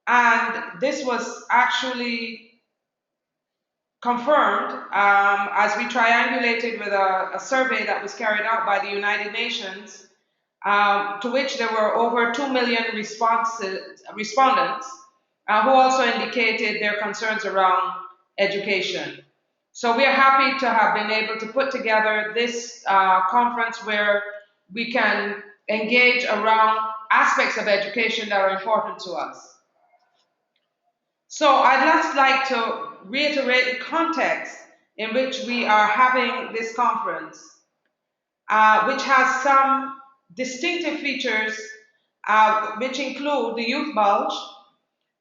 And this was actually confirmed as we triangulated with a survey that was carried out by the United Nations, to which there were over 2 million respondents who also indicated their concerns around education. So we are happy to have been able to put together this conference where we can engage around aspects of education that are important to us. So I'd just like to reiterate the context in which we are having this conference, which has some distinctive features, which include the youth bulge,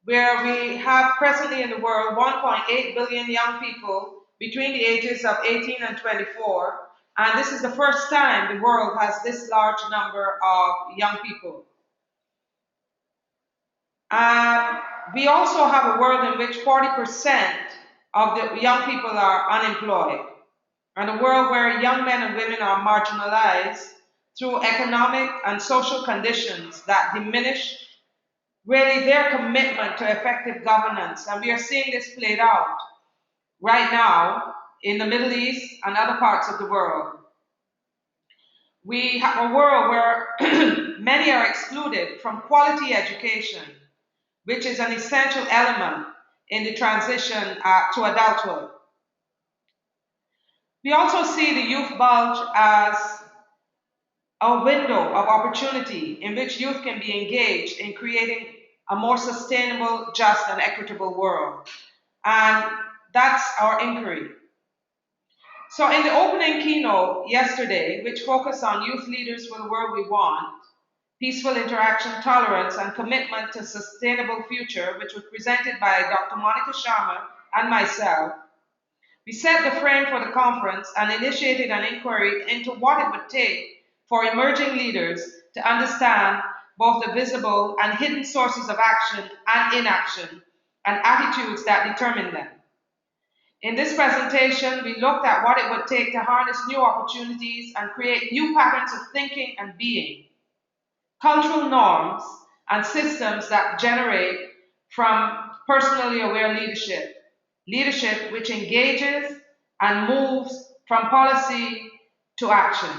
where we have presently in the world 1.8 billion young people between the ages of 18 and 24, and this is the first time the world has this large number of young people. We also have a world in which 40% of the young people are unemployed, and a world where young men and women are marginalized through economic and social conditions that diminish really their commitment to effective governance. And we are seeing this played out right now in the Middle East and other parts of the world. We have a world where many are excluded from quality education, which is an essential element in the transition to adulthood. We also see the youth bulge as a window of opportunity in which youth can be engaged in creating a more sustainable, just, and equitable world. And that's our inquiry. So in the opening keynote yesterday, which focused on youth leaders for the world we want, peaceful interaction, tolerance, and commitment to sustainable future, which was presented by Dr. Monica Sharma and myself, we set the frame for the conference and initiated an inquiry into what it would take for emerging leaders to understand both the visible and hidden sources of action and inaction and attitudes that determine them. In this presentation, we looked at what it would take to harness new opportunities and create new patterns of thinking and being, cultural norms and systems that generate from personally aware leadership, leadership which engages and moves from policy to action.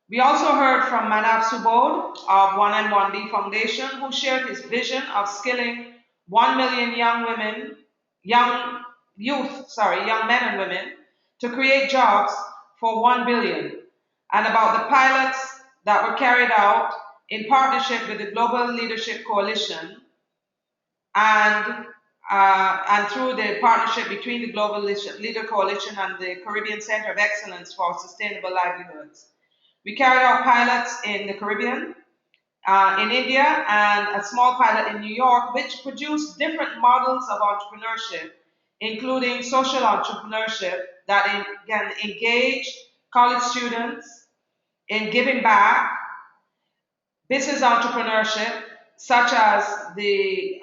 We also heard from Manav Subodh of 1M1B Foundation, who shared his vision of skilling 1 million young men and women to create jobs for 1 billion, and about the pilots that were carried out in partnership with the Global Leadership Coalition and through the partnership between the Global Leader Coalition and the Caribbean Center of Excellence for Sustainable Livelihoods. We carried out pilots in the Caribbean, in India, and a small pilot in New York, which produced different models of entrepreneurship, including social entrepreneurship that can engage college students in giving back, business entrepreneurship, such as the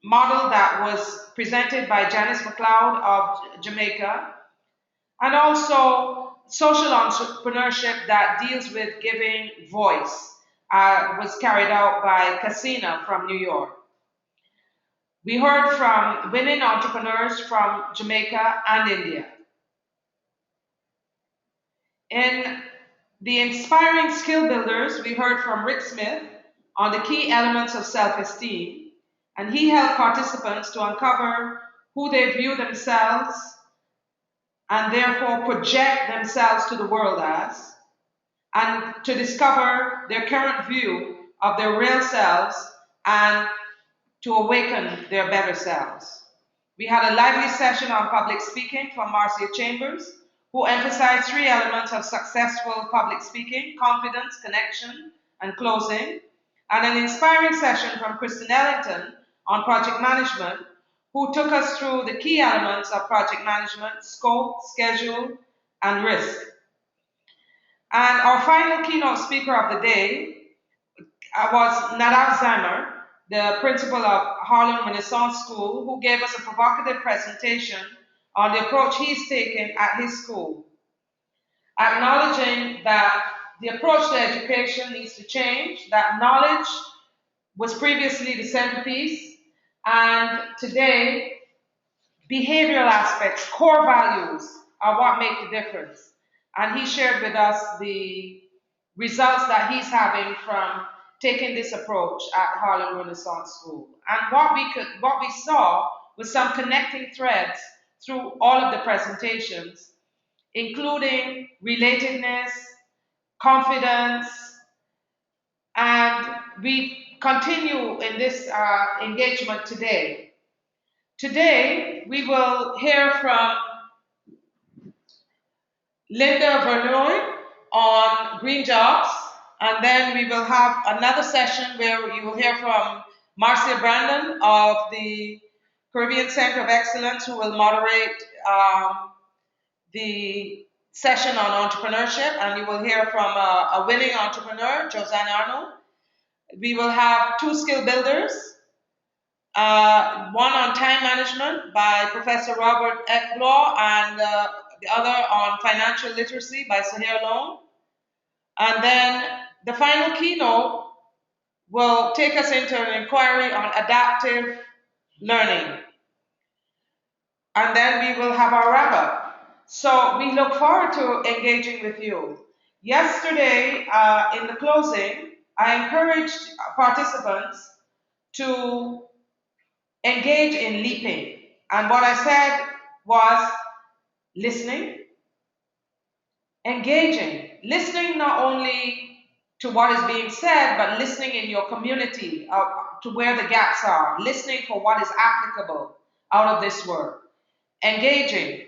model that was presented by Janice McLeod of Jamaica, and also social entrepreneurship that deals with giving voice, was carried out by Casina from New York. We heard from women entrepreneurs from Jamaica and India. In the Inspiring Skill Builders, we heard from Rick Smith on the key elements of self-esteem, and he helped participants to uncover who they view themselves and therefore project themselves to the world as, and to discover their current view of their real selves and to awaken their better selves. We had a lively session on public speaking from Marcia Chambers, who emphasized 3 elements of successful public speaking: confidence, connection, and closing, and an inspiring session from Kristen Ellington on project management, who took us through the key elements of project management: scope, schedule, and risk. And our final keynote speaker of the day was Nadav Zamer, the principal of Harlem Renaissance School, who gave us a provocative presentation on the approach he's taken at his school, acknowledging that the approach to education needs to change, that knowledge was previously the centerpiece, and today, behavioral aspects, core values are what make the difference. And he shared with us the results that he's having from taking this approach at Harlem Renaissance School. And what we saw was some connecting threads through all of the presentations, including relatedness, confidence, and we continue in this engagement today. Today, we will hear from Linda Vernoy on green jobs, and then we will have another session where you will hear from Marcia Brandon of the Caribbean Center of Excellence, who will moderate the session on entrepreneurship, and you will hear from a winning entrepreneur, Josanne Arnold. We will have two skill builders, one on time management by Professor Robert Ekblaw, and the other on financial literacy by Sahir Long. And then the final keynote will take us into an inquiry on adaptive learning. And then we will have our wrap up. So we look forward to engaging with you. Yesterday, in the closing, I encouraged participants to engage in leaping. And what I said was listening, engaging, listening not only to what is being said, but listening in your community to where the gaps are, listening for what is applicable out of this work, engaging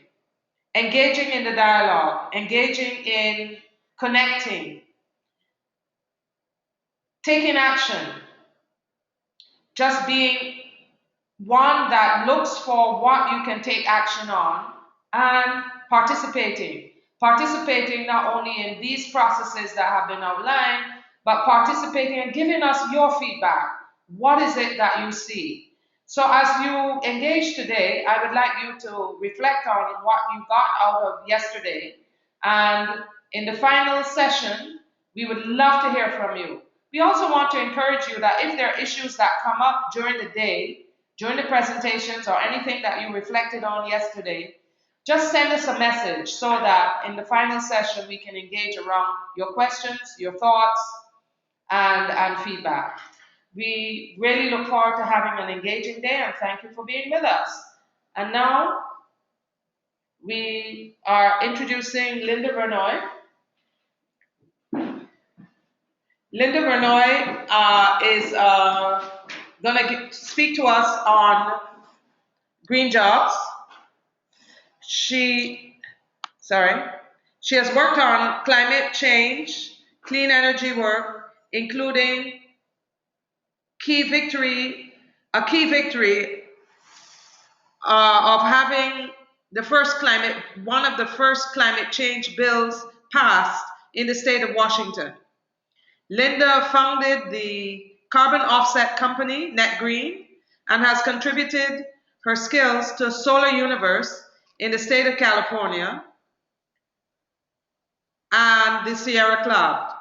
in the dialogue, engaging in connecting, taking action, just being one that looks for what you can take action on, and participating. Participating not only in these processes that have been outlined, but participating and giving us your feedback. What is it that you see? So as you engage today, I would like you to reflect on what you got out of yesterday. And in the final session, we would love to hear from you. We also want to encourage you that if there are issues that come up during the day, during the presentations, or anything that you reflected on yesterday, just send us a message so that in the final session we can engage around your questions, your thoughts, and feedback. We really look forward to having an engaging day, and thank you for being with us. And now we are introducing Linda Vernoy. Linda Vernoy is going to speak to us on green jobs. She has worked on climate change, clean energy work, including a key victory of having one of the first climate change bills passed in the state of Washington. Linda founded the carbon offset company, Net Green, and has contributed her skills to Solar Universe in the state of California and the Sierra Club.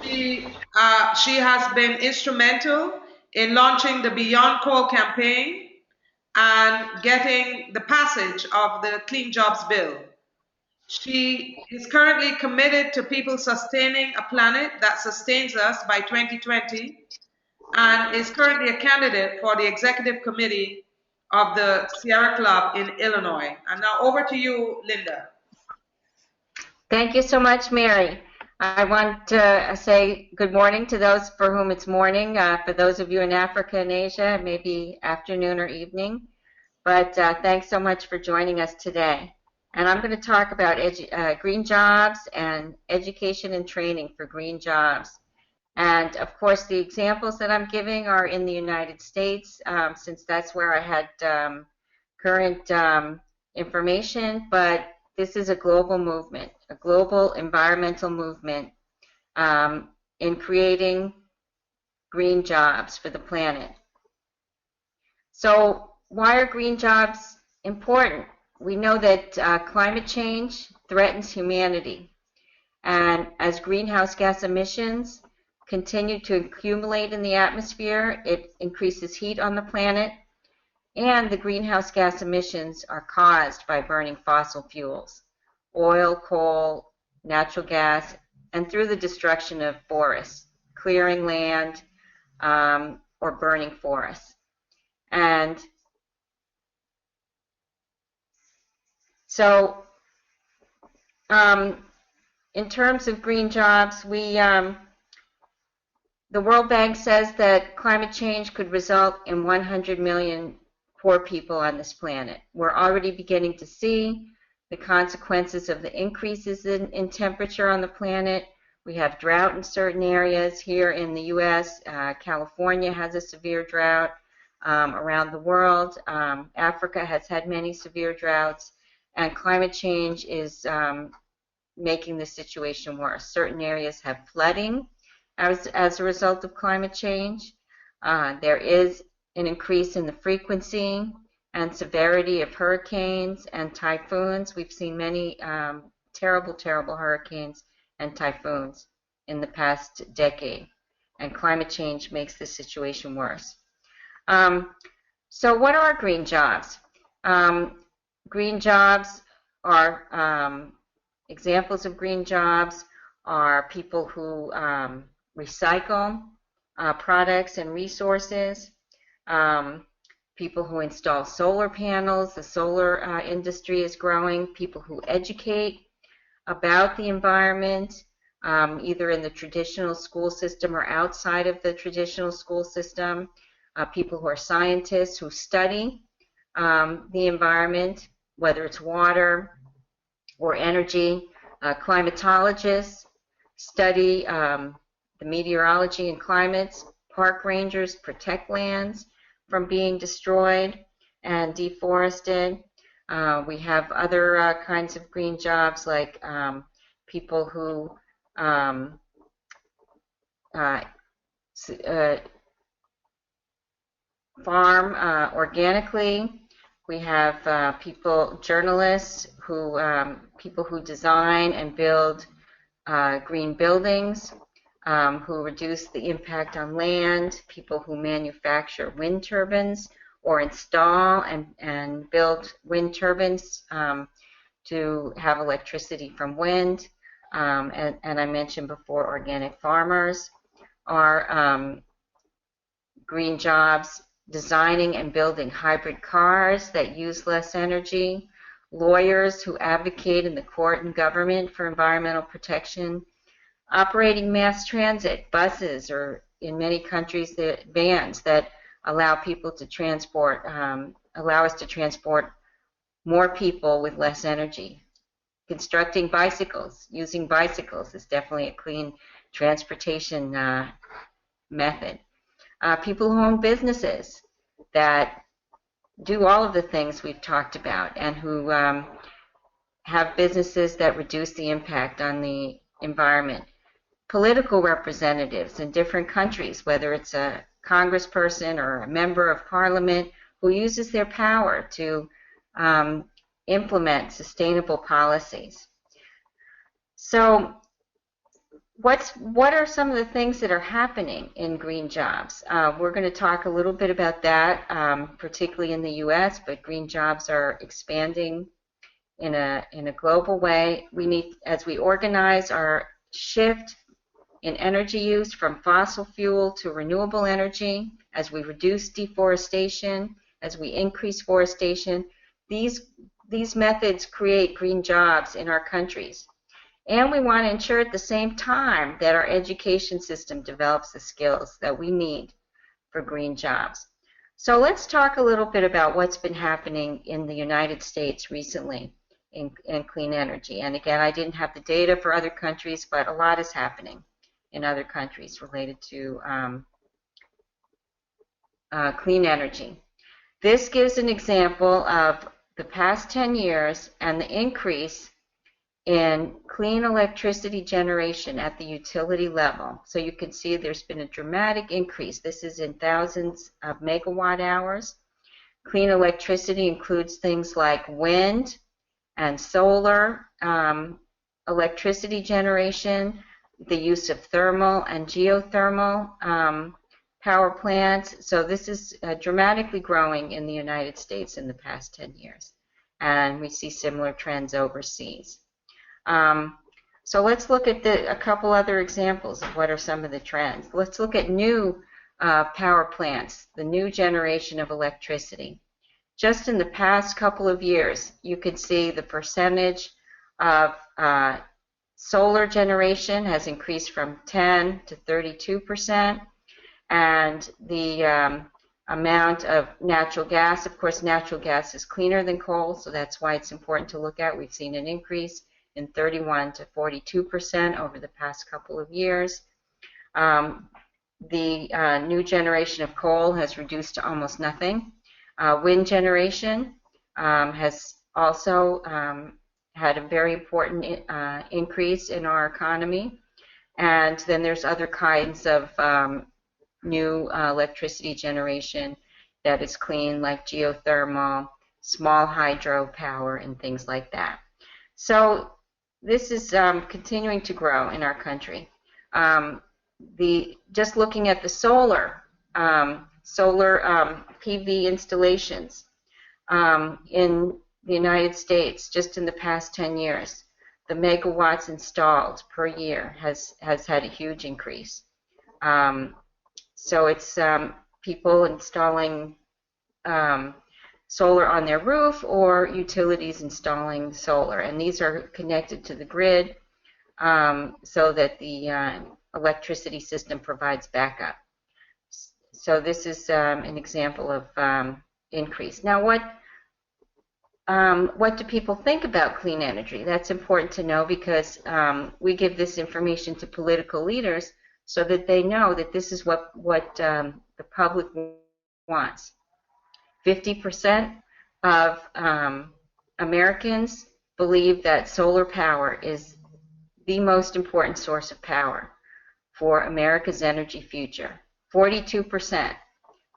She has been instrumental in launching the Beyond Coal campaign and getting the passage of the Clean Jobs Bill. She is currently committed to people sustaining a planet that sustains us by 2020 and is currently a candidate for the executive committee of the Sierra Club in Illinois. And now over to you, Linda. Thank you so much, Mary. I want to say good morning to those for whom it's morning. For those of you in Africa and Asia, maybe afternoon or evening. But thanks so much for joining us today. And I'm going to talk about green jobs and education and training for green jobs. And of course, the examples that I'm giving are in the United States, since that's where I had current information. But this is a global movement, a global environmental movement in creating green jobs for the planet. So why are green jobs important? We know that climate change threatens humanity. And as as greenhouse gas emissions continue to accumulate in the atmosphere, it increases heat on the planet, and the greenhouse gas emissions are caused by burning fossil fuels, oil, coal, natural gas, and through the destruction of forests, clearing land, or burning forests. And so in terms of green jobs, the World Bank says that climate change could result in 100 million poor people on this planet. We're already beginning to see the consequences of the increases in temperature on the planet. We have drought in certain areas here in the U.S. California has a severe drought. Around the world, Africa has had many severe droughts, and climate change is making the situation worse. Certain areas have flooding as a result of climate change. There is an increase in the frequency and severity of hurricanes and typhoons. We've seen many terrible, terrible hurricanes and typhoons in the past decade, and climate change makes the situation worse. So what are green jobs? Green jobs are examples of green jobs are people who recycle products and resources, people who install solar panels. The solar industry is growing. People who educate about the environment, either in the traditional school system or outside of the traditional school system. People who are scientists who study the environment, whether it's water or energy. Climatologists study the meteorology and climates. Park rangers protect lands from being destroyed and deforested. We have other kinds of green jobs, like people who farm organically. We have journalists, people who design and build green buildings, who reduce the impact on land, people who manufacture wind turbines or install and build wind turbines to have electricity from wind. And I mentioned before, organic farmers are green jobs, designing and building hybrid cars that use less energy, lawyers who advocate in the court and government for environmental protection, operating mass transit, buses, or in many countries, the vans that allow people to transport, allow us to transport more people with less energy. Constructing bicycles, using bicycles is definitely a clean transportation method. People who own businesses that do all of the things we've talked about, and who have businesses that reduce the impact on the environment. Political representatives in different countries, whether it's a congressperson or a member of parliament, who uses their power to implement sustainable policies. So what are some of the things that are happening in green jobs? We're going to talk a little bit about that, particularly in the U.S., but green jobs are expanding in a global way. We need, as we organize our shift in energy use from fossil fuel to renewable energy, as we reduce deforestation, as we increase forestation, these methods create green jobs in our countries. And we want to ensure at the same time that our education system develops the skills that we need for green jobs. So let's talk a little bit about what's been happening in the United States recently in clean energy. And again, I didn't have the data for other countries, but a lot is happening in other countries related to clean energy. This gives an example of the past 10 years and the increase in clean electricity generation at the utility level. So you can see there's been a dramatic increase. This is in thousands of megawatt hours. Clean electricity includes things like wind and solar electricity generation, the use of thermal and geothermal power plants. So this is dramatically growing in the United States in the past 10 years. And we see similar trends overseas. So let's look at a couple other examples of what are some of the trends. Let's look at new power plants, the new generation of electricity. Just in the past couple of years, you could see the percentage of solar generation has increased from 10 to 32%, and the amount of natural gas, of course, natural gas is cleaner than coal, so that's why it's important to look at. We've seen an increase in 31 to 42% over the past couple of years. The new generation of coal has reduced to almost nothing. Wind generation has also had a very important increase in our economy. And then there's other kinds of new electricity generation that is clean, like geothermal, small hydropower, and things like that. So this is continuing to grow in our country. Just looking at the solar PV installations in the United States, just in the past 10 years, the megawatts installed per year has had a huge increase. So it's people installing solar on their roof or utilities installing solar, and these are connected to the grid so that the electricity system provides backup. So this is an example of increase. Now, what do people think about clean energy? That's important to know because we give this information to political leaders so that they know that this is what the public wants. 50% of Americans believe that solar power is the most important source of power for America's energy future. 42%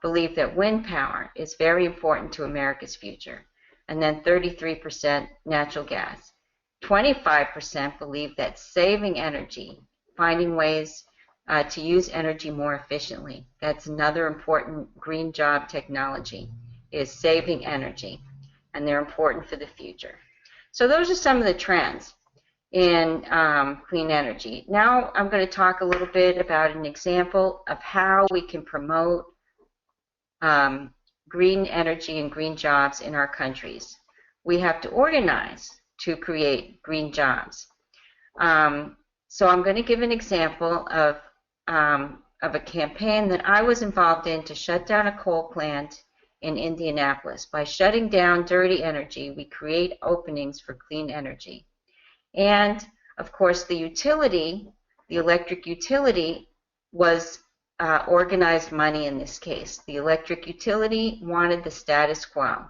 believe that wind power is very important to America's future. And then 33% natural gas. 25% believe that saving energy, finding ways to use energy more efficiently, that's another important green job technology, is saving energy. And they're important for the future. So those are some of the trends in clean energy. Now I'm going to talk a little bit about an example of how we can promote green energy and green jobs in our countries. We have to organize to create green jobs. So I'm going to give an example of a campaign that I was involved in to shut down a coal plant in Indianapolis. By shutting down dirty energy, we create openings for clean energy. And of course, the utility, the electric utility, was organized money in this case. The electric utility wanted the status quo.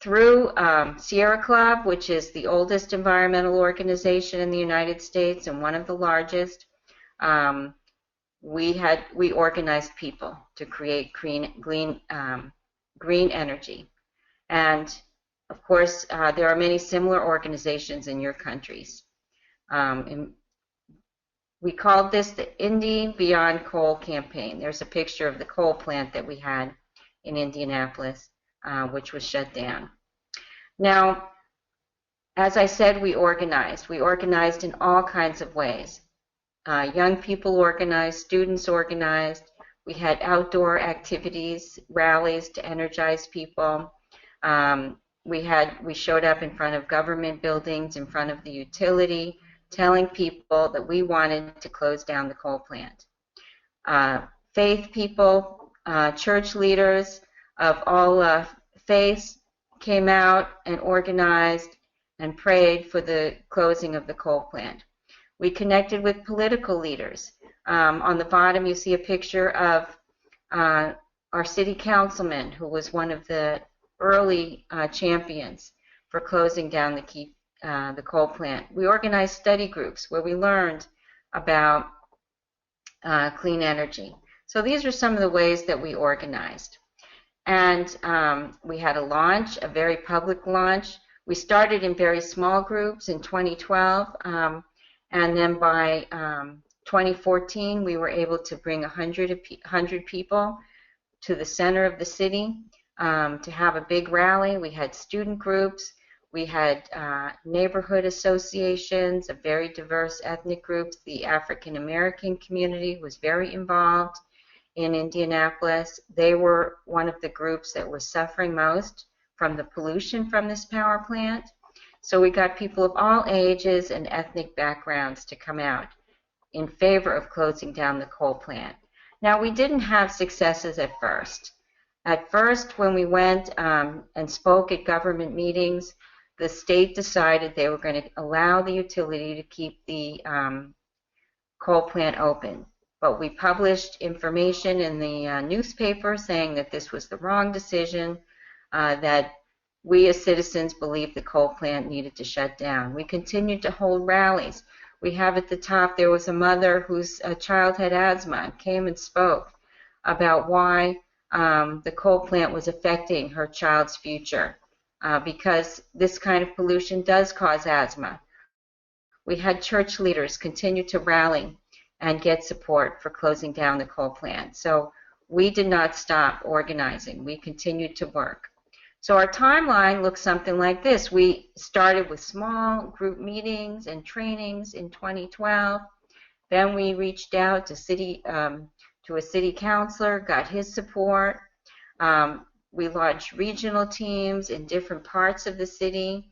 Through Sierra Club, which is the oldest environmental organization in the United States and one of the largest, we organized people to create green energy. And of course, there are many similar organizations in your countries. We called this the Indy Beyond Coal campaign. There's a picture of the coal plant that we had in Indianapolis, which was shut down. Now, as I said, we organized. We organized in all kinds of ways. Young people organized, students organized. We had outdoor activities, rallies to energize people. We showed up in front of government buildings, in front of the utility, telling people that we wanted to close down the coal plant. Faith people, church leaders of all faiths came out and organized and prayed for the closing of the coal plant. We connected with political leaders. On the bottom you see a picture of our city councilman, who was one of the early champions for closing down the coal plant. We organized study groups where we learned about clean energy. So these are some of the ways that we organized. And we had a launch, a very public launch. We started in very small groups in 2012, And then by 2014, we were able to bring 100 people to the center of the city to have a big rally. We had student groups. We had neighborhood associations of very diverse ethnic groups. The African American community was very involved in Indianapolis. They were one of the groups that was suffering most from the pollution from this power plant. So we got people of all ages and ethnic backgrounds to come out in favor of closing down the coal plant. Now, we didn't have successes at first. At first, when we went and spoke at government meetings, the state decided they were going to allow the utility to keep the coal plant open. But we published information in the newspaper saying that this was the wrong decision, that we as citizens believed the coal plant needed to shut down. We continued to hold rallies. We have at the top, there was a mother whose child had asthma and came and spoke about why the coal plant was affecting her child's future, because this kind of pollution does cause asthma. We had church leaders continue to rally and get support for closing down the coal plant. So we did not stop organizing. We continued to work. So our timeline looks something like this. We started with small group meetings and trainings in 2012. Then we reached out to a city councilor, got his support. We launched regional teams in different parts of the city.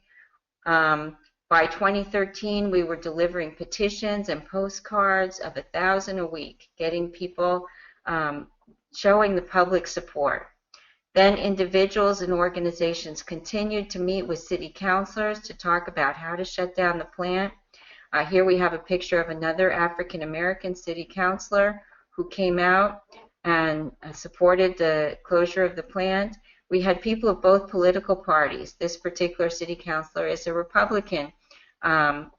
By 2013, we were delivering petitions and postcards of 1,000 a week, getting people, showing the public support. Then individuals and organizations continued to meet with city councilors to talk about how to shut down the plant. Here we have a picture of another African American city councilor who came out and supported the closure of the plant. We had people of both political parties. This particular city councilor is a Republican.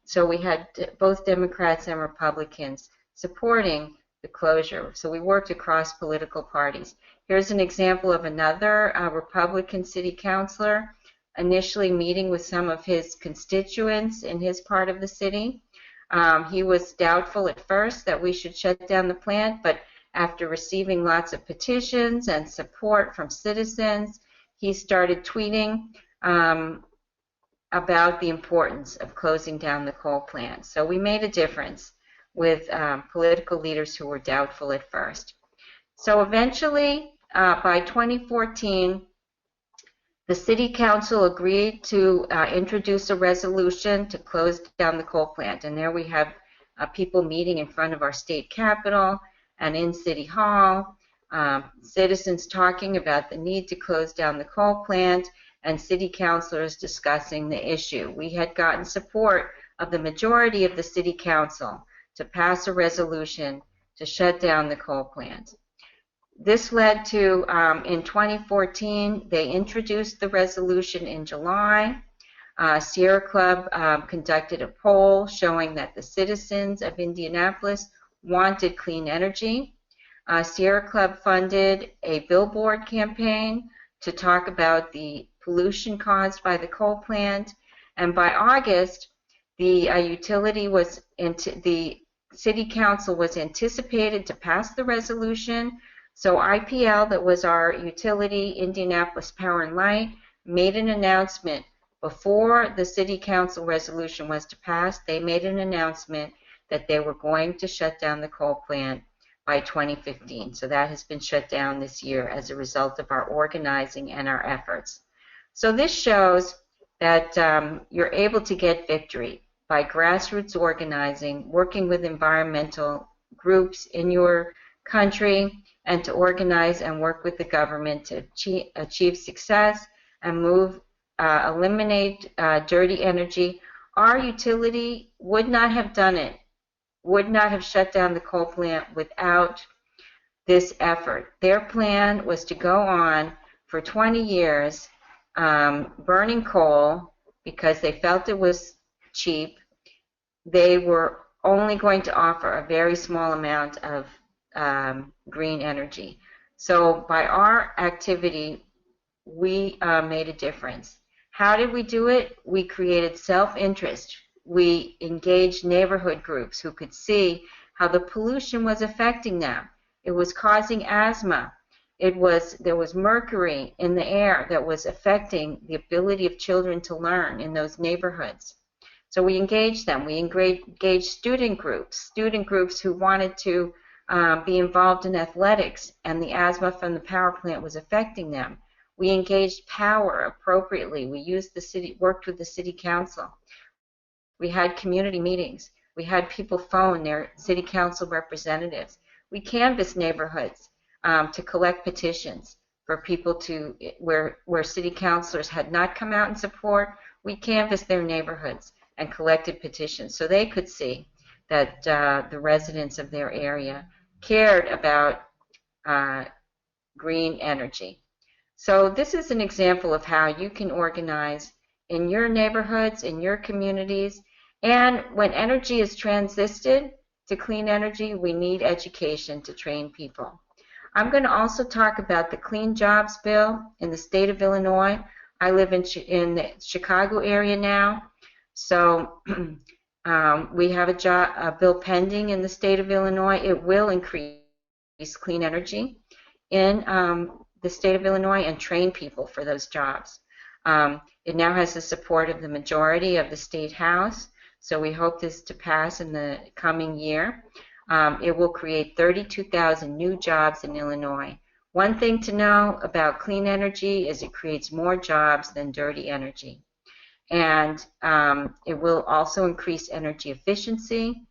So we had both Democrats and Republicans supporting the closure. So we worked across political parties. Here's an example of another Republican city councilor initially meeting with some of his constituents in his part of the city. He was doubtful at first that we should shut down the plant, but after receiving lots of petitions and support from citizens, he started tweeting about the importance of closing down the coal plant. So we made a difference with political leaders who were doubtful at first. So eventually, by 2014, the City Council agreed to introduce a resolution to close down the coal plant. And there we have people meeting in front of our state capitol and in City Hall, citizens talking about the need to close down the coal plant, and city councilors discussing the issue. We had gotten support of the majority of the City Council to pass a resolution to shut down the coal plant. This led to, in 2014, they introduced the resolution in July. Sierra Club conducted a poll showing that the citizens of Indianapolis wanted clean energy. Sierra Club funded a billboard campaign to talk about the pollution caused by the coal plant. And by August, the the City Council was anticipated to pass the resolution. So IPL, that was our utility, Indianapolis Power and Light, made an announcement before the City Council resolution was to pass. They made an announcement that they were going to shut down the coal plant by 2015. So that has been shut down this year as a result of our organizing and our efforts. So this shows that you're able to get victory by grassroots organizing, working with environmental groups in your country, and to organize and work with the government to achieve success and eliminate dirty energy. Our utility would not have done it, would not have shut down the coal plant without this effort. Their plan was to go on for 20 years burning coal because they felt it was cheap. They were only going to offer a very small amount of green energy. So by our activity, we made a difference. How did we do it? We created self-interest we engaged neighborhood groups who could see how the pollution was affecting them. It was causing asthma. There was mercury in the air that was affecting the ability of children to learn in those neighborhoods. So we engaged them. We engaged student groups who wanted to be involved in athletics, and the asthma from the power plant was affecting them. We engaged power appropriately. We worked with the city council. We had community meetings. We had people phone their city council representatives. We canvassed neighborhoods to collect petitions for people where city councilors had not come out in support. We canvassed their neighborhoods and collected petitions so they could see that the residents of their area cared about green energy. So this is an example of how you can organize in your neighborhoods, in your communities, and when energy is transisted to clean energy, we need education to train people. I'm going to also talk about the Clean Jobs Bill in the state of Illinois. I live in the Chicago area now, so we have a bill pending in the state of Illinois. It will increase clean energy in the state of Illinois and train people for those jobs. It now has the support of the majority of the state house, so we hope this to pass in the coming year. It will create 32,000 new jobs in Illinois. One thing to know about clean energy is it creates more jobs than dirty energy. And it will also increase energy efficiency,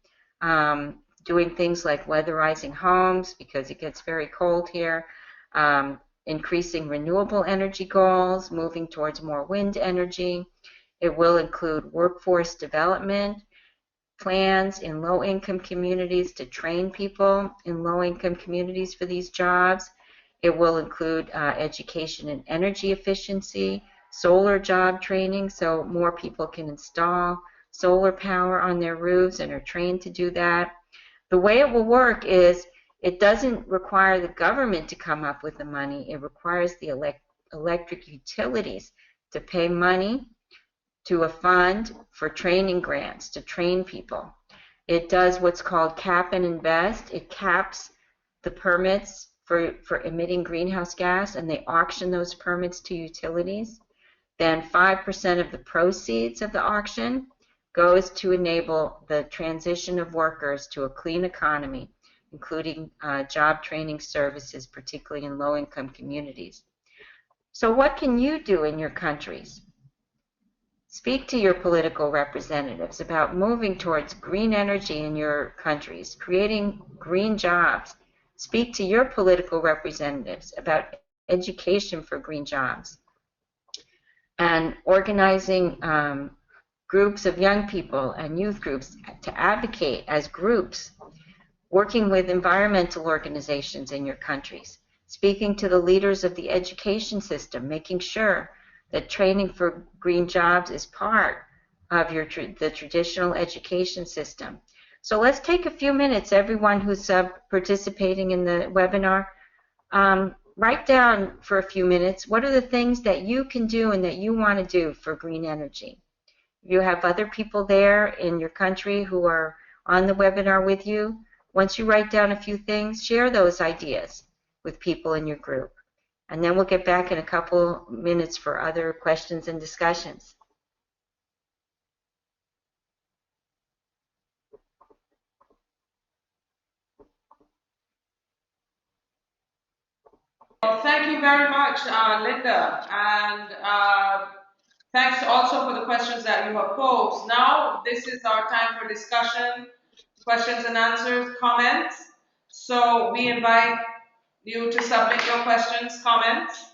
doing things like weatherizing homes because it gets very cold here, increasing renewable energy goals, moving towards more wind energy. It will include workforce development plans in low-income communities to train people in low-income communities for these jobs. It will include education in energy efficiency, solar job training, so more people can install solar power on their roofs and are trained to do that. The way it will work is it doesn't require the government to come up with the money. It requires the electric utilities to pay money to a fund for training grants to train people. It does what's called cap and invest. It caps the permits for emitting greenhouse gas, and they auction those permits to utilities. Then 5% of the proceeds of the auction goes to enable the transition of workers to a clean economy, including job training services, particularly in low-income communities. So what can you do in your countries? Speak to your political representatives about moving towards green energy in your countries, creating green jobs. Speak to your political representatives about education for green jobs and organizing groups of young people and youth groups to advocate as groups, working with environmental organizations in your countries, speaking to the leaders of the education system, making sure that training for green jobs is part of the traditional education system. So let's take a few minutes, everyone who's participating in the webinar, write down for a few minutes what are the things that you can do and that you want to do for green energy. If you have other people there in your country who are on the webinar with you, once you write down a few things, share those ideas with people in your group. And then we'll get back in a couple minutes for other questions and discussions. Well, thank you very much, Linda, and thanks also for the questions that you have posed. Now, this is our time for discussion, questions and answers, comments. So we invite you to submit your questions, comments.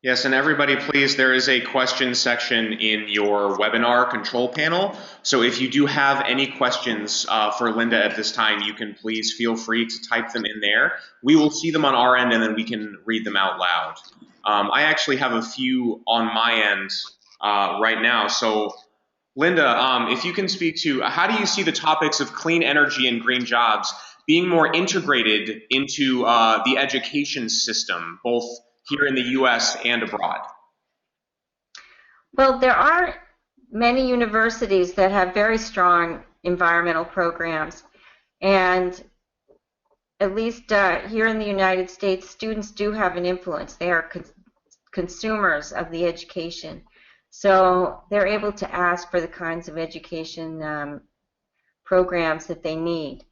Yes, and everybody, please, there is a question section in your webinar control panel. So if you do have any questions for Linda at this time, you can please feel free to type them in there. We will see them on our end, and then we can read them out loud. I actually have a few on my end right now. So Linda, if you can speak to how do you see the topics of clean energy and green jobs being more integrated into the education system, both here in the US and abroad? Well, there are many universities that have very strong environmental programs, and at least here in the United States, students do have an influence. They are consumers of the education. So they're able to ask for the kinds of education programs that they need.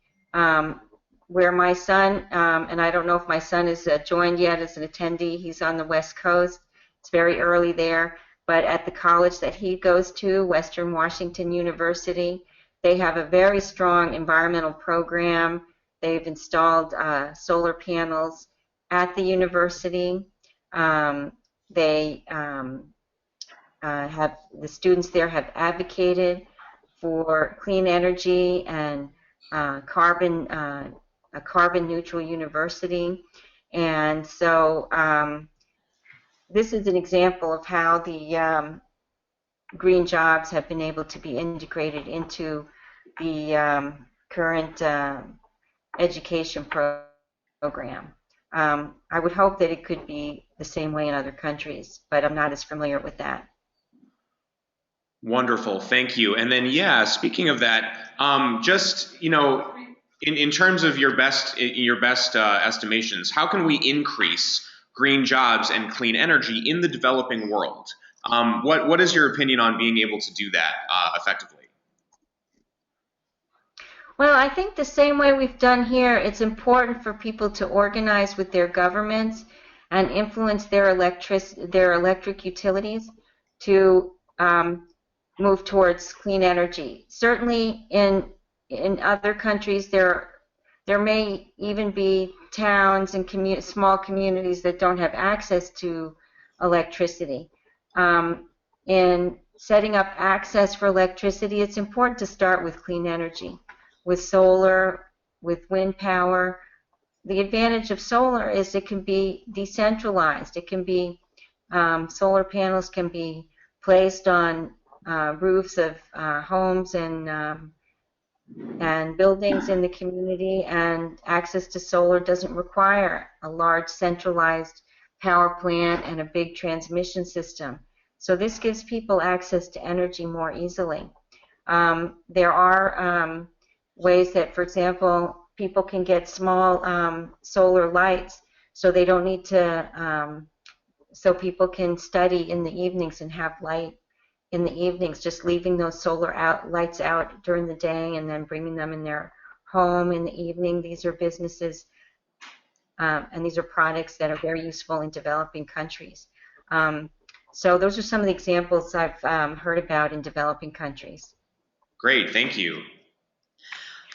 Where my son, and I don't know if my son is joined yet as an attendee, he's on the West Coast. It's very early there, but at the college that he goes to, Western Washington University, they have a very strong environmental program. They've installed solar panels at the university. They have, the students there have advocated for clean energy and a carbon neutral university. And so this is an example of how the green jobs have been able to be integrated into the current education program. I would hope that it could be the same way in other countries, but I'm not as familiar with that. Wonderful, thank you. And then, yeah, speaking of that, just, you know, in terms of your best estimations, how can we increase green jobs and clean energy in the developing world? What is your opinion on being able to do that effectively? Well, I think the same way we've done here, it's important for people to organize with their governments and influence their electric utilities to move towards clean energy. Certainly in other countries, there may even be towns and small communities that don't have access to electricity. In setting up access for electricity, it's important to start with clean energy, with solar, with wind power. The advantage of solar is it can be decentralized. It can be, solar panels can be placed on roofs of homes and buildings in the community, and access to solar doesn't require a large centralized power plant and a big transmission system. So this gives people access to energy more easily. There are ways that, for example, people can get small solar lights, so they don't need to, so people can study in the evenings and have light in the evenings, just leaving those solar lights out during the day and then bringing them in their home in the evening. These are businesses and these are products that are very useful in developing countries. So those are some of the examples I've heard about in developing countries. Great, thank you.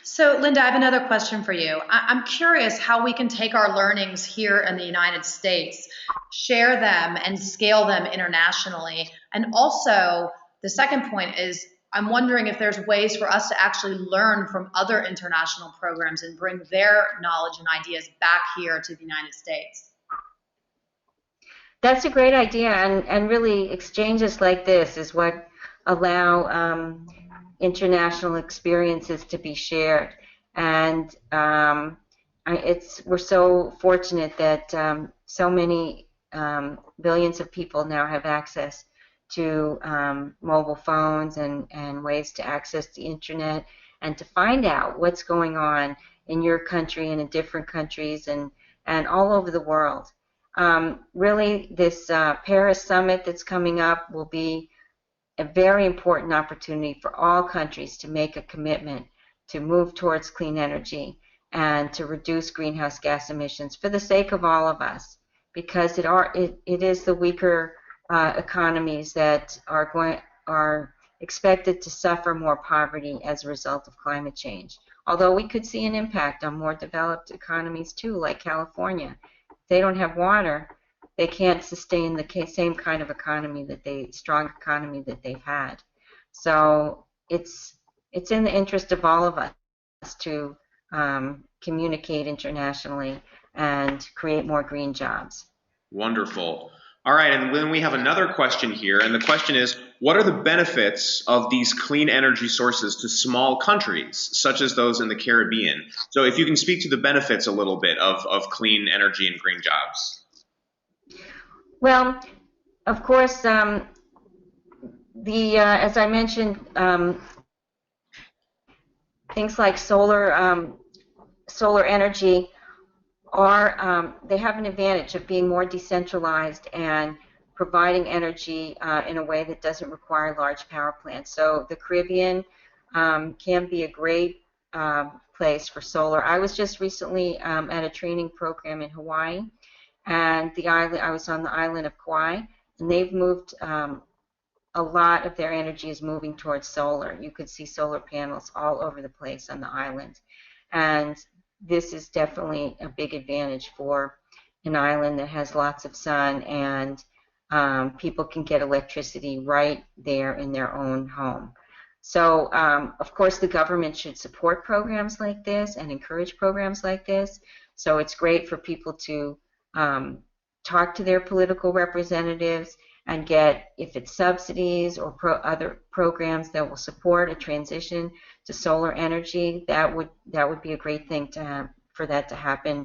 So, Linda, I have another question for you. I'm curious how we can take our learnings here in the United States, share them, and scale them internationally. And also, the second point is, I'm wondering if there's ways for us to actually learn from other international programs and bring their knowledge and ideas back here to the United States. That's a great idea, and really exchanges like this is what allow international experiences to be shared. And we're so fortunate that so many billions of people now have access to mobile phones and ways to access the internet and to find out what's going on in your country and in different countries and all over the world. Really, this Paris summit that's coming up will be a very important opportunity for all countries to make a commitment to move towards clean energy and to reduce greenhouse gas emissions for the sake of all of us, because it is the weaker economies that are expected to suffer more poverty as a result of climate change. Although we could see an impact on more developed economies too, like California. If they don't have water, they can't sustain the same kind of economy strong economy that they've had. So it's in the interest of all of us to communicate internationally and create more green jobs. Wonderful. All right, and then we have another question here, and the question is, what are the benefits of these clean energy sources to small countries, such as those in the Caribbean? So if you can speak to the benefits a little bit of clean energy and green jobs. Well, of course, as I mentioned, things like solar energy they have an advantage of being more decentralized and providing energy in a way that doesn't require large power plants. So the Caribbean can be a great place for solar. I was just recently at a training program in Hawaii, and I was on the island of Kauai, and they've moved a lot of their energy is moving towards solar. You could see solar panels all over the place on the island. And this is definitely a big advantage for an island that has lots of sun, and people can get electricity right there in their own home. So, of course, the government should support programs like this and encourage programs like this. So it's great for people to talk to their political representatives and get, if it's subsidies or other programs that will support a transition to solar energy, that would be a great thing to have, for that to happen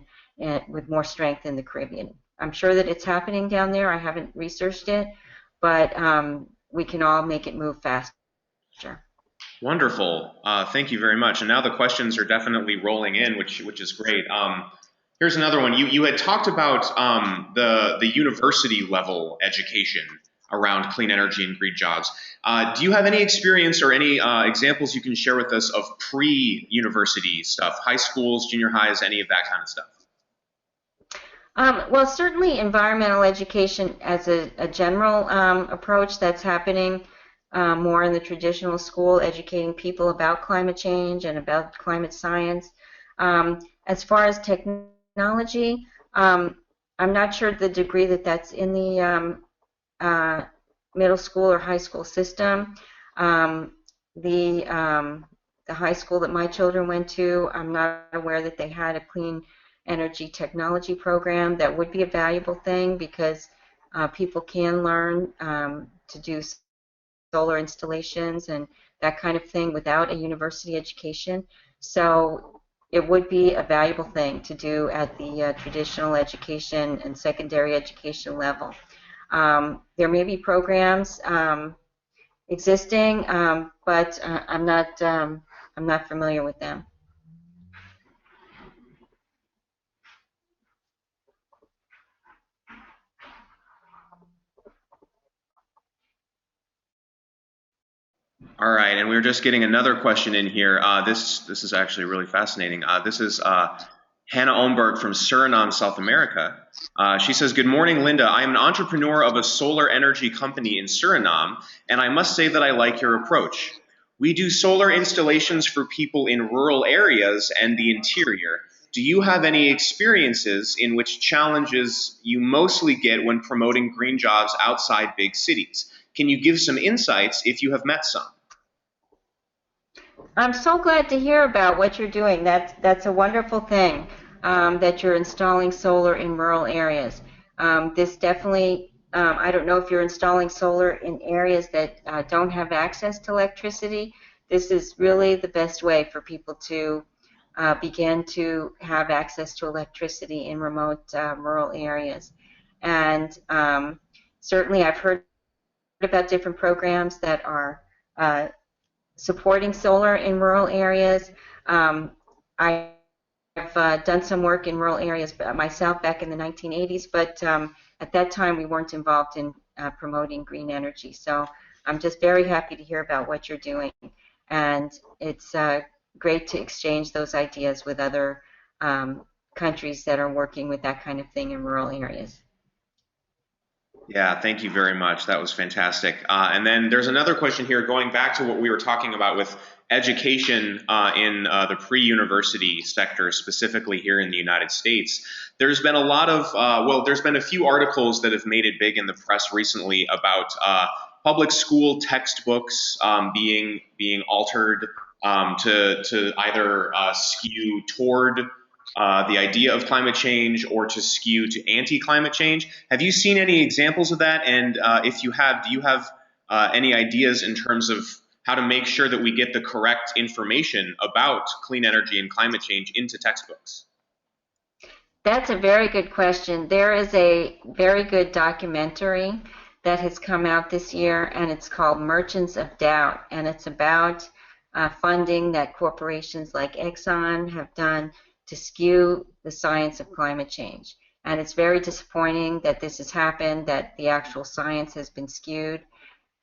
with more strength in the Caribbean. I'm sure that it's happening down there. I haven't researched it, but we can all make it move faster. Wonderful. Thank you very much. And now the questions are definitely rolling in, which is great. Here's another one. You had talked about the university level education around clean energy and green jobs. Do you have any experience or any examples you can share with us of pre-university stuff, high schools, junior highs, any of that kind of stuff? Well, certainly environmental education as a general approach that's happening more in the traditional school, educating people about climate change and about climate science. As far as technology, I'm not sure the degree that's in the middle school or high school system. The high school that my children went to, I'm not aware that they had a clean energy technology program. That would be a valuable thing because people can learn to do solar installations and that kind of thing without a university education. So it would be a valuable thing to do at the traditional education and secondary education level. There may be programs existing, but I'm not familiar with them. All right, and we're just getting another question in here. This is actually really fascinating. This is Hannah Omberg from Suriname, South America. She says, "Good morning, Linda. I am an entrepreneur of a solar energy company in Suriname, and I must say that I like your approach. We do solar installations for people in rural areas and the interior. Do you have any experiences in which challenges you mostly get when promoting green jobs outside big cities? Can you give some insights if you have met some?" I'm so glad to hear about what you're doing. That's a wonderful thing that you're installing solar in rural areas. This definitely, I don't know if you're installing solar in areas that don't have access to electricity. This is really the best way for people to begin to have access to electricity in remote rural areas. And certainly I've heard about different programs that are supporting solar in rural areas. I've done some work in rural areas myself back in the 1980s, but at that time we weren't involved in promoting green energy. So I'm just very happy to hear about what you're doing. And it's great to exchange those ideas with other countries that are working with that kind of thing in rural areas. Yeah, thank you very much. That was fantastic. And then there's another question here going back to what we were talking about with education in the pre-university sector, specifically here in the United States. There's been a lot of, there's been a few articles that have made it big in the press recently about public school textbooks being altered to either skew toward the idea of climate change or to skew to anti-climate change. Have you seen any examples of that? And if you have, do you have any ideas in terms of how to make sure that we get the correct information about clean energy and climate change into textbooks? That's a very good question. There is a very good documentary that has come out this year, and it's called Merchants of Doubt, and it's about funding that corporations like Exxon have done to skew the science of climate change. And it's very disappointing that this has happened, that the actual science has been skewed,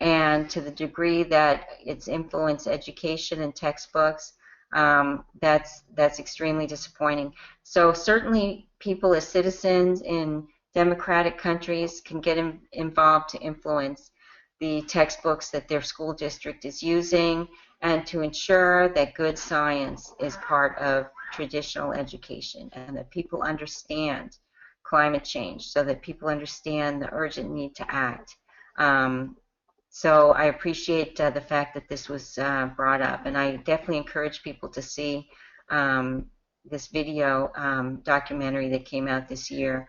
and to the degree that it's influenced education and textbooks, that's extremely disappointing. So certainly people as citizens in democratic countries can get involved to influence the textbooks that their school district is using and to ensure that good science is part of traditional education and that people understand climate change so that people understand the urgent need to act. So I appreciate the fact that this was brought up, and I definitely encourage people to see this video documentary that came out this year.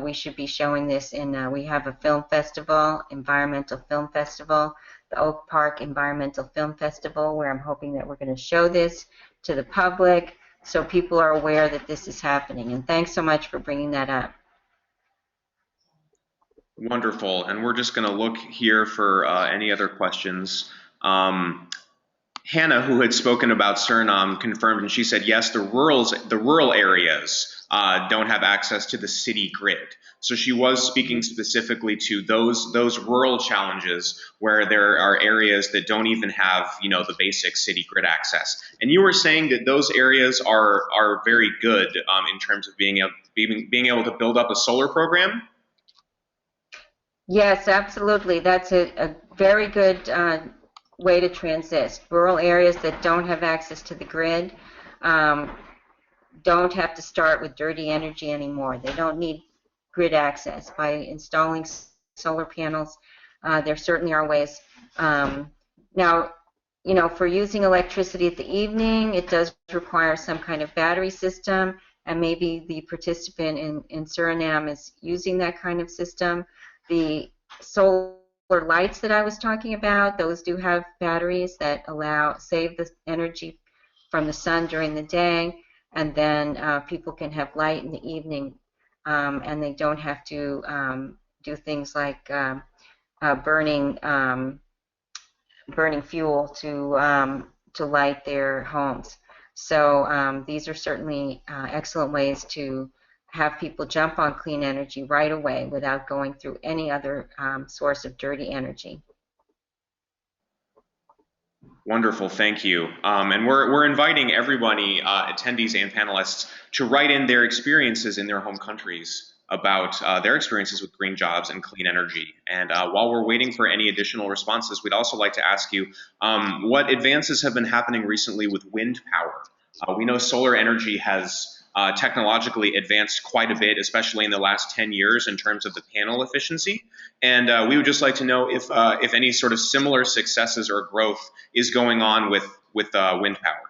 We should be showing this in, we have a film festival, environmental film festival, the Oak Park Environmental Film Festival, where I'm hoping that we're going to show this to the public so people are aware that this is happening. And thanks so much for bringing that up. Wonderful. And we're just going to look here for any other questions. Hannah, who had spoken about Suriname, confirmed, and she said, yes, the rural areas don't have access to the city grid. So she was speaking specifically to those rural challenges where there are areas that don't even have, the basic city grid access. And you were saying that those areas are very good in terms of being able to build up a solar program. Yes, absolutely. That's a very good way to transist. Rural areas that don't have access to the grid don't have to start with dirty energy anymore. They don't need grid access. By installing solar panels, there certainly are ways. Now, for using electricity at the evening, it does require some kind of battery system, and maybe the participant in Suriname is using that kind of system. The solar lights that I was talking about, those do have batteries that save the energy from the sun during the day, and then people can have light in the evening, and they don't have to do things like burning fuel to light their homes. So these are certainly excellent ways to have people jump on clean energy right away without going through any other source of dirty energy. Wonderful, thank you. And we're inviting everybody, attendees and panelists, to write in their experiences in their home countries about their experiences with green jobs and clean energy. And while we're waiting for any additional responses, we'd also like to ask you what advances have been happening recently with wind power. We know solar energy has technologically advanced quite a bit, especially in the last 10 years in terms of the panel efficiency. And we would just like to know if any sort of similar successes or growth is going on with wind power.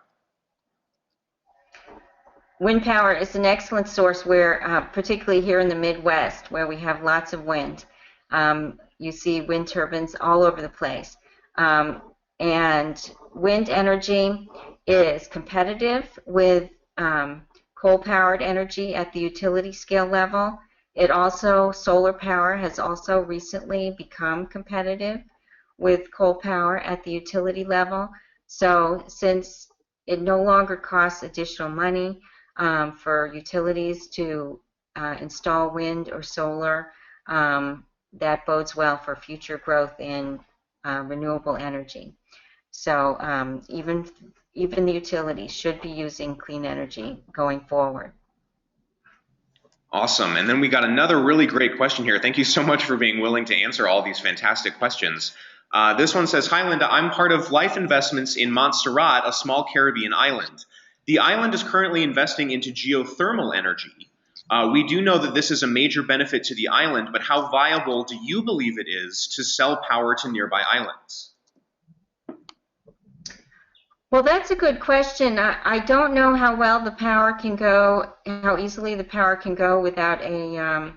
Wind power is an excellent source where, particularly here in the Midwest, where we have lots of wind. You see wind turbines all over the place. And wind energy is competitive with coal-powered energy at the utility scale level. Solar power has also recently become competitive with coal power at the utility level. So since it no longer costs additional money for utilities to install wind or solar, that bodes well for future growth in renewable energy. So even the utilities should be using clean energy going forward. Awesome. And then we got another really great question here. Thank you so much for being willing to answer all these fantastic questions. This one says, hi, Linda. I'm part of Life Investments in Montserrat, a small Caribbean island. The island is currently investing into geothermal energy. We do know that this is a major benefit to the island, but how viable do you believe it is to sell power to nearby islands? Well, that's a good question. I don't know how well the power can go, how easily the power can go without a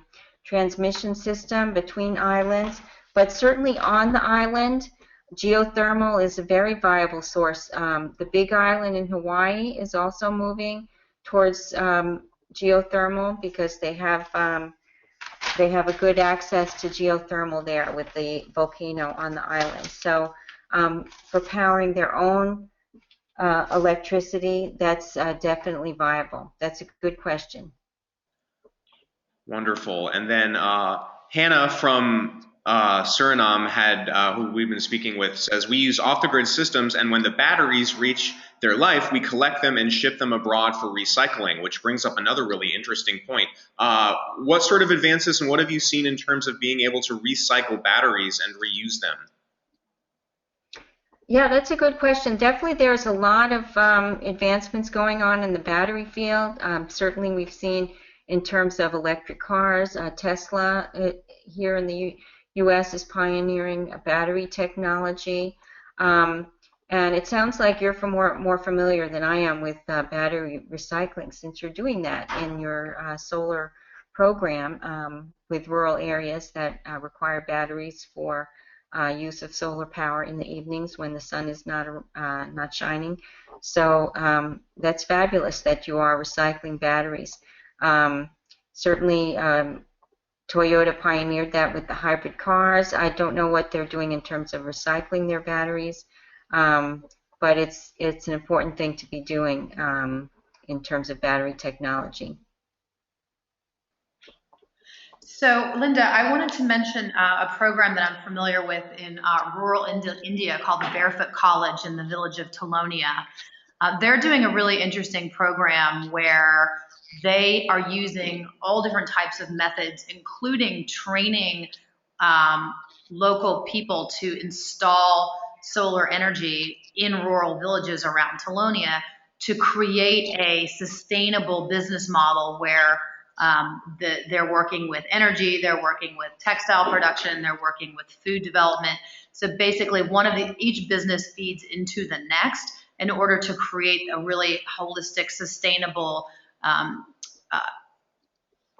transmission system between islands, but certainly on the island, geothermal is a very viable source. The Big Island in Hawaii is also moving towards geothermal because they have a good access to geothermal there with the volcano on the island. So for powering their own electricity, that's definitely viable. That's a good question. Wonderful. And then Hannah from Suriname who we've been speaking with, says, we use off-the-grid systems, and when the batteries reach their life, we collect them and ship them abroad for recycling, which brings up another really interesting point. What sort of advances and what have you seen in terms of being able to recycle batteries and reuse them? Yeah, that's a good question. Definitely there's a lot of advancements going on in the battery field. Certainly we've seen in terms of electric cars, Tesla here in the U.S. is pioneering a battery technology. And it sounds like you're more familiar than I am with battery recycling, since you're doing that in your solar program with rural areas that require batteries for use of solar power in the evenings when the sun is not shining. So that's fabulous that you are recycling batteries. Certainly Toyota pioneered that with the hybrid cars. I don't know what they're doing in terms of recycling their batteries, but it's an important thing to be doing in terms of battery technology. So, Linda, I wanted to mention a program that I'm familiar with in rural India called the Barefoot College in the village of Talonia. They're doing a really interesting program where they are using all different types of methods, including training local people to install solar energy in rural villages around Talonia to create a sustainable business model where they're working with energy, they're working with textile production, they're working with food development. So basically each business feeds into the next in order to create a really holistic, sustainable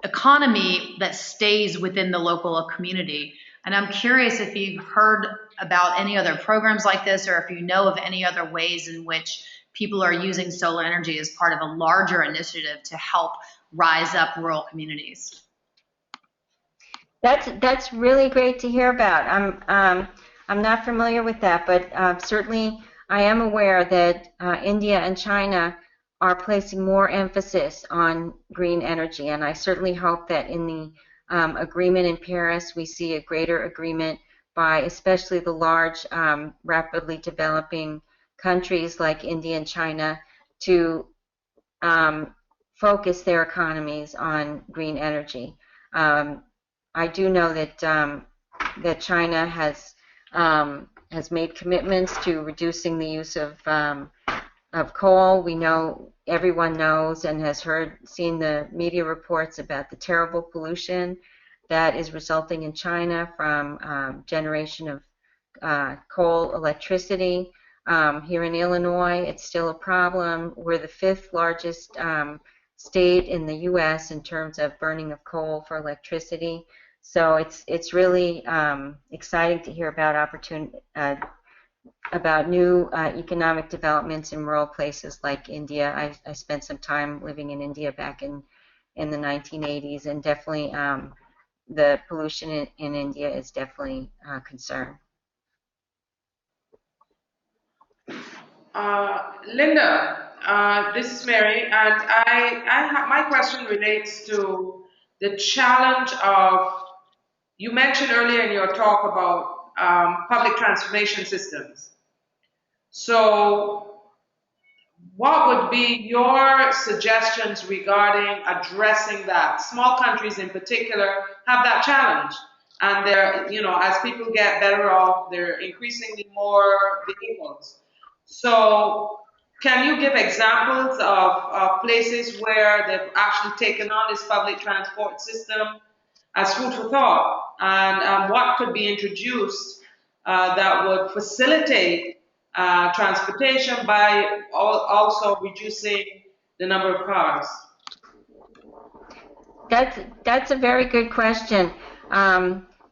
economy that stays within the local community. And I'm curious if you've heard about any other programs like this, or if you know of any other ways in which people are using solar energy as part of a larger initiative to help rise up rural communities. That's really great to hear about. I'm not familiar with that, but certainly I am aware that India and China are placing more emphasis on green energy, and I certainly hope that in the agreement in Paris we see a greater agreement by especially the large, rapidly developing countries like India and China to focus their economies on green energy. I do know that China has made commitments to reducing the use of coal. We know, everyone knows and has seen the media reports about the terrible pollution that is resulting in China from generation of coal electricity. Here in Illinois, it's still a problem. We're the 5th largest state in the U.S. in terms of burning of coal for electricity. So it's really exciting to hear about new economic developments in rural places like India. I spent some time living in India back in the 1980s, and definitely the pollution in India is definitely a concern. Linda, this is Mary, and my question relates to the challenge of, you mentioned earlier in your talk about public transportation systems. So what would be your suggestions regarding addressing that? Small countries in particular have that challenge. And they're, as people get better off, they're increasingly more vehicles. So can you give examples of places where they've actually taken on this public transport system as food for thought? And what could be introduced that would facilitate transportation by also reducing the number of cars? That's a very good question,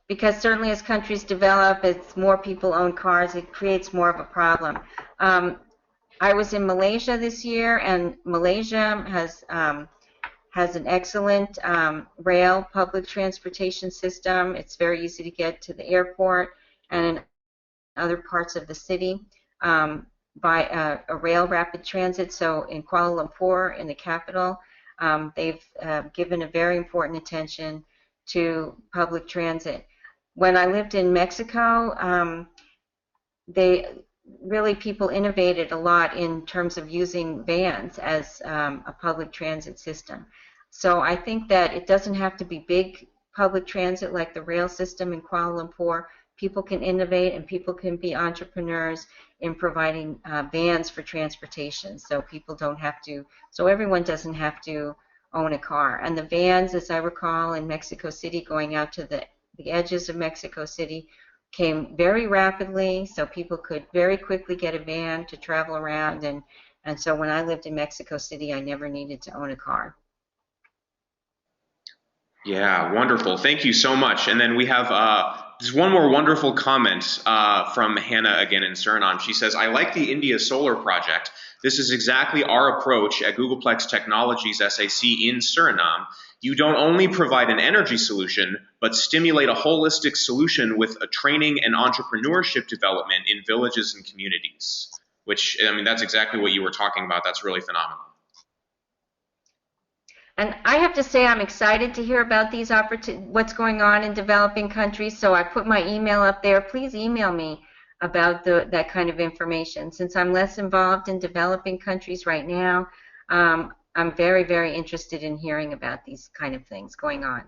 because certainly as countries develop, as more people own cars, it creates more of a problem. I was in Malaysia this year, and Malaysia has an excellent rail public transportation system. It's very easy to get to the airport and in other parts of the city by a rail rapid transit. So in Kuala Lumpur, in the capital, they've given a very important attention to public transit. When I lived in Mexico, people innovated a lot in terms of using vans as a public transit system. So I think that it doesn't have to be big public transit like the rail system in Kuala Lumpur. People can innovate and people can be entrepreneurs in providing vans for transportation. So people don't have to, so everyone doesn't have to own a car. And the vans, as I recall, in Mexico City, going out to the edges of Mexico City, came very rapidly, so people could very quickly get a van to travel around. And so when I lived in Mexico City, I never needed to own a car. Yeah, wonderful. Thank you so much. And then we have just one more wonderful comment from Hannah again in Suriname. She says, I like the India Solar Project. This is exactly our approach at Googleplex Technologies SAC in Suriname. You don't only provide an energy solution, but stimulate a holistic solution with a training and entrepreneurship development in villages and communities. Which, I mean, that's exactly what you were talking about. That's really phenomenal. And I have to say I'm excited to hear about these what's going on in developing countries. So I put my email up there. Please email me about that kind of information. Since I'm less involved in developing countries right now, I'm very, very interested in hearing about these kind of things going on.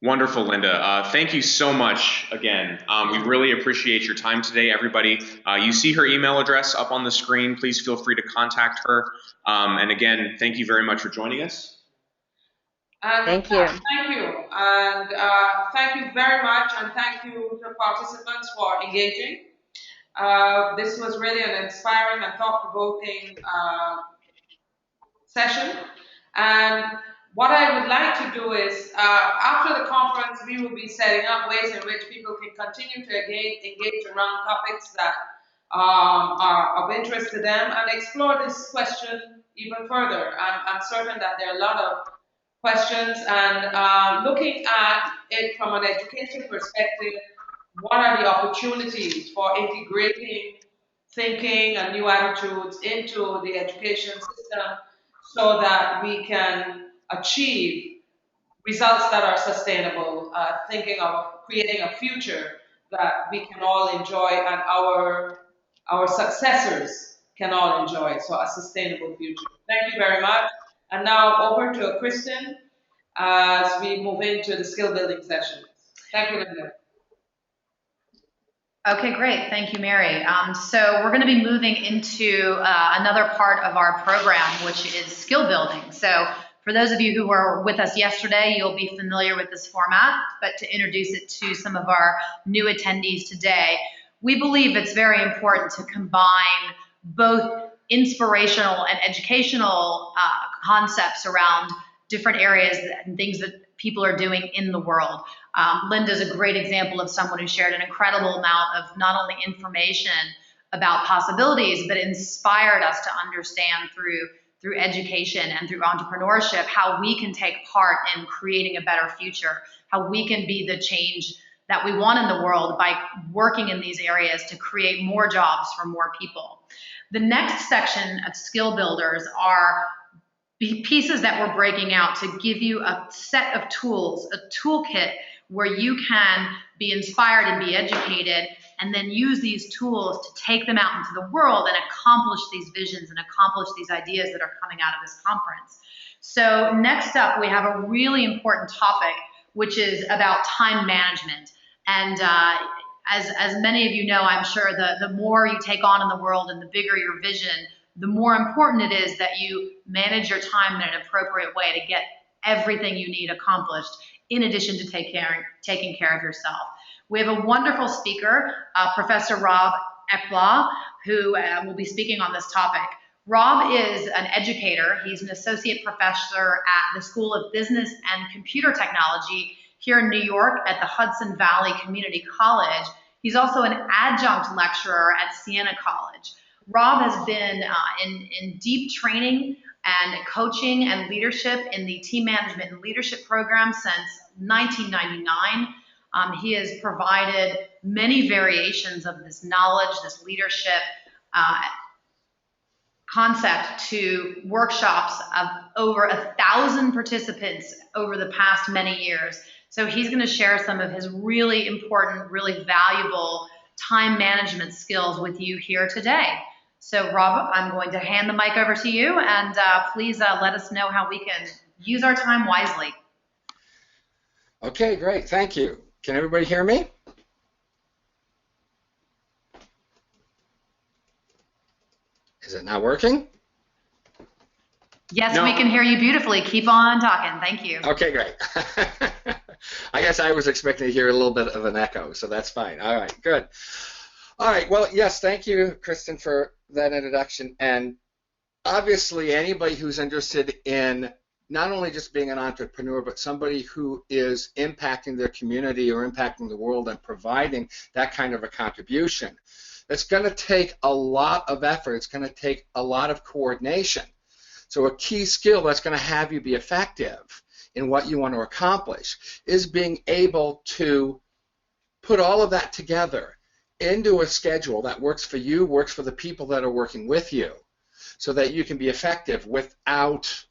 Wonderful, Linda. Thank you so much again. We really appreciate your time today, everybody. You see her email address up on the screen. Please feel free to contact her. And again, thank you very much for joining us. Thank you. Thank you. And thank you very much. And thank you to the participants for engaging. This was really an inspiring and thought-provoking session. And what I would like to do is, after the conference, we will be setting up ways in which people can continue to engage around topics that are of interest to them and explore this question even further. I'm certain that there are a lot of questions, and looking at it from an education perspective, what are the opportunities for integrating thinking and new attitudes into the education system so that we can achieve results that are sustainable, thinking of creating a future that we can all enjoy and our successors can all enjoy, so a sustainable future. Thank you very much. And now over to Kristen as we move into the skill building session. Thank you, Linda. Okay, great. Thank you, Mary. So we're going to be moving into another part of our program, which is skill building. So for those of you who were with us yesterday, you'll be familiar with this format, but to introduce it to some of our new attendees today, we believe it's very important to combine both inspirational and educational concepts around different areas and things that people are doing in the world. Linda's a great example of someone who shared an incredible amount of not only information about possibilities, but inspired us to understand through education and through entrepreneurship how we can take part in creating a better future, how we can be the change that we want in the world by working in these areas to create more jobs for more people. The next section of skill builders are pieces that we're breaking out to give you a set of tools, a toolkit where you can be inspired and be educated and then use these tools to take them out into the world and accomplish these visions and accomplish these ideas that are coming out of this conference. So next up, we have a really important topic, which is about time management. And as many of you know, I'm sure the more you take on in the world and the bigger your vision, the more important it is that you manage your time in an appropriate way to get everything you need accomplished, in addition to taking care of yourself. We have a wonderful speaker, Professor Rob Ekblaw, who will be speaking on this topic. Rob is an educator. He's an associate professor at the School of Business and Computer Technology here in New York at the Hudson Valley Community College. He's also an adjunct lecturer at Siena College. Rob has been in deep training and coaching and leadership in the team management and leadership program since 1999. He has provided many variations of this knowledge, this leadership concept to workshops of over 1,000 participants over the past many years. So he's going to share some of his really important, really valuable time management skills with you here today. So Rob, I'm going to hand the mic over to you, and please let us know how we can use our time wisely. Okay, great. Thank you. Can everybody hear me? Is it not working? Yes, No. we can hear you beautifully. Keep on talking. Thank you. Okay, great. I guess I was expecting to hear a little bit of an echo, so that's fine. All right, good. All right, well, yes, thank you, Kristen, for that introduction. And obviously, anybody who's interested in not only just being an entrepreneur, but somebody who is impacting their community or impacting the world and providing that kind of a contribution, it's going to take a lot of effort. It's going to take a lot of coordination. So a key skill that's going to have you be effective in what you want to accomplish is being able to put all of that together into a schedule that works for you, works for the people that are working with you, so that you can be effective without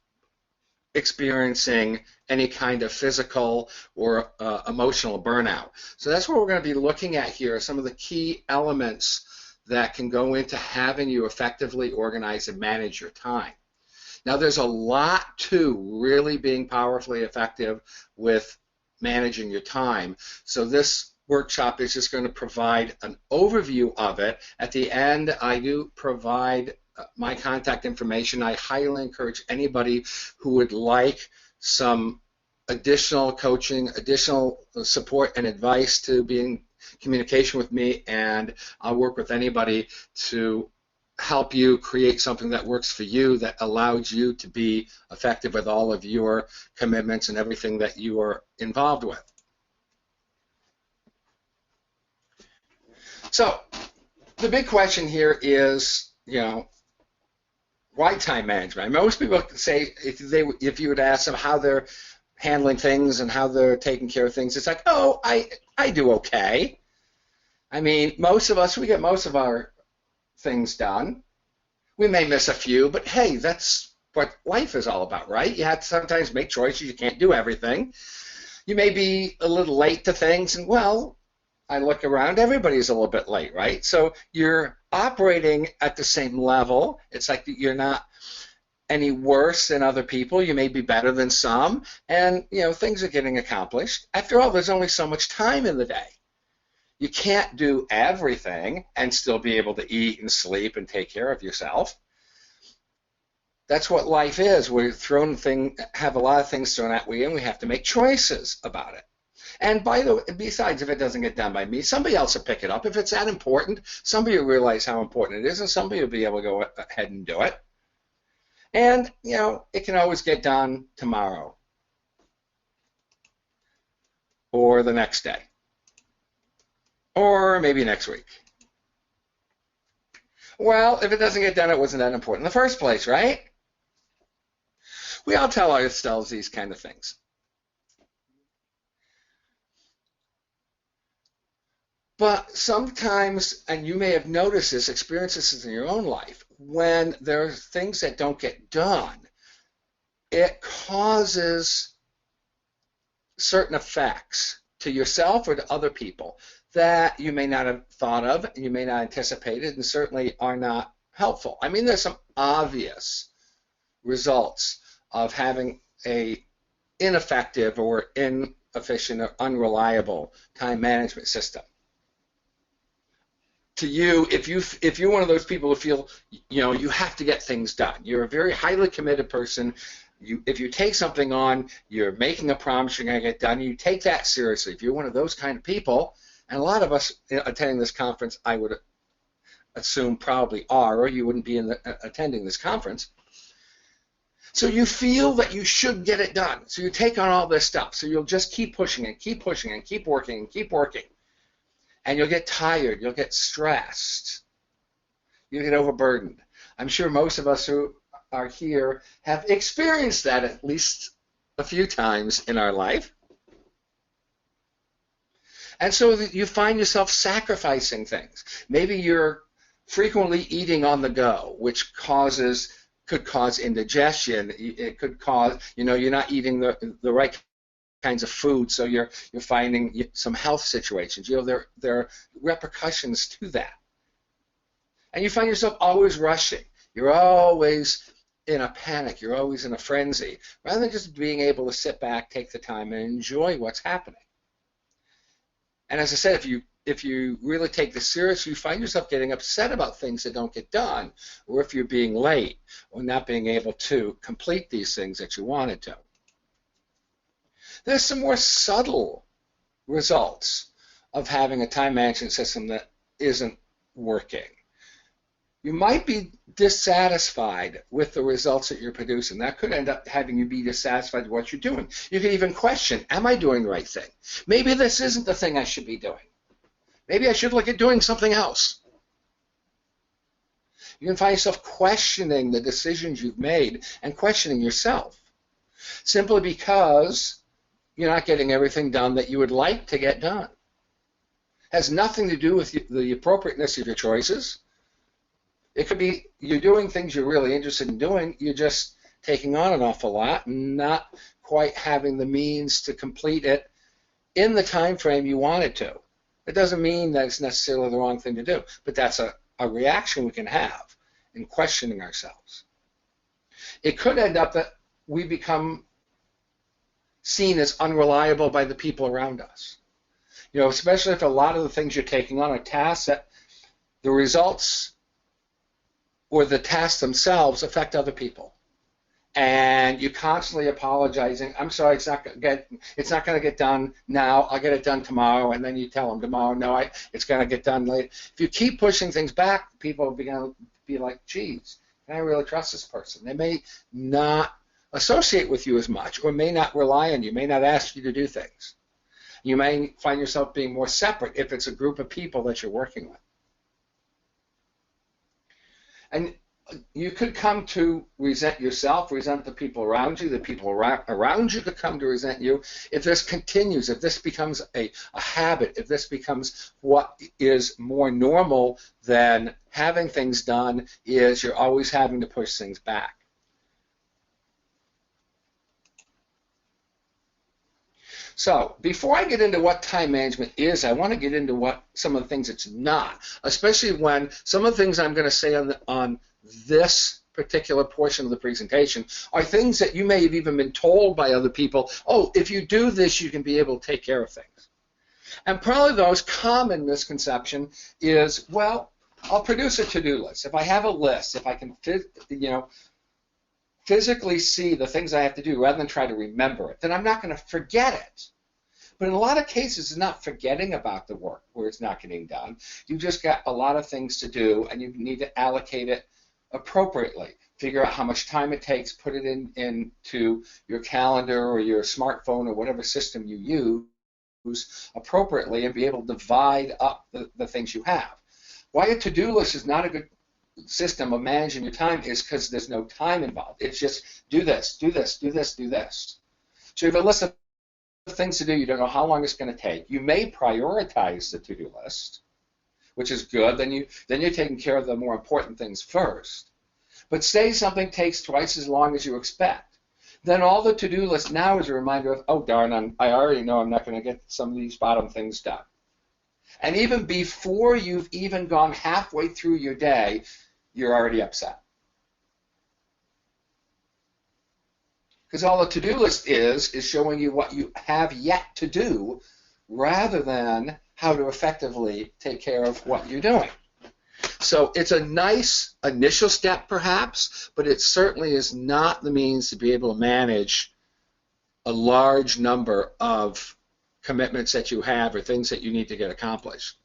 experiencing any kind of physical or emotional burnout. So that's what we're going to be looking at here, some of the key elements that can go into having you effectively organize and manage your time. Now, there's a lot to really being powerfully effective with managing your time. So this workshop is just going to provide an overview of it. At the end, I do provide my contact information. I highly encourage anybody who would like some additional coaching, additional support and advice to be in communication with me, and I'll work with anybody to help you create something that works for you, that allows you to be effective with all of your commitments and everything that you are involved with. So the big question here is, why time management? Most people say, if you would ask them how they're handling things and how they're taking care of things, it's like, oh, I do okay. I mean, most of us, we get most of our things done. We may miss a few, but hey, that's what life is all about, right? You have to sometimes make choices. You can't do everything. You may be a little late to things, and well, I look around, everybody's a little bit late, right? So you're operating at the same level. It's like you're not any worse than other people. You may be better than some, and things are getting accomplished. After all, there's only so much time in the day. You can't do everything and still be able to eat and sleep and take care of yourself. That's what life is. We're have a lot of things thrown at you, and we have to make choices about it. And besides, if it doesn't get done by me, somebody else will pick it up. If it's that important, somebody will realize how important it is, and somebody will be able to go ahead and do it. And, it can always get done tomorrow or the next day or maybe next week. Well, if it doesn't get done, it wasn't that important in the first place, right? We all tell ourselves these kind of things. But sometimes, and you may have noticed this, experienced this in your own life, when there are things that don't get done, it causes certain effects to yourself or to other people that you may not have thought of, and you may not anticipated, and certainly are not helpful. I mean, there's some obvious results of having a ineffective or inefficient or unreliable time management system. To you, if you're one of those people who feel you have to get things done, you're a very highly committed person. If you take something on, you're making a promise you're going to get done. You take that seriously. If you're one of those kind of people, and a lot of us attending this conference, I would assume probably are, or you wouldn't be attending this conference. So you feel that you should get it done. So you take on all this stuff. So you'll just keep pushing and keep pushing and keep working and keep working. And you'll get tired, you'll get stressed, you'll get overburdened. I'm sure most of us who are here have experienced that at least a few times in our life. And so you find yourself sacrificing things. Maybe you're frequently eating on the go, which could cause indigestion. It could cause, you're not eating the right kinds of food, so you're finding some health situations. There are repercussions to that. And you find yourself always rushing. You're always in a panic. You're always in a frenzy, rather than just being able to sit back, take the time, and enjoy what's happening. And as I said, if you really take this seriously, you find yourself getting upset about things that don't get done, or if you're being late, or not being able to complete these things that you wanted to. There's some more subtle results of having a time management system that isn't working. You might be dissatisfied with the results that you're producing. That could end up having you be dissatisfied with what you're doing. You could even question, am I doing the right thing? Maybe this isn't the thing I should be doing. Maybe I should look at doing something else. You can find yourself questioning the decisions you've made and questioning yourself, simply because you're not getting everything done that you would like to get done. It has nothing to do with the appropriateness of your choices. It could be you're doing things you're really interested in doing, you're just taking on an awful lot and not quite having the means to complete it in the time frame you wanted to. It doesn't mean that it's necessarily the wrong thing to do, but that's a reaction we can have in questioning ourselves. It could end up that we become seen as unreliable by the people around us. Especially if a lot of the things you're taking on are tasks that the results or the tasks themselves affect other people. And you're constantly apologizing. I'm sorry, it's not going to get done now. I'll get it done tomorrow. And then you tell them tomorrow, no, it's going to get done later. If you keep pushing things back, people are going to be like, geez, can I really trust this person? They may not associate with you as much, or may not rely on you, may not ask you to do things. You may find yourself being more separate if it's a group of people that you're working with. And you could come to resent yourself, resent the people around you. The people around you could come to resent you if this continues, if this becomes a habit, if this becomes what is more normal than having things done is you're always having to push things back. So before I get into what time management is, I want to get into what some of the things it's not, especially when some of the things I'm going to say on this particular portion of the presentation are things that you may have even been told by other people, oh, if you do this, you can be able to take care of things. And probably the most common misconception is, well, I'll produce a to-do list. If I have a list, if I can physically see the things I have to do rather than try to remember it, then I'm not going to forget it. But in a lot of cases, it's not forgetting about the work where it's not getting done. You've just got a lot of things to do, and you need to allocate it appropriately. Figure out how much time it takes, put it into your calendar or your smartphone or whatever system you use appropriately, and be able to divide up the things you have. Why a to-do list is not a good system of managing your time is because there's no time involved. It's just do this, do this, do this, do this. So you have a list of things to do. You don't know how long it's going to take. You may prioritize the to-do list, which is good. Then you're taking care of the more important things first. But say something takes twice as long as you expect. Then all the to-do list now is a reminder of, oh darn, I already know I'm not going to get some of these bottom things done. And even before you've even gone halfway through your day, you're already upset. Because all the to-do list is showing you what you have yet to do rather than how to effectively take care of what you're doing. So it's a nice initial step perhaps, but it certainly is not the means to be able to manage a large number of commitments that you have or things that you need to get accomplished.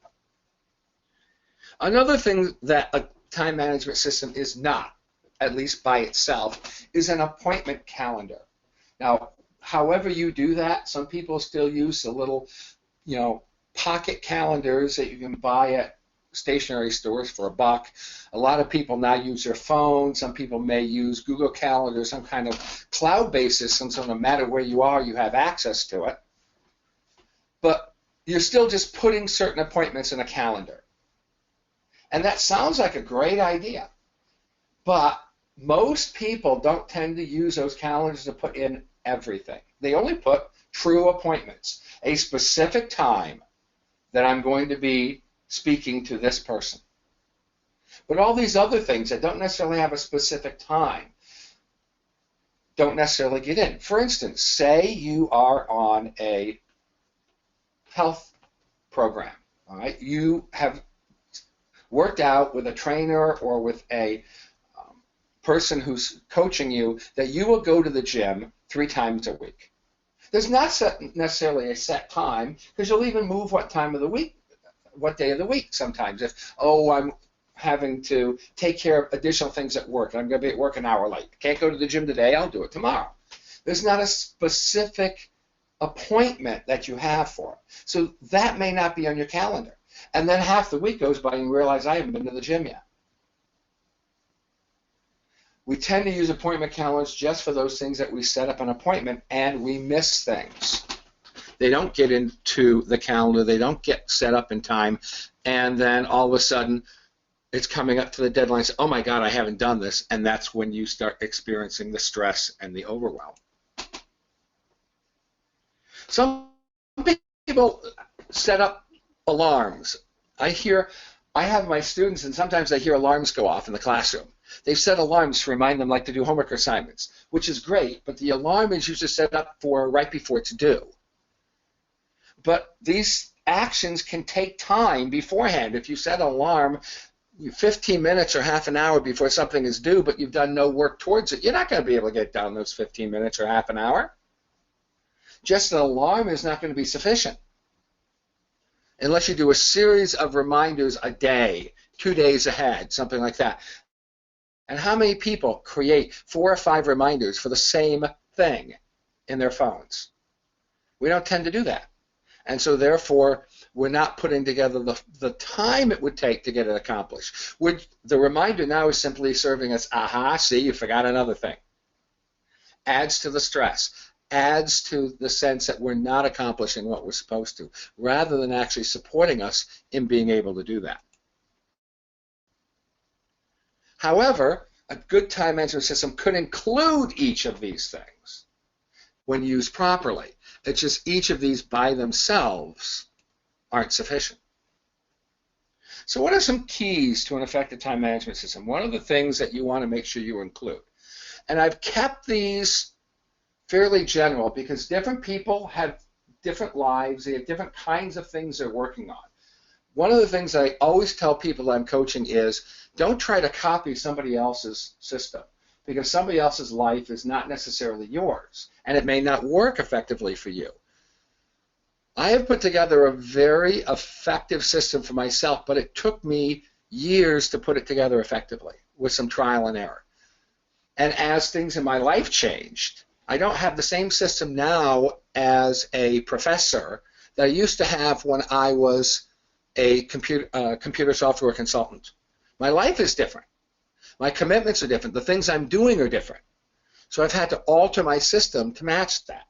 Another thing that a time management system is not, at least by itself, is an appointment calendar. Now, however you do that, some people still use the little, pocket calendars that you can buy at stationery stores for $1. A lot of people now use their phone. Some people may use Google Calendar, some kind of cloud-based system, so no matter where you are, you have access to it. But you're still just putting certain appointments in a calendar. And that sounds like a great idea. But most people don't tend to use those calendars to put in everything. They only put true appointments, a specific time that I'm going to be speaking to this person. But all these other things that don't necessarily have a specific time don't necessarily get in. For instance, say you are on a health program, all right? You have worked out with a trainer or with a person who's coaching you that you will go to the gym 3 times a week. There's not necessarily a set time, because you'll even move what time of the week, what day of the week sometimes. If, oh, I'm having to take care of additional things at work, and I'm going to be at work an hour late. Can't go to the gym today, I'll do it tomorrow. There's not a specific appointment that you have for it. So that may not be on your calendar. And then half the week goes by and you realize I haven't been to the gym yet. We tend to use appointment calendars just for those things that we set up an appointment, and we miss things. They don't get into the calendar, they don't get set up in time, and then all of a sudden it's coming up to the deadline. Oh my God, I haven't done this, and that's when you start experiencing the stress and the overwhelm. Some people set up alarms. I have my students, and sometimes I hear alarms go off in the classroom. They've set alarms to remind them like to do homework assignments, which is great, but the alarm is usually set up for right before it's due. But these actions can take time beforehand. If you set an alarm 15 minutes or half an hour before something is due, but you've done no work towards it, you're not going to be able to get down those 15 minutes or half an hour. Just an alarm is not going to be sufficient unless you do a series of reminders a day, 2 days ahead, something like that. And how many people create 4 or 5 reminders for the same thing in their phones? We don't tend to do that. And so therefore, we're not putting together the time it would take to get it accomplished. The reminder now is simply serving as, aha, see, you forgot another thing. Adds to the stress, adds to the sense that we're not accomplishing what we're supposed to, rather than actually supporting us in being able to do that. However, a good time management system could include each of these things when used properly. It's just each of these by themselves aren't sufficient. So what are some keys to an effective time management system? One of the things that you want to make sure you include. And I've kept these fairly general because different people have different lives. They have different kinds of things they're working on. One of the things I always tell people I'm coaching is don't try to copy somebody else's system, because somebody else's life is not necessarily yours, and it may not work effectively for you. I have put together a very effective system for myself, but it took me years to put it together effectively with some trial and error. And as things in my life changed, I don't have the same system now as a professor that I used to have when I was a computer software consultant. My life is different. My commitments are different. The things I'm doing are different. So I've had to alter my system to match that.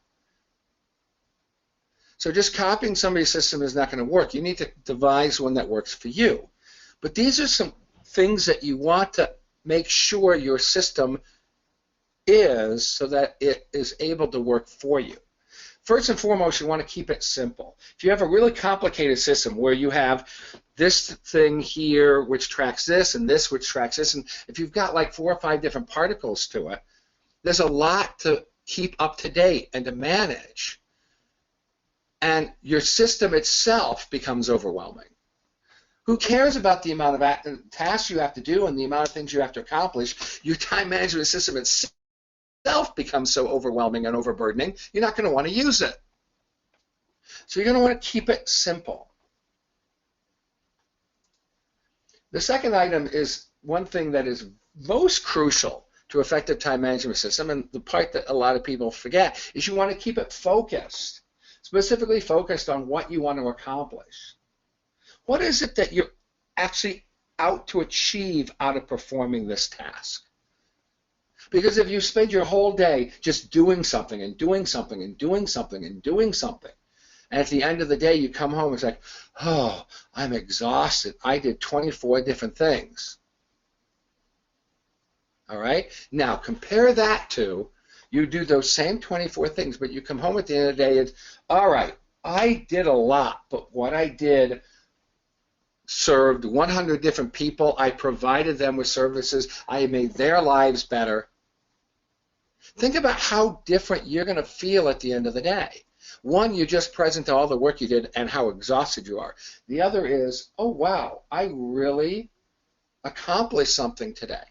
So just copying somebody's system is not going to work. You need to devise one that works for you. But these are some things that you want to make sure your system is so that it is able to work for you. First and foremost, you want to keep it simple. If you have a really complicated system where you have this thing here which tracks this and this which tracks this, and if you've got like 4 or 5 different particles to it, there's a lot to keep up to date and to manage. And your system itself becomes overwhelming. Who cares about the amount of tasks you have to do and the amount of things you have to accomplish? Your time management system itself becomes so overwhelming and overburdening, you're not going to want to use it. So you're going to want to keep it simple. The second item is one thing that is most crucial to effective time management system, and the part that a lot of people forget, is you want to keep it focused, specifically focused on what you want to accomplish. What is it that you're actually out to achieve out of performing this task? Because if you spend your whole day just doing something and doing something and doing something and doing something, and at the end of the day you come home, it's like, oh, I'm exhausted. I did 24 different things. All right? Now compare that to you do those same 24 things, but you come home at the end of the day, it's, all right, I did a lot, but what I did served 100 different people. I provided them with services. I made their lives better. Think about how different you're going to feel at the end of the day. One, you're just present to all the work you did and how exhausted you are. The other is, oh, wow, I really accomplished something today.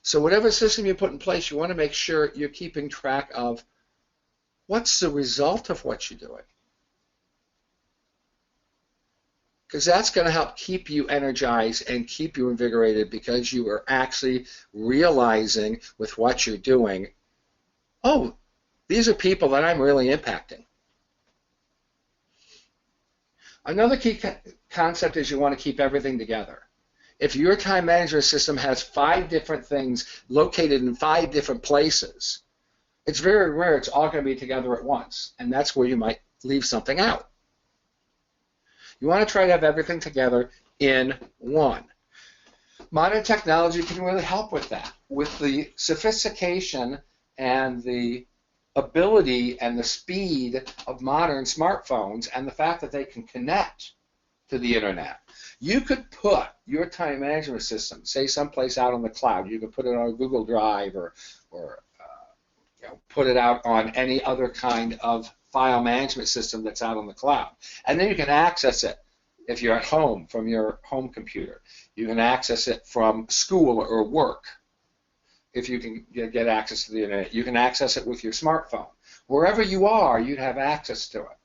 So whatever system you put in place, you want to make sure you're keeping track of what's the result of what you're doing. Because that's going to help keep you energized and keep you invigorated, because you are actually realizing with what you're doing, oh, these are people that I'm really impacting. Another key concept is you want to keep everything together. If your time management system has 5 different things located in 5 different places, it's very rare it's all going to be together at once, and that's where you might leave something out. You want to try to have everything together in one. Modern technology can really help with that. With the sophistication and the ability and the speed of modern smartphones and the fact that they can connect to the internet, you could put your time management system, say someplace out on the cloud. You could put it on a Google Drive or put it out on any other kind of file management system that's out on the cloud. And then you can access it if you're at home from your home computer. You can access it from school or work if you can get access to the internet. You can access it with your smartphone. Wherever you are, you'd have access to it.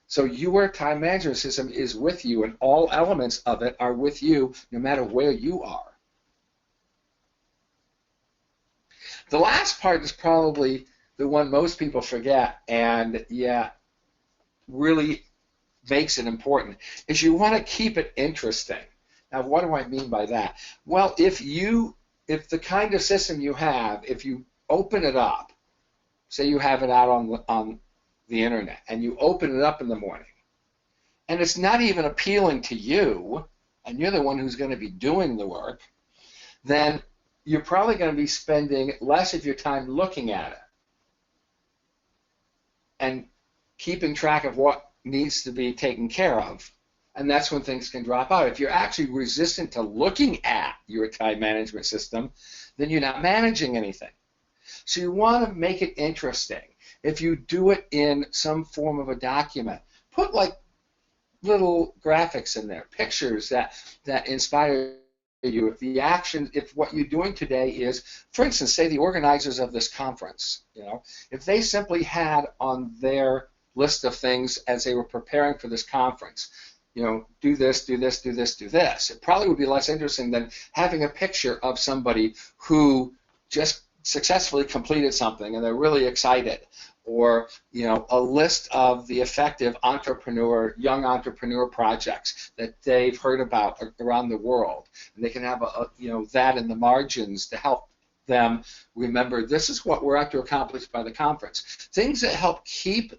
So your time management system is with you, and all elements of it are with you no matter where you are. The last part is probably the one most people forget, and yet really makes it important, is you want to keep it interesting. Now, what do I mean by that? Well, if the kind of system you have, if you open it up, say you have it out on the internet, and you open it up in the morning, and it's not even appealing to you, and you're the one who's going to be doing the work, then you're probably going to be spending less of your time looking at it and keeping track of what needs to be taken care of. And that's when things can drop out. If you're actually resistant to looking at your time management system, then you're not managing anything. So you want to make it interesting. If you do it in some form of a document, put like little graphics in there, pictures that inspire you. If what you're doing today is, for instance, say the organizers of this conference, if they simply had on their list of things as they were preparing for this conference, do this, do this, do this, do this, it probably would be less interesting than having a picture of somebody who just successfully completed something and they're really excited, or a list of the effective young entrepreneur projects that they've heard about around the world, and they can have that in the margins to help them remember this is what we're out to accomplish by the conference. Things that help keep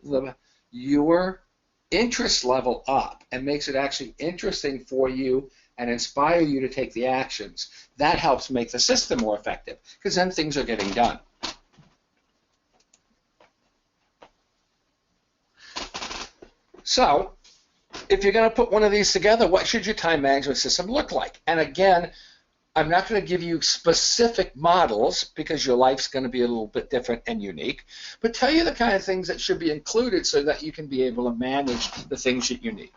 your interest level up and makes it actually interesting for you and inspire you to take the actions. That helps make the system more effective, because then things are getting done. So, if you're going to put one of these together, what should your time management system look like? And again, I'm not going to give you specific models because your life's going to be a little bit different and unique, but tell you the kind of things that should be included so that you can be able to manage the things that you need.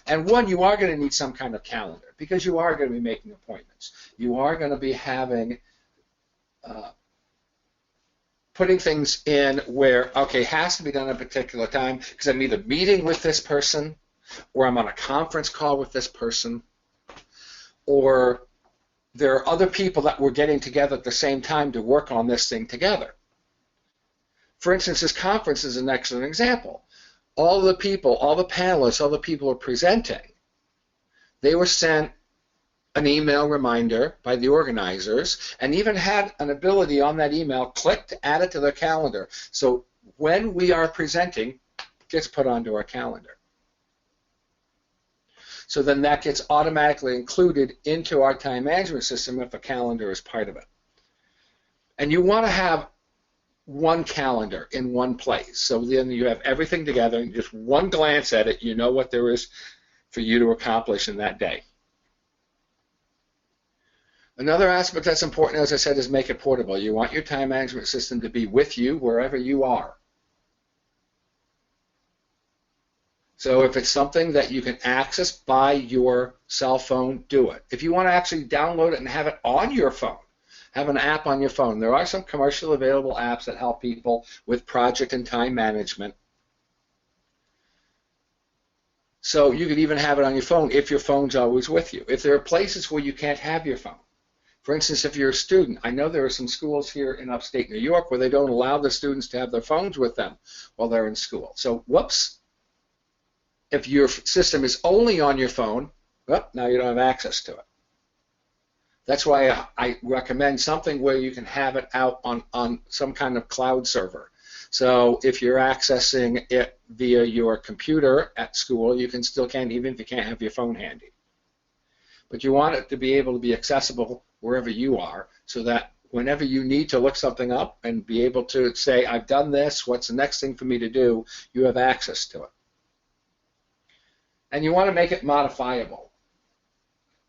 And one, you are going to need some kind of calendar, because you are going to be making appointments. You are going to be having putting things in where, okay, it has to be done at a particular time because I'm either meeting with this person, or I'm on a conference call with this person, or there are other people that we're getting together at the same time to work on this thing together. For instance, this conference is an excellent example. All the people, all the panelists, all the people are presenting. they were sent an email reminder by the organizers, and even had an ability on that email, click to add it to their calendar. So when we are presenting, it gets put onto our calendar. So then that gets automatically included into our time management system if a calendar is part of it. And you want to have one calendar in one place. So then you have everything together, and just one glance at it, you know what there is for you to accomplish in that day. Another aspect that's important, as I said, is make it portable. You want your time management system to be with you wherever you are. So if it's something that you can access by your cell phone, do it. If you want to actually download it and have it on your phone, have an app on your phone. There are some commercially available apps that help people with project and time management. So you could even have it on your phone if your phone's always with you. If there are places where you can't have your phone, for instance, if you're a student, I know there are some schools here in upstate New York where they don't allow the students to have their phones with them while they're in school. So, whoops, if your system is only on your phone, well, now you don't have access to it. That's why I recommend something where you can have it out on some kind of cloud server. So if you're accessing it via your computer at school, you can still even if you can't have your phone handy. But you want it to be able to be accessible wherever you are, so that whenever you need to look something up and be able to say, I've done this, what's the next thing for me to do, you have access to it. And you want to make it modifiable.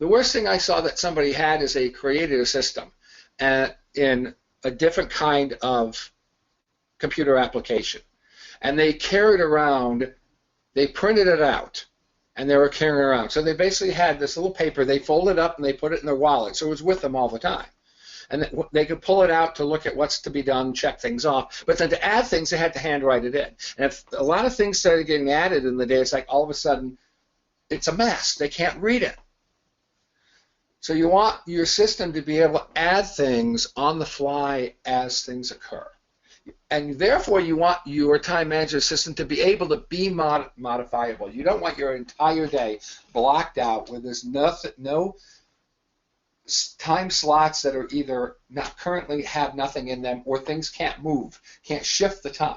The worst thing I saw that somebody had is they created a system in a different kind of computer application. And they carried around, they printed it out, and they were carrying it around. So they basically had this little paper, they folded up and they put it in their wallet, so it was with them all the time. And they could pull it out to look at what's to be done, check things off. But then to add things, they had to handwrite it in. And if a lot of things started getting added in the day, it's like all of a sudden, it's a mess. They can't read it. So you want your system to be able to add things on the fly as things occur. And therefore, you want your time management system to be able to be modifiable. You don't want your entire day blocked out where there's no time slots that are either not currently have nothing in them, or things can't move, can't shift the time.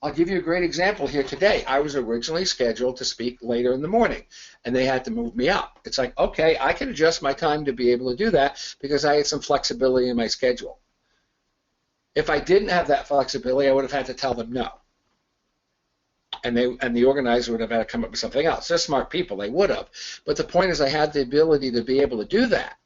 I'll give you a great example here today. I was originally scheduled to speak later in the morning, and they had to move me up. It's like, okay, I can adjust my time to be able to do that because I had some flexibility in my schedule. If I didn't have that flexibility, I would have had to tell them no. And the organizer would have had to come up with something else. They're smart people, they would have. But the point is I had the ability to be able to do that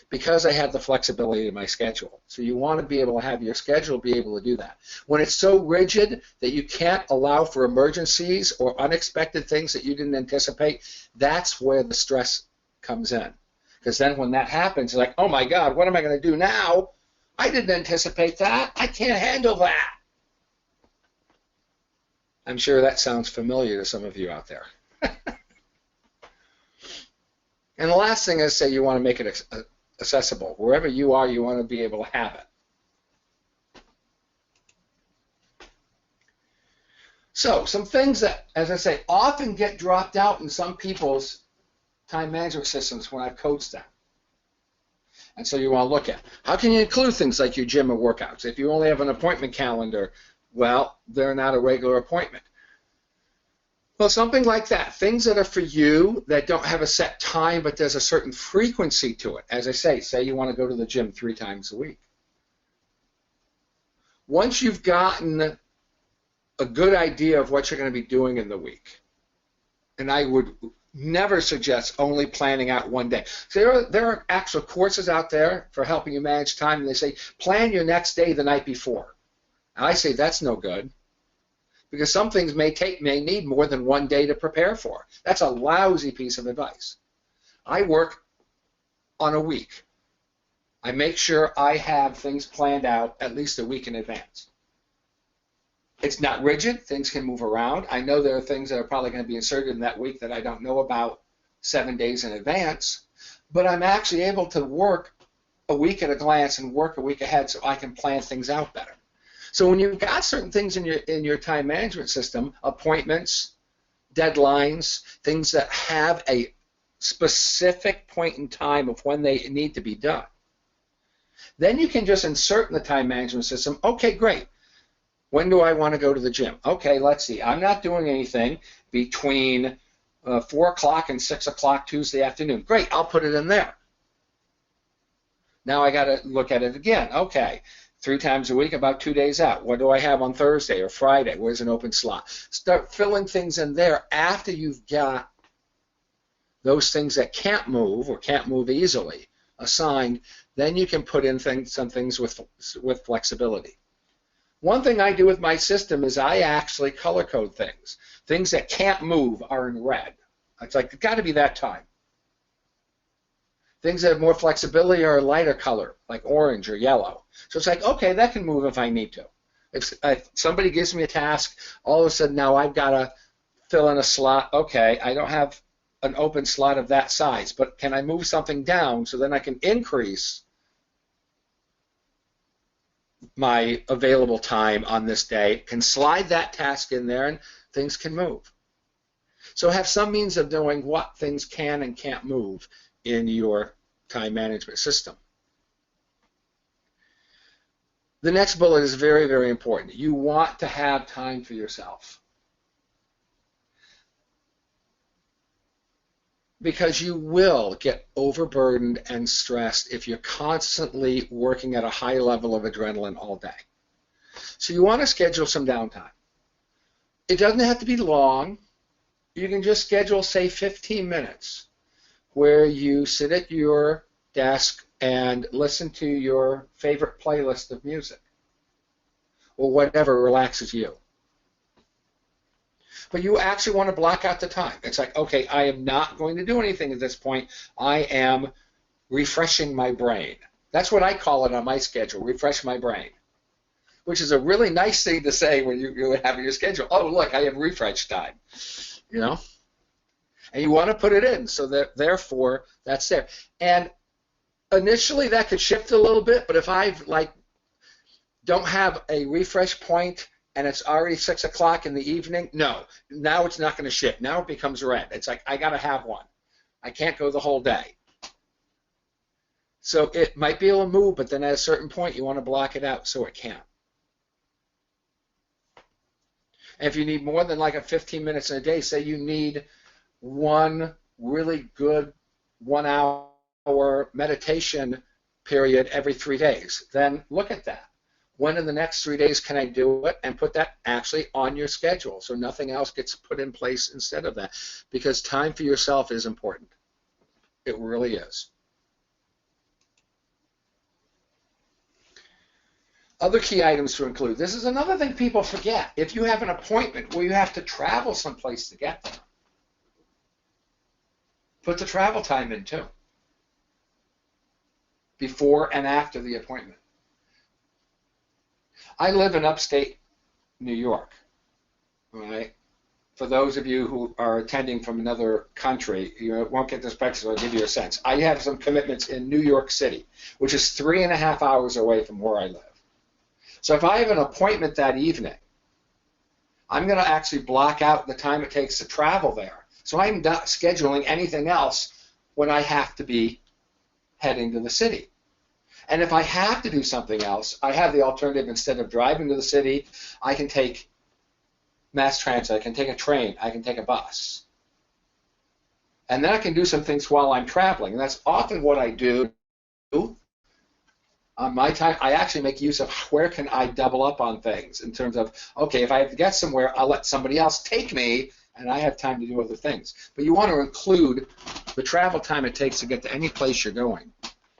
because I had the flexibility in my schedule. So you want to be able to have your schedule be able to do that. When it's so rigid that you can't allow for emergencies or unexpected things that you didn't anticipate, that's where the stress comes in. Because then when that happens, it's like, oh my God, what am I going to do now? I didn't anticipate that. I can't handle that. I'm sure that sounds familiar to some of you out there. And the last thing is, say you want to make it accessible. Wherever you are, you want to be able to have it. So some things that, as I say, often get dropped out in some people's time management systems when I coach them. And so you want to look at, how can you include things like your gym or workouts? If you only have an appointment calendar, well, they're not a regular appointment. Well, something like that, things that are for you that don't have a set time, but there's a certain frequency to it. As I say you want to go to the gym 3 times a week. Once you've gotten a good idea of what you're going to be doing in the week, and I would never suggest only planning out one day. So there are actual courses out there for helping you manage time, and they say plan your next day the night before. And I say that's no good, because some things may need more than one day to prepare for. That's a lousy piece of advice. I work on a week. I make sure I have things planned out at least a week in advance. It's not rigid. Things can move around. I know there are things that are probably going to be inserted in that week that I don't know about 7 days in advance, but I'm actually able to work a week at a glance and work a week ahead so I can plan things out better. So when you've got certain things in your time management system, appointments, deadlines, things that have a specific point in time of when they need to be done. Then you can just insert in the time management system, okay, great. When do I want to go to the gym? Okay, let's see. I'm not doing anything between 4 o'clock and 6 o'clock Tuesday afternoon. Great, I'll put it in there. Now I got to look at it again. Okay, 3 times a week, about 2 days out. What do I have on Thursday or Friday? Where's an open slot? Start filling things in there after you've got those things that can't move or can't move easily assigned. Then you can put in some things with flexibility. One thing I do with my system is I actually color code things. Things that can't move are in red. It's like, it's got to be that time. Things that have more flexibility are a lighter color, like orange or yellow. So it's like, okay, that can move if I need to. If somebody gives me a task, all of a sudden now I've got to fill in a slot. Okay, I don't have an open slot of that size, but can I move something down so then I can increase my available time on this day, can slide that task in there, and things can move. So have some means of knowing what things can and can't move in your time management system. The next bullet is very, very important. You want to have time for yourself. Because you will get overburdened and stressed if you're constantly working at a high level of adrenaline all day. So you want to schedule some downtime. It doesn't have to be long. You can just schedule, say, 15 minutes where you sit at your desk and listen to your favorite playlist of music or whatever relaxes you. But you actually want to block out the time. It's like, okay, I am not going to do anything at this point. I am refreshing my brain. That's what I call it on my schedule, refresh my brain, which is a really nice thing to say when you have your schedule. Oh, look, I have refresh time, you know? And you want to put it in so that, therefore, that's there. And initially that could shift a little bit, but if I don't have a refresh point and it's already 6 o'clock in the evening, no, now it's not going to shift. Now it becomes red. It's like, I got to have one. I can't go the whole day. So it might be able to move, but then at a certain point you want to block it out so it can't. And if you need more than like a 15 minutes in a day, say you need one really good 1 hour meditation period every 3 days, then look at that. When in the next 3 days can I do it, and put that actually on your schedule so nothing else gets put in place instead of that, because time for yourself is important. It really is. Other key items to include. This is another thing people forget. If you have an appointment where you have to travel someplace to get there, put the travel time in too, before and after the appointment. I live in upstate New York, right? For those of you who are attending from another country, you won't get this practice, so I'll give you a sense. I have some commitments in New York City, which is 3.5 hours away from where I live. So if I have an appointment that evening, I'm going to actually block out the time it takes to travel there. So I'm not scheduling anything else when I have to be heading to the city. And if I have to do something else, I have the alternative. Instead of driving to the city, I can take mass transit, I can take a train, I can take a bus. And then I can do some things while I'm traveling. And that's often what I do. On my time, I actually make use of where can I double up on things in terms of, okay, if I have to get somewhere, I'll let somebody else take me, and I have time to do other things. But you want to include the travel time it takes to get to any place you're going,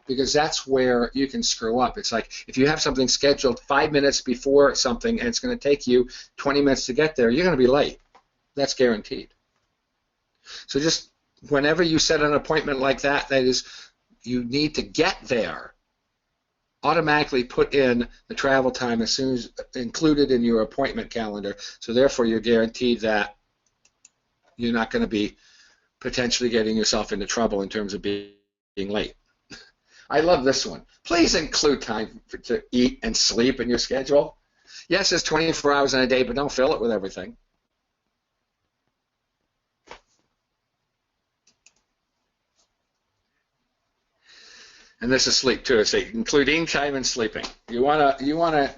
because that's where you can screw up. It's like if you have something scheduled 5 minutes before something and it's going to take you 20 minutes to get there, you're going to be late. That's guaranteed. So just whenever you set an appointment like that, that is, you need to get there, automatically put in the travel time as soon as included in your appointment calendar. So therefore you're guaranteed that you're not going to be potentially getting yourself into trouble in terms of being late. I love this one. Please include time to eat and sleep in your schedule. Yes, there's 24 hours in a day, but don't fill it with everything. And this is sleep too. It's including time and sleeping. You wanna.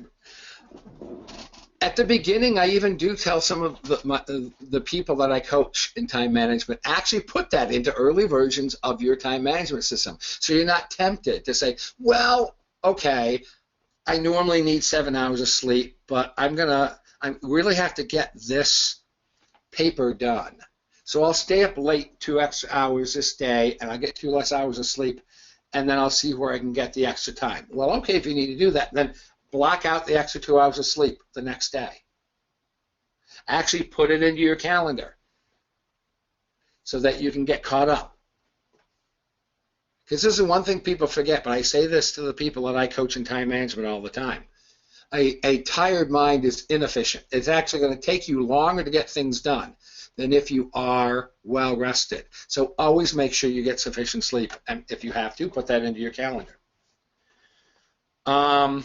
At the beginning, I even do tell some of the people that I coach in time management, actually put that into early versions of your time management system. So you're not tempted to say, well, okay, I normally need 7 hours of sleep, but I really have to get this paper done. So I'll stay up late 2 extra hours this day, and I'll get 2 less hours of sleep, and then I'll see where I can get the extra time. Well, okay, if you need to do that, then block out the extra 2 hours of sleep the next day. Actually put it into your calendar so that you can get caught up. Because this is one thing people forget, but I say this to the people that I coach in time management all the time. A tired mind is inefficient. It's actually going to take you longer to get things done than if you are well rested. So always make sure you get sufficient sleep. And if you have to, put that into your calendar. I'm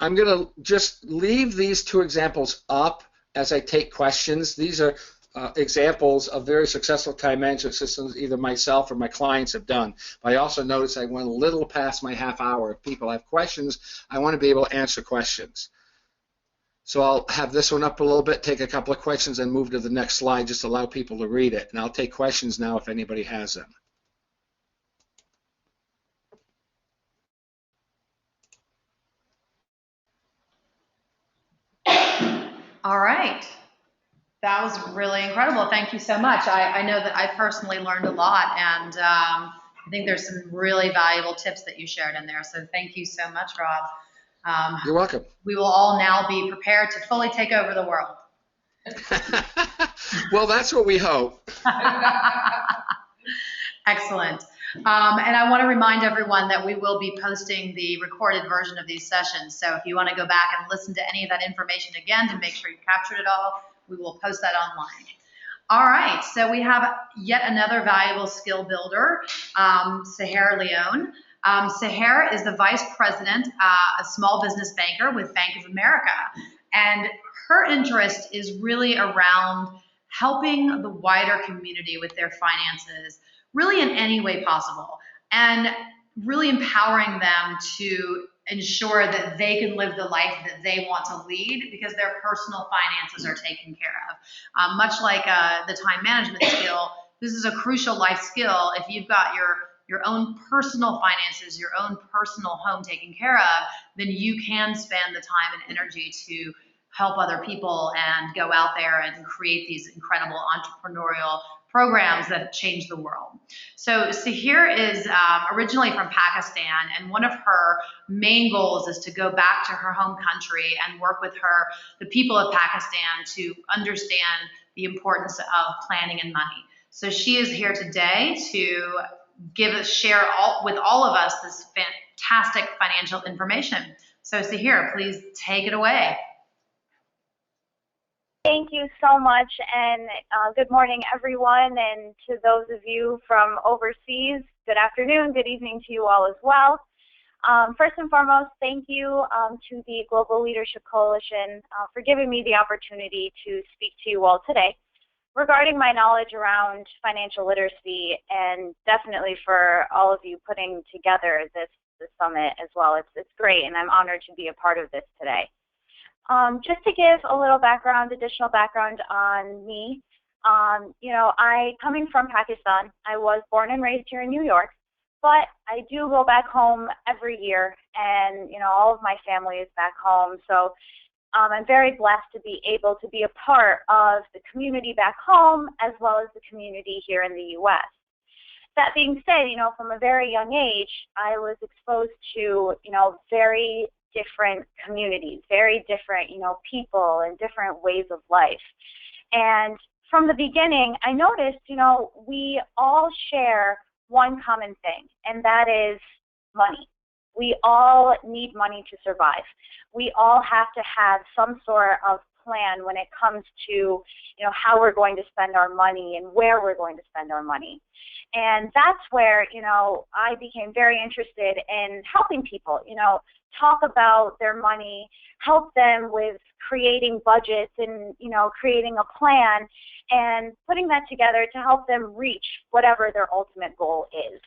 going to just leave these 2 examples up as I take questions. These are examples of very successful time management systems either myself or my clients have done. But I also noticed I went a little past my half hour. If people have questions, I want to be able to answer questions. So I'll have this one up a little bit, take a couple of questions, and move to the next slide, just allow people to read it. And I'll take questions now if anybody has them. All right. That was really incredible. Thank you so much. I know that I personally learned a lot, and I think there's some really valuable tips that you shared in there. So thank you so much, Rob. You're welcome. We will all now be prepared to fully take over the world. Well, that's what we hope. Excellent. And I want to remind everyone that we will be posting the recorded version of these sessions. So if you want to go back and listen to any of that information again to make sure you captured it all, we will post that online. All right, so we have yet another valuable skill builder, Seher Leone. Seher is the Vice President, a small business banker with Bank of America. And her interest is really around helping the wider community with their finances, really in any way possible, and really empowering them to ensure that they can live the life that they want to lead because their personal finances are taken care of. Much like the time management skill, this is a crucial life skill. If you've got your own personal finances, your own personal home taken care of, then you can spend the time and energy to help other people and go out there and create these incredible entrepreneurial programs that change the world. So Seher is originally from Pakistan, and one of her main goals is to go back to her home country and work with the people of Pakistan to understand the importance of planning and money. So she is here today to share with all of us this fantastic financial information. So Seher, please take it away. Thank you so much, and good morning, everyone, and to those of you from overseas, good afternoon, good evening to you all as well. First and foremost, thank you to the Global Leadership Coalition for giving me the opportunity to speak to you all today regarding my knowledge around financial literacy, and definitely for all of you putting together this summit as well. It's great, and I'm honored to be a part of this today. Just to give a little additional background on me, coming from Pakistan, I was born and raised here in New York, but I do go back home every year, and, all of my family is back home. So I'm very blessed to be able to be a part of the community back home as well as the community here in the U.S. That being said, from a very young age, I was exposed to, very different communities, very different, people and different ways of life. And from the beginning, I noticed, we all share one common thing, and that is money. We all need money to survive. We all have to have some sort of plan when it comes to, how we're going to spend our money and where we're going to spend our money. And that's where, I became very interested in helping people, talk about their money, help them with creating budgets and, creating a plan and putting that together to help them reach whatever their ultimate goal is.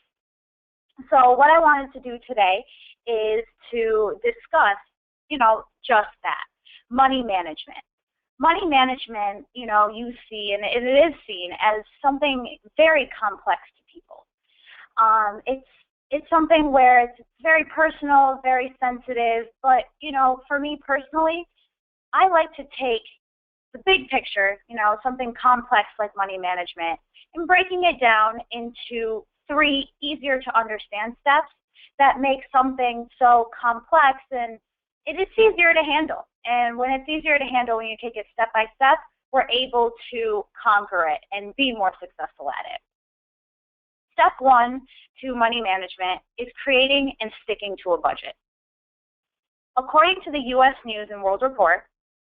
So what I wanted to do today is to discuss, just that, money management. Money management, you see, and it is seen as something very complex to people. It's something where it's very personal, very sensitive, but, for me personally, I like to take the big picture, something complex like money management, and breaking it down into 3 easier to understand steps that make something so complex, and it is easier to handle. And when it's easier to handle, when you take it step by step, we're able to conquer it and be more successful at it. Step 1 to money management is creating and sticking to a budget. According to the U.S. News and World Report,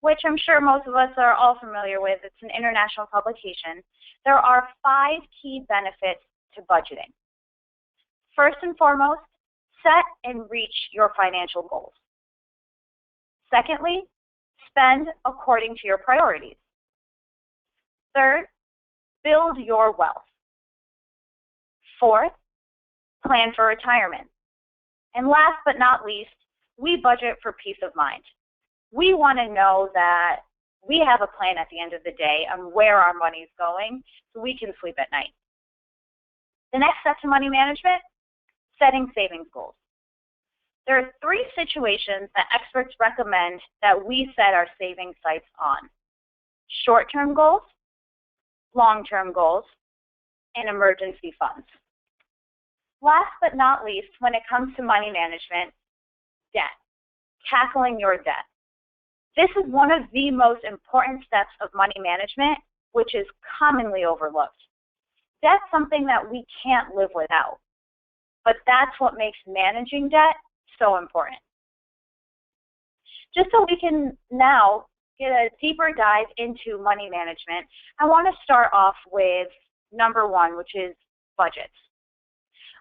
which I'm sure most of us are all familiar with, it's an international publication, there are 5 key benefits to budgeting. First and foremost, set and reach your financial goals. Secondly, spend according to your priorities. Third, build your wealth. Fourth, plan for retirement. And last but not least, we budget for peace of mind. We want to know that we have a plan at the end of the day on where our money is going so we can sleep at night. The next step to money management, setting savings goals. There are 3 situations that experts recommend that we set our savings sights on: short-term goals, long-term goals, and emergency funds. Last but not least, when it comes to money management, debt, tackling your debt. This is one of the most important steps of money management, which is commonly overlooked. Debt's something that we can't live without, but that's what makes managing debt so important. Just so we can now get a deeper dive into money management, I want to start off with number 1, which is budgets.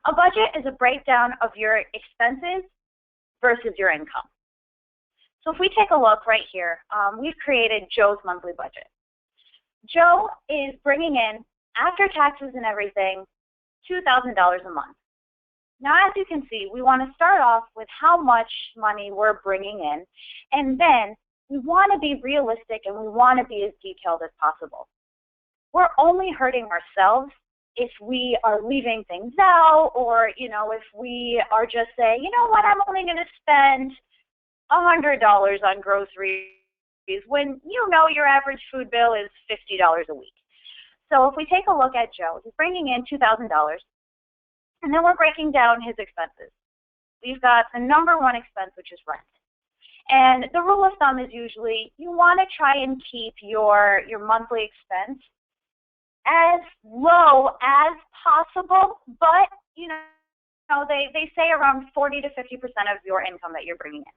A budget is a breakdown of your expenses versus your income. So if we take a look right here, we've created Joe's monthly budget. Joe is bringing in, after taxes and everything, $2,000 a month. Now, as you can see, we want to start off with how much money we're bringing in, and then we want to be realistic and we want to be as detailed as possible. We're only hurting ourselves if we are leaving things out, or, if we are just saying, I'm only going to spend $100 on groceries when your average food bill is $50 a week. So if we take a look at Joe, he's bringing in $2,000, and then we're breaking down his expenses. We've got the number 1 expense, which is rent. And the rule of thumb is usually you want to try and keep your monthly expense as low as possible, but they say around 40 to 50% of your income that you're bringing in.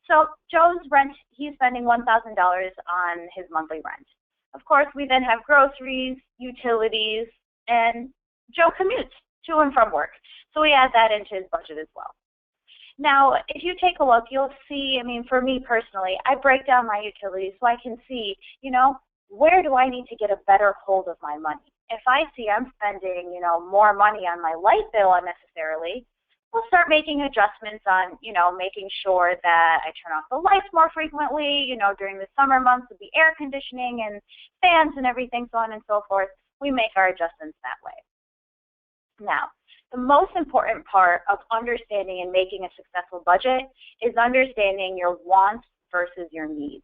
So Joe's rent, he's spending $1,000 on his monthly rent. Of course, we then have groceries, utilities, and Joe commutes to and from work. So we add that into his budget as well. Now, if you take a look, you'll see, for me personally, I break down my utilities so I can see, where do I need to get a better hold of my money? If I see I'm spending, more money on my light bill unnecessarily, we'll start making adjustments on, making sure that I turn off the lights more frequently, during the summer months with the air conditioning and fans and everything, so on and so forth. We make our adjustments that way. Now, the most important part of understanding and making a successful budget is understanding your wants versus your needs.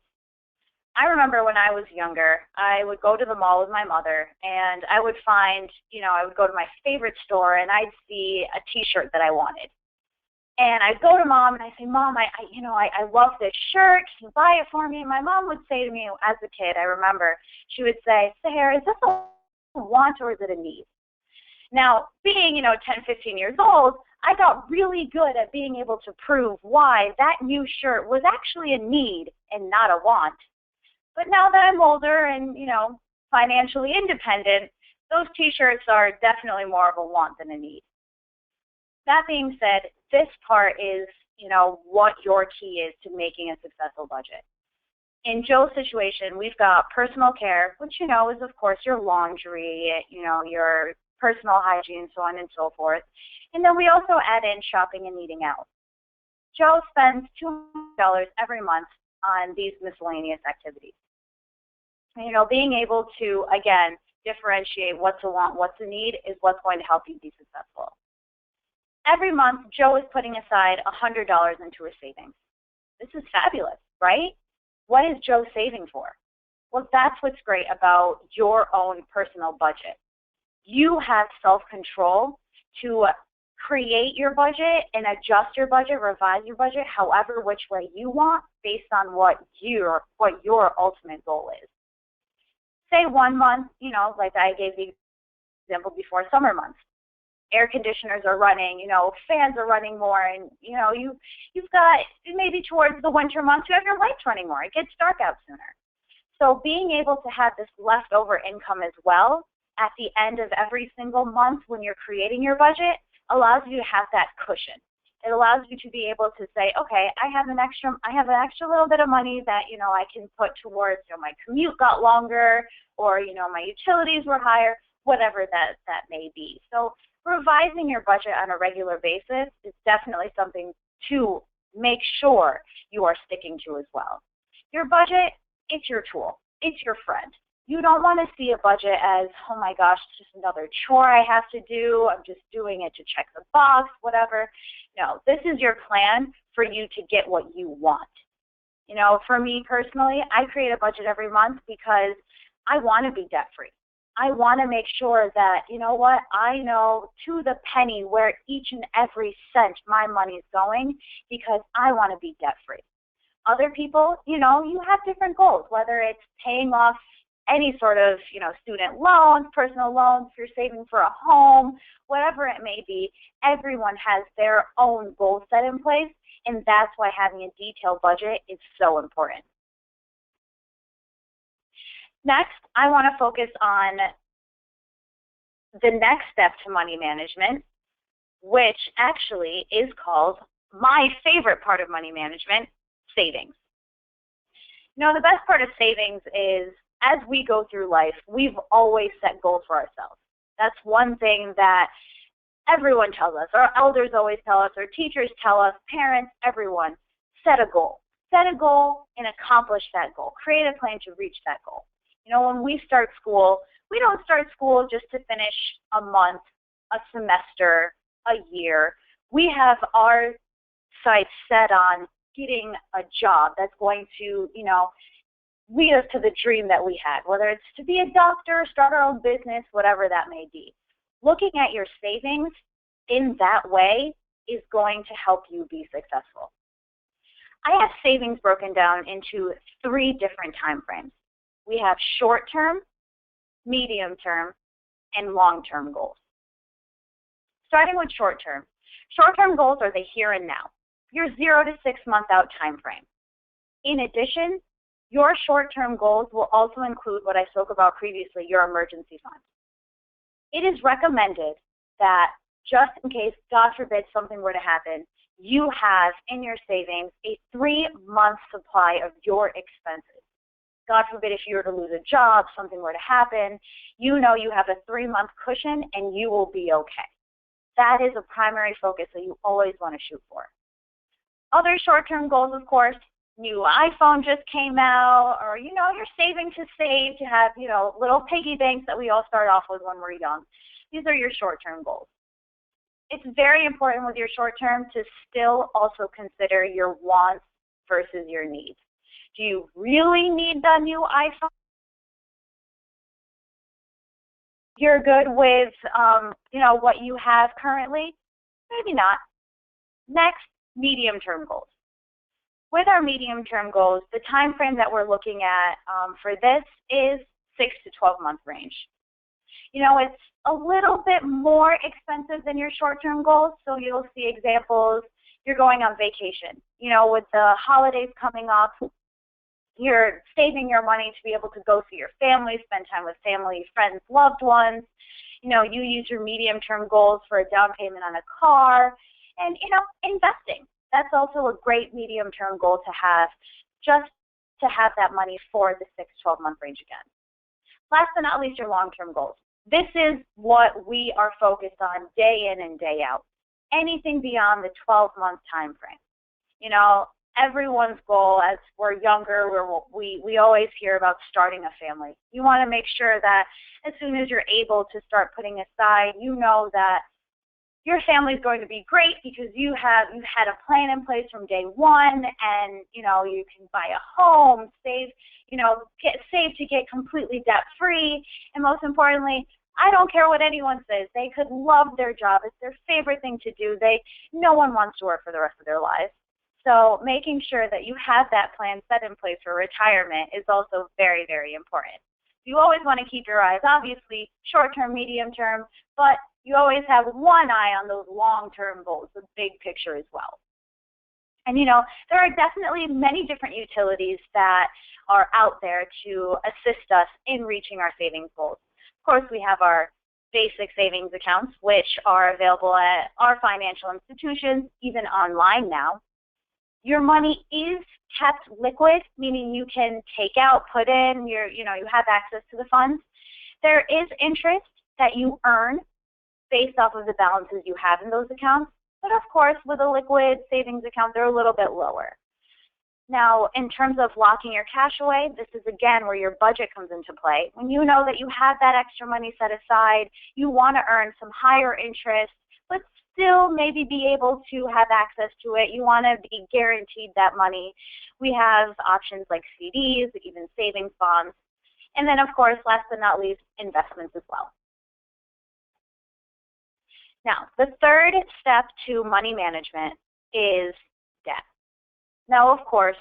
I remember when I was younger, I would go to the mall with my mother, and I would find, I would go to my favorite store, and I'd see a T-shirt that I wanted. And I'd go to Mom, and I'd say, Mom, I love this shirt. Can you buy it for me? And my mom would say to me, as a kid, I remember, she would say, Sarah, is this a want or is it a need? Now, being, 10, 15 years old, I got really good at being able to prove why that new shirt was actually a need and not a want. But now that I'm older and, financially independent, those T-shirts are definitely more of a want than a need. That being said, this part is, what your key is to making a successful budget. In Joe's situation, we've got personal care, which, is, of course, your laundry, your personal hygiene, so on and so forth. And then we also add in shopping and eating out. Joe spends $200 every month on these miscellaneous activities. You know, being able to, again, differentiate what's a want, what's a need is what's going to help you be successful. Every month, Joe is putting aside $100 into her savings. This is fabulous, right? What is Joe saving for? Well, that's what's great about your own personal budget. You have self-control to create your budget and adjust your budget, revise your budget, however which way you want, based on what your ultimate goal is. Say 1 month, you know, like I gave the example before, summer months. Air conditioners are running, you know, fans are running more, and, you know, you've got, maybe towards the winter months, you have your lights running more. It gets dark out sooner. So being able to have this leftover income as well at the end of every single month when you're creating your budget allows you to have that cushion. It allows you to be able to say, okay, I have an extra little bit of money that, you know, I can put towards, you know, my commute got longer, or, you know, my utilities were higher, whatever that may be. So revising your budget on a regular basis is definitely something to make sure you are sticking to as well. Your budget, it's your tool. It's your friend. You don't want to see a budget as, oh my gosh, it's just another chore I have to do. I'm just doing it to check the box, whatever. No, this is your plan for you to get what you want. You know, for me personally, I create a budget every month because I want to be debt-free. I want to make sure that, you know what, I know to the penny where each and every cent my money is going, because I want to be debt-free. Other people, you know, you have different goals, whether it's paying off any sort of, you know, student loans, personal loans, if you're saving for a home, whatever it may be. Everyone has their own goal set in place, and that's why having a detailed budget is so important. Next, I want to focus on the next step to money management, which actually is called my favorite part of money management, savings. You know, the best part of savings is, as we go through life, we've always set goals for ourselves. That's one thing that everyone tells us. Our elders always tell us, our teachers tell us, parents, everyone. Set a goal. Set a goal and accomplish that goal. Create a plan to reach that goal. You know, when we start school, we don't start school just to finish a month, a semester, a year. We have our sights set on getting a job that's going to, you know, lead us to the dream that we had, whether it's to be a doctor, start our own business, whatever that may be. Looking at your savings in that way is going to help you be successful. I have savings broken down into 3 different time frames. We have short-term, medium-term, and long-term goals. Starting with short-term. Short-term goals are the here and now, your 0 to 6 month out time frame. In addition, your short-term goals will also include what I spoke about previously, your emergency fund. It is recommended that just in case, God forbid, something were to happen, you have in your savings a 3-month supply of your expenses. God forbid, if you were to lose a job, something were to happen, you know you have a 3-month cushion and you will be okay. That is a primary focus that you always want to shoot for. Other short-term goals, of course, new iPhone just came out, or, you know, you're saving to save, to have, you know, little piggy banks that we all start off with when we're young. These are your short-term goals. It's very important with your short-term to still also consider your wants versus your needs. Do you really need the new iPhone? You're good with, you know, what you have currently? Maybe not. Next, medium-term goals. With our medium-term goals, the time frame that we're looking at for this is 6 to 12 month range. You know, it's a little bit more expensive than your short-term goals, so you'll see examples. You're going on vacation. You know, with the holidays coming up, you're saving your money to be able to go see your family, spend time with family, friends, loved ones. You know, you use your medium-term goals for a down payment on a car, and, you know, investing. That's also a great medium-term goal to have, just to have that money for the 6 to 12 month range again. Last but not least, your long-term goals. This is what we are focused on day in and day out. Anything beyond the 12-month time frame. You know, everyone's goal as we're younger, we always hear about starting a family. You want to make sure that as soon as you're able to start putting aside, you know that your family is going to be great because you've had a plan in place from day one, and you know you can buy a home, save, save to get completely debt free, and most importantly, I don't care what anyone says. They could love their job. It's their favorite thing to do. No one wants to work for the rest of their lives. So making sure that you have that plan set in place for retirement is also very, very important. You always want to keep your eyes, obviously, short-term, medium-term, but you always have one eye on those long-term goals, the big picture as well. And, there are definitely many different utilities that are out there to assist us in reaching our savings goals. Of course, we have our basic savings accounts, which are available at our financial institutions, even online now. Your money is kept liquid, meaning you can take out, put in, you have access to the funds. There is interest that you earn based off of the balances you have in those accounts, but of course, with a liquid savings account, they're a little bit lower. Now, in terms of locking your cash away, this is again where your budget comes into play. When you know that you have that extra money set aside, you want to earn some higher interest, but still maybe be able to have access to it. You want to be guaranteed that money. We have options like CDs, even savings bonds. And then, of course, last but not least, investments as well. Now, the third step to money management is debt. Now, of course,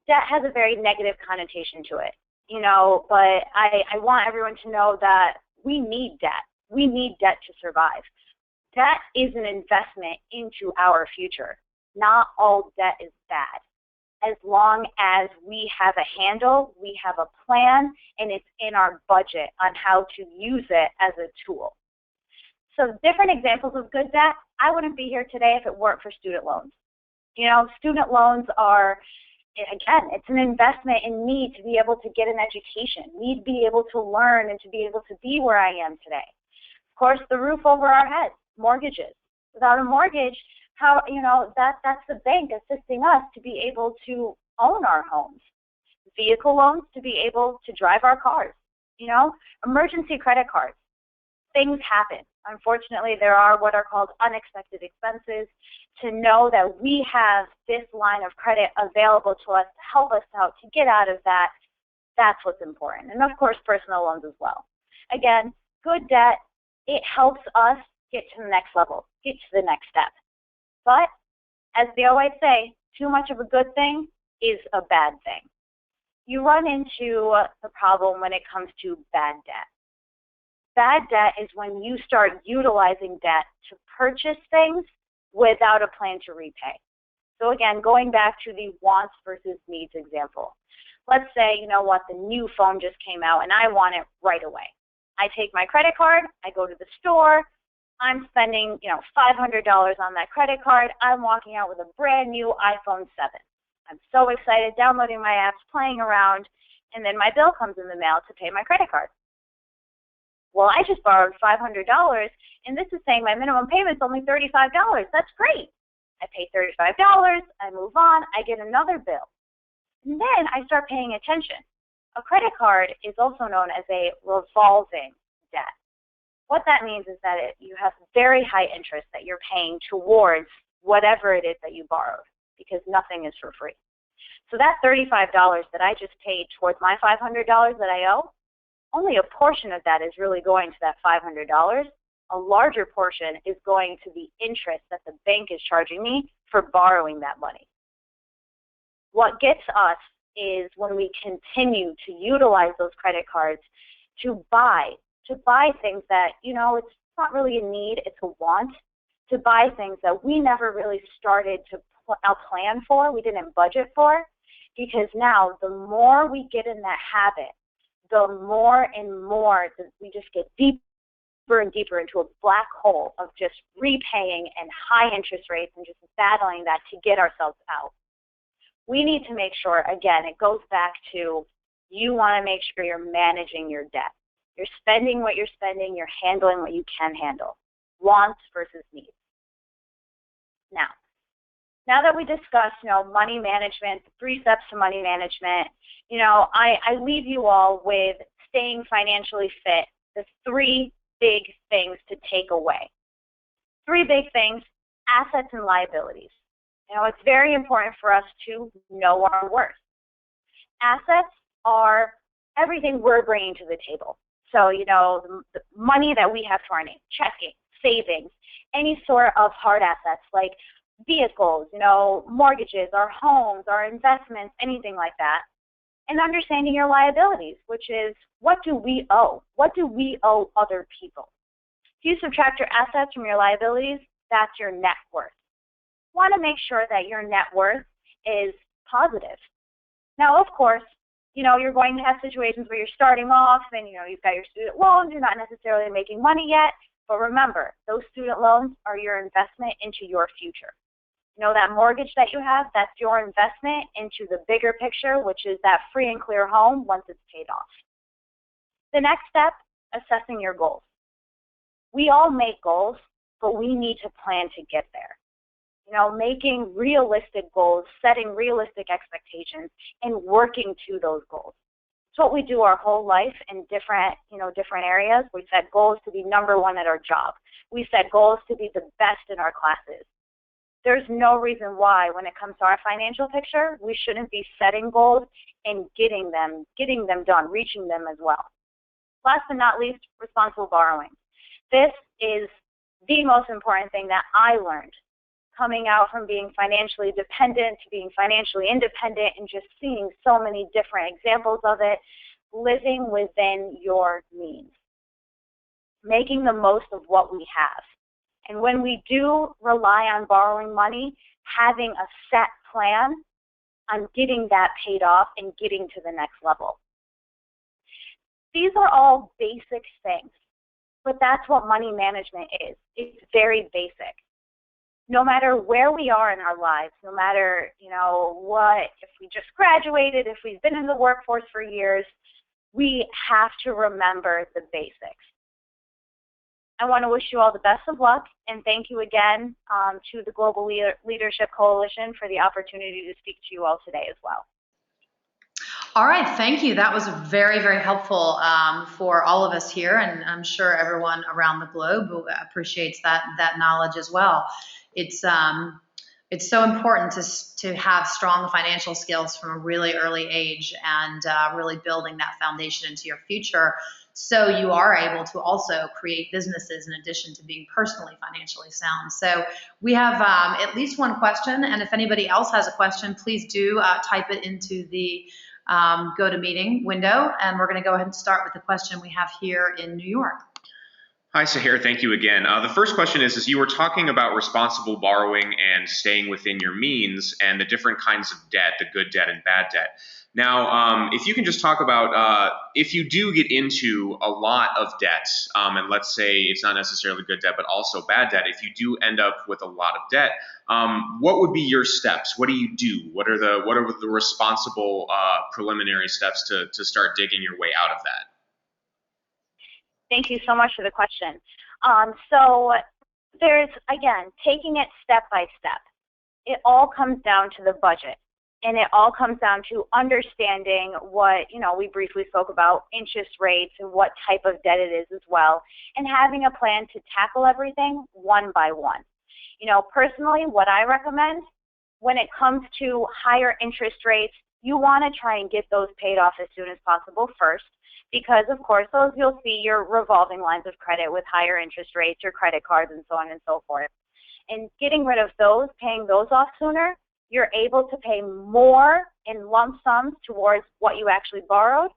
debt has a very negative connotation to it, but I want everyone to know that we need debt. We need debt to survive. Debt is an investment into our future. Not all debt is bad. As long as we have a handle, we have a plan, and it's in our budget on how to use it as a tool. So different examples of good debt, I wouldn't be here today if it weren't for student loans. Student loans are, again, it's an investment in me to be able to get an education, me to be able to learn and to be able to be where I am today. Of course, the roof over our heads, mortgages. Without a mortgage, that's the bank assisting us to be able to own our homes. Vehicle loans to be able to drive our cars. Emergency credit cards. Things happen. Unfortunately, there are what are called unexpected expenses. To know that we have this line of credit available to us to help us out to get out of that, that's what's important. And of course, personal loans as well. Again, good debt, it helps us get to the next level, get to the next step. But as they always say, too much of a good thing is a bad thing. You run into the problem when it comes to bad debt. Bad debt is when you start utilizing debt to purchase things without a plan to repay. So again, going back to the wants versus needs example. Let's say, the new phone just came out and I want it right away. I take my credit card, I go to the store, I'm spending, $500 on that credit card. I'm walking out with a brand new iPhone 7. I'm so excited, downloading my apps, playing around, and then my bill comes in the mail to pay my credit card. Well, I just borrowed $500, and this is saying my minimum payment's only $35. That's great. I pay $35, I move on, I get another bill. And then I start paying attention. A credit card is also known as a revolving debt. What that means is that you have very high interest that you're paying towards whatever it is that you borrowed, because nothing is for free. So that $35 that I just paid towards my $500 that I owe, only a portion of that is really going to that $500. A larger portion is going to the interest that the bank is charging me for borrowing that money. What gets us is when we continue to utilize those credit cards to buy things that, it's not really a need, it's a want, to buy things that we never really started to plan for, we didn't budget for, because now the more we get in that habit, the more and more that we just get deeper and deeper into a black hole of just repaying and high interest rates and just battling that to get ourselves out. We need to make sure, again, it goes back to you want to make sure you're managing your debt. You're spending what you're spending. You're handling what you can handle. Wants versus needs. Now that we discussed, money management, the 3 steps to money management, I leave you all with staying financially fit, the 3 big things to take away. 3 big things: assets and liabilities. It's very important for us to know our worth. Assets are everything we're bringing to the table. So, the money that we have to our name, checking, savings, any sort of hard assets like vehicles, mortgages, our homes, our investments, anything like that. And understanding your liabilities, which is, what do we owe? What do we owe other people? If you subtract your assets from your liabilities, that's your net worth. You want to make sure that your net worth is positive. Now, of course, you're going to have situations where you're starting off and, you've got your student loans, you're not necessarily making money yet, but remember, those student loans are your investment into your future. That mortgage that you have, that's your investment into the bigger picture, which is that free and clear home once it's paid off. The next step, assessing your goals. We all make goals, but we need to plan to get there. Making realistic goals, setting realistic expectations, and working to those goals. It's what we do our whole life in different areas. We set goals to be number 1 at our job. We set goals to be the best in our classes. There's no reason why, when it comes to our financial picture, we shouldn't be setting goals and getting them done, reaching them as well. Last but not least, responsible borrowing. This is the most important thing that I learned coming out from being financially dependent to being financially independent and just seeing so many different examples of it. Living within your means. Making the most of what we have. And when we do rely on borrowing money, having a set plan on getting that paid off and getting to the next level. These are all basic things, but that's what money management is. It's very basic. No matter where we are in our lives, no matter, if we just graduated, if we've been in the workforce for years, we have to remember the basics. I want to wish you all the best of luck, and thank you again to the Global Leadership Coalition for the opportunity to speak to you all today as well. All right, thank you. That was very, very helpful for all of us here, and I'm sure everyone around the globe appreciates that knowledge as well. It's so important to have strong financial skills from a really early age and really building that foundation into your future, so you are able to also create businesses in addition to being personally financially sound. So we have at least one question, and if anybody else has a question, please do type it into the GoToMeeting window, and we're going to go ahead and start with the question we have here in New York. Hi, Sahir. Thank you again. The first question is you were talking about responsible borrowing and staying within your means and the different kinds of debt, the good debt and bad debt. Now, if you can just talk about if you do get into a lot of debt, and let's say it's not necessarily good debt, but also bad debt, if you do end up with a lot of debt, what would be your steps? What do you do? What are the responsible preliminary steps to start digging your way out of that? Thank you so much for the question. So there's, again, taking it step by step. It all comes down to the budget, and it all comes down to understanding what, we briefly spoke about interest rates and what type of debt it is as well, and having a plan to tackle everything one by one. Personally, what I recommend when it comes to higher interest rates, you want to try and get those paid off as soon as possible first. Because, of course, those you'll see your revolving lines of credit with higher interest rates, your credit cards, and so on and so forth. And getting rid of those, paying those off sooner, you're able to pay more in lump sums towards what you actually borrowed,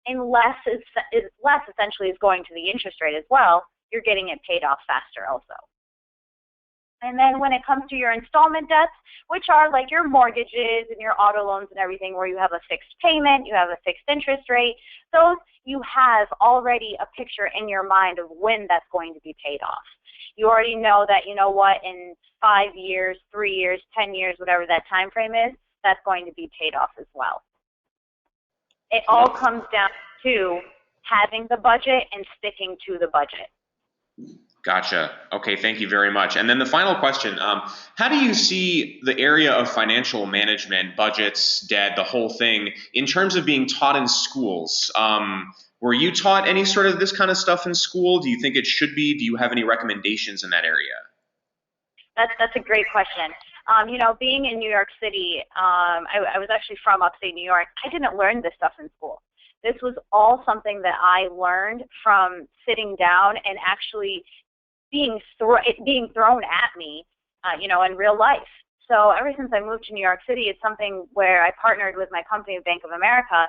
and less essentially is going to the interest rate as well. You're getting it paid off faster also. And then when it comes to your installment debts, which are like your mortgages and your auto loans and everything where you have a fixed payment, you have a fixed interest rate, those you have already a picture in your mind of when that's going to be paid off. You already know that, in 5 years, 3 years, 10 years, whatever that time frame is, that's going to be paid off as well. It all comes down to having the budget and sticking to the budget. Gotcha. Okay, thank you very much. And then the final question, how do you see the area of financial management, budgets, debt, the whole thing, in terms of being taught in schools? Were you taught any sort of this kind of stuff in school? Do you think it should be? Do you have any recommendations in that area? That's a great question. Being in New York City, I was actually from upstate New York. I didn't learn this stuff in school. This was all something that I learned from sitting down and actually being thrown at me, in real life. So ever since I moved to New York City, it's something where I partnered with my company, Bank of America,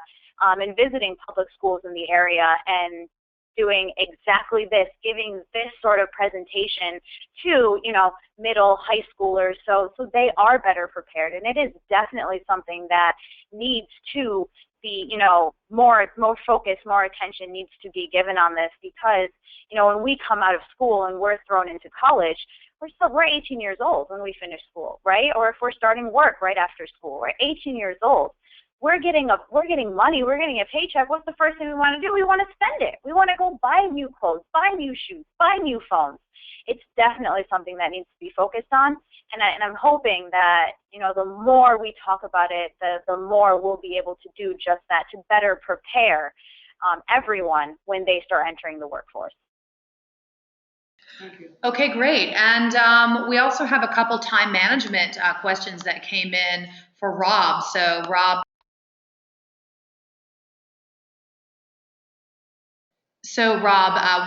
in visiting public schools in the area and doing exactly this, giving this sort of presentation to, middle, high schoolers, so they are better prepared. And it is definitely something that needs to be, more focus, more attention needs to be given on this, because, when we come out of school and we're thrown into college, we're 18 years old when we finish school, right? Or if we're starting work right after school, we're 18 years old. We're getting money, we're getting a paycheck. What's the first thing we want to do? We want to spend it. We want to go buy new clothes, buy new shoes, buy new phones. It's definitely something that needs to be focused on, and I'm hoping that, the more we talk about it, the more we'll be able to do just that, to better prepare everyone when they start entering the workforce. Thank you. Okay, great. And we also have a couple time management questions that came in for Rob. So Rob,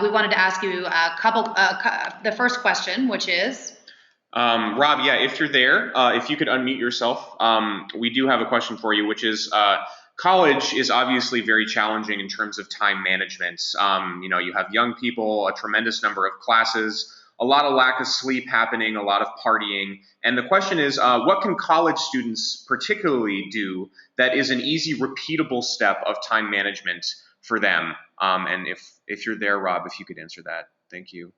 we wanted to ask you a couple, the first question, which is? Rob, yeah, if you're there, if you could unmute yourself, we do have a question for you, which is, college is obviously very challenging in terms of time management. You have young people, a tremendous number of classes, a lot of lack of sleep happening, a lot of partying. And the question is, what can college students particularly do that is an easy, repeatable step of time management for them? And if you're there, Rob, if you could answer that. Thank you.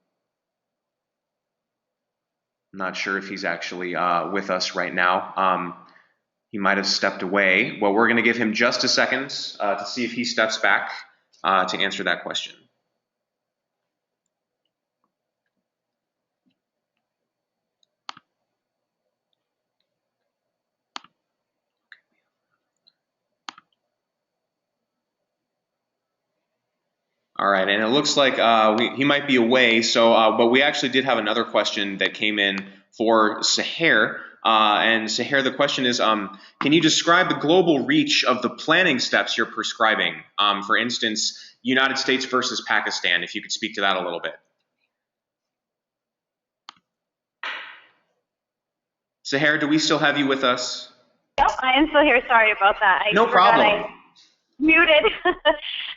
I'm not sure if he's actually with us right now. He might have stepped away. Well, we're going to give him just a second to see if he steps back to answer that question. All right, and it looks like he might be away. So, but we actually did have another question that came in for Seher. And Seher, the question is, can you describe the global reach of the planning steps you're prescribing? For instance, United States versus Pakistan, if you could speak to that a little bit. Seher, do we still have you with us? Yep, I am still here. Sorry about that. No problem. Muted.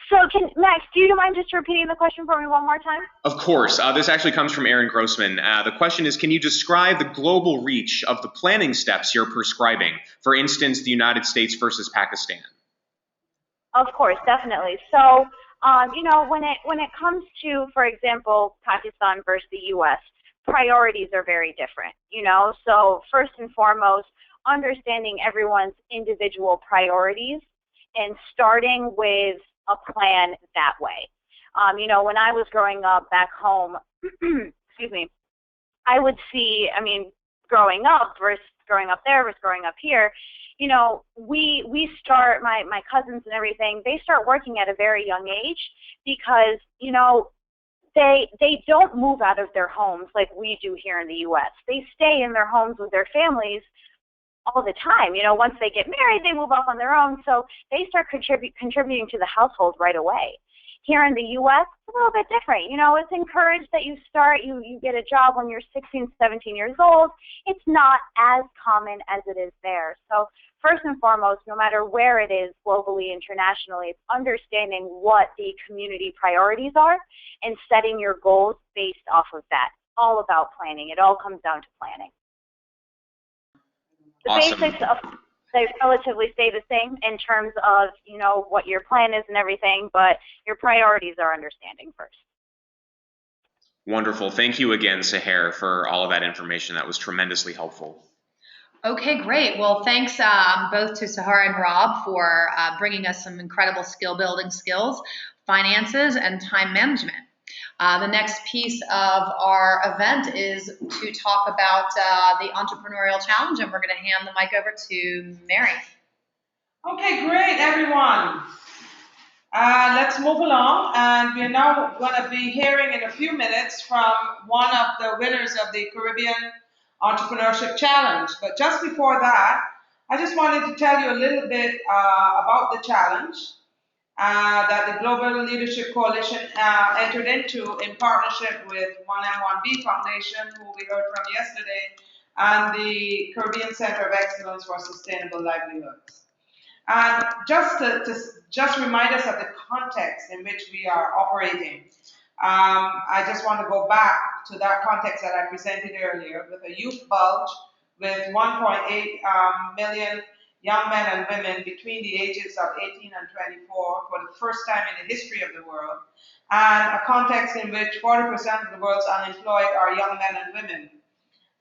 So, Max, do you mind just repeating the question for me one more time? Of course. This actually comes from Aaron Grossman. The question is, can you describe the global reach of the planning steps you're prescribing? For instance, the United States versus Pakistan. Of course, definitely. So, when it comes to, for example, Pakistan versus the U.S., priorities are very different. So first and foremost, understanding everyone's individual priorities and starting with a plan that way. When I was growing up back home, excuse me, I would see, growing up versus growing up there versus growing up here, we start, my cousins and everything, they start working at a very young age because, they don't move out of their homes like we do here in the U.S. They stay in their homes with their families all the time. Once they get married, they move off on their own, so they start contributing to the household right away. Here in the U.S., it's a little bit different. It's encouraged that you get a job when you're 16, 17 years old. It's not as common as it is there. So first and foremost, no matter where it is, globally, internationally, it's understanding what the community priorities are and setting your goals based off of that. All about planning. It all comes down to planning. The Awesome. basics of they relatively stay the same in terms of, what your plan is and everything, but your priorities are understanding first. Wonderful. Thank you again, Seher, for all of that information. That was tremendously helpful. Okay, great. Well, thanks both to Sahara and Rob for bringing us some incredible skill building skills. finances, and time management. The next piece of our event is to talk about the entrepreneurial challenge, and we're going to hand the mic over to Mary. Okay, great, everyone. Let's move along, and we're now going to be hearing in a few minutes from one of the winners of the Caribbean Entrepreneurship Challenge. But just before that, I just wanted to tell you a little bit about the challenge that the Global Leadership Coalition entered into in partnership with 1M1B Foundation, who we heard from yesterday, and the Caribbean Center of Excellence for Sustainable Livelihoods. And just remind us of the context in which we are operating. I just want to go back to that context that I presented earlier with a youth bulge with 1.8 million young men and women between the ages of 18 and 24 for the first time in the history of the world, and a context in which 40% of the world's unemployed are young men and women.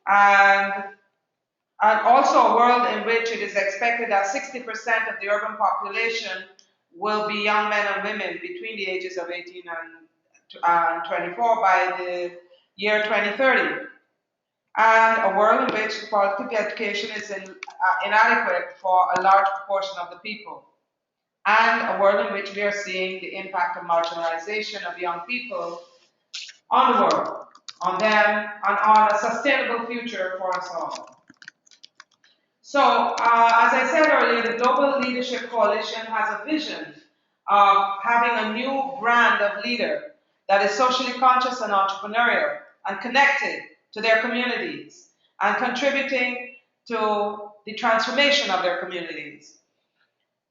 And also a world in which it is expected that 60% of the urban population will be young men and women between the ages of 18 and 24 by the year 2030. And a world in which quality education is inadequate for a large proportion of the people. And a world in which we are seeing the impact of marginalization of young people on the world, on them, and on a sustainable future for us all. So, as I said earlier, the Global Leadership Coalition has a vision of having a new brand of leader that is socially conscious and entrepreneurial and connected to their communities and contributing to the transformation of their communities.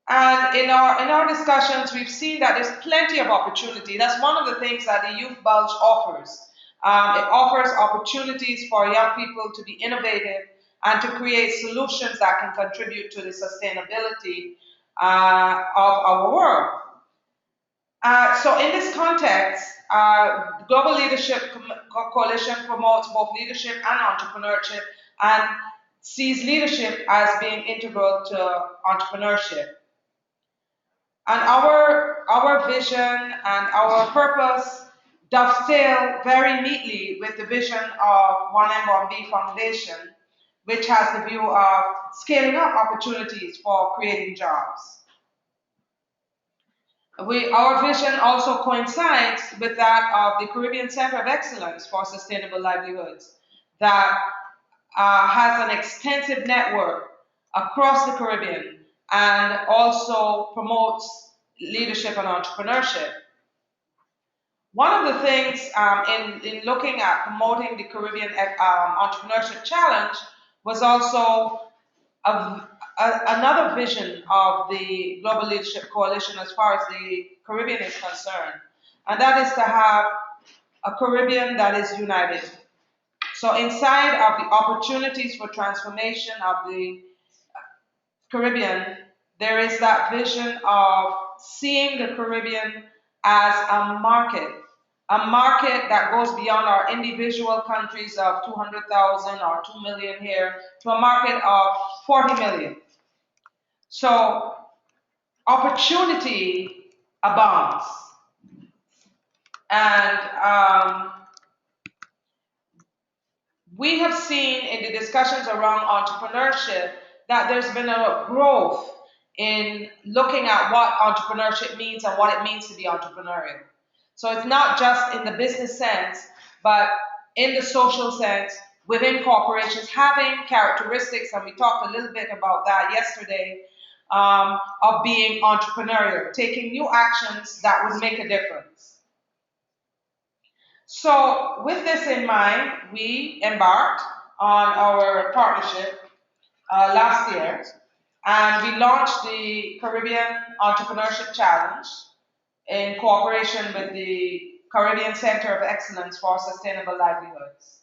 And in our discussions, we've seen that there's plenty of opportunity. That's one of the things that the Youth Bulge offers. It offers opportunities for young people to be innovative and to create solutions that can contribute to the sustainability of our world. So in this context, the Global Leadership Coalition promotes both leadership and entrepreneurship and sees leadership as being integral to entrepreneurship. And our vision and our purpose dovetail very neatly with the vision of 1M1B Foundation, which has the view of scaling up opportunities for creating jobs. Our vision also coincides with that of the Caribbean Center of Excellence for Sustainable Livelihoods that has an extensive network across the Caribbean and also promotes leadership and entrepreneurship. One of the things in looking at promoting the Caribbean Entrepreneurship Challenge was also another vision of the Global Leadership Coalition as far as the Caribbean is concerned, and that is to have a Caribbean that is united. So inside of the opportunities for transformation of the Caribbean, there is that vision of seeing the Caribbean as a market that goes beyond our individual countries of 200,000 or 2 million here to a market of 40 million. So opportunity abounds. And we have seen in the discussions around entrepreneurship that there's been a growth in looking at what entrepreneurship means and what it means to be entrepreneurial. So it's not just in the business sense, but in the social sense, within corporations, having characteristics, and we talked a little bit about that yesterday, of being entrepreneurial, taking new actions that would make a difference. So with this in mind, we embarked on our partnership last year, and we launched the Caribbean Entrepreneurship Challenge in cooperation with the Caribbean Center of Excellence for Sustainable Livelihoods.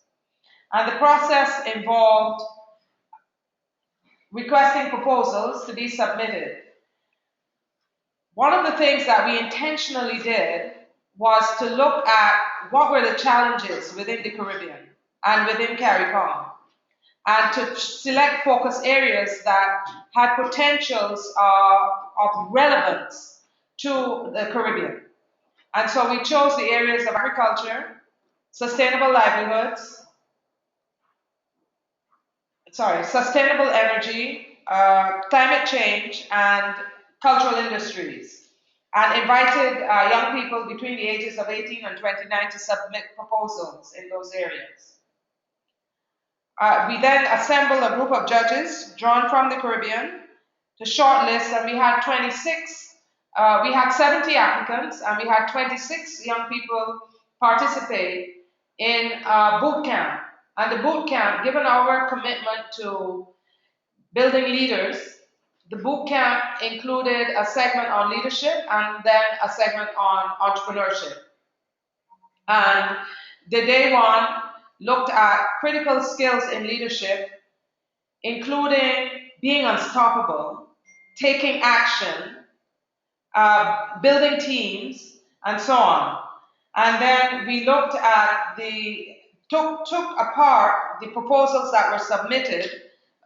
And the process involved requesting proposals to be submitted. One of the things that we intentionally did was to look at what were the challenges within the Caribbean and within CARICOM, and to select focus areas that had potentials of relevance to the Caribbean. And so we chose the areas of agriculture, sustainable livelihoods, sustainable energy, climate change, and cultural industries, and invited young people between the ages of 18 and 29 to submit proposals in those areas. We then assembled a group of judges drawn from the Caribbean to shortlist, and we had 70 applicants, and we had 26 young people participate in boot camp. And the boot camp, given our commitment to building leaders, the boot camp included a segment on leadership and then a segment on entrepreneurship. And the day one looked at critical skills in leadership, including being unstoppable, taking action, building teams, and so on. And then we looked at took apart the proposals that were submitted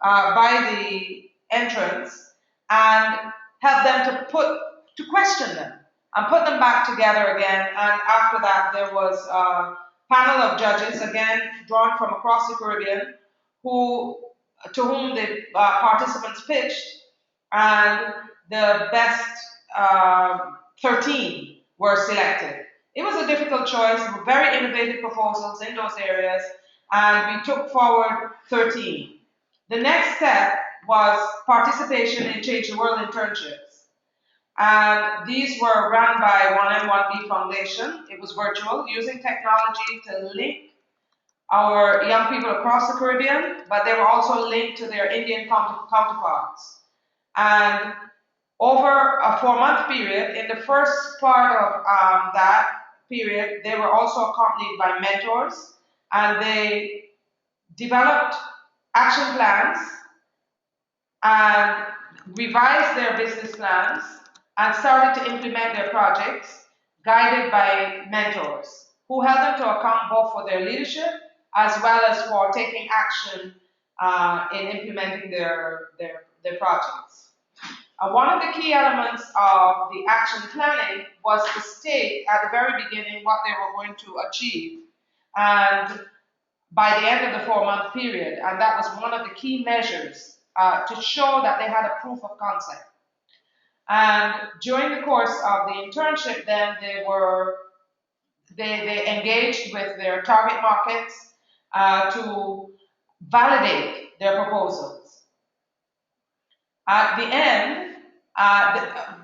by the entrants and helped them to question them and put them back together again. And after that, there was a panel of judges, again drawn from across the Caribbean, to whom the participants pitched, and the best 13 were selected. It was a difficult choice, very innovative proposals in those areas, and we took forward 13. The next step was participation in Change the World internships. And these were run by 1M1B Foundation. It was virtual, using technology to link our young people across the Caribbean, but they were also linked to their Indian counterparts. And over a 4-month period, in the first part of that period, they were also accompanied by mentors, and they developed action plans and revised their business plans and started to implement their projects, guided by mentors who held them to account both for their leadership as well as for taking action in implementing their projects. One of the key elements of the action planning was to state at the very beginning what they were going to achieve, and by the end of the 4-month period, and that was one of the key measures to show that they had a proof of concept. And during the course of the internship, then they engaged with their target markets to validate their proposals. At the end,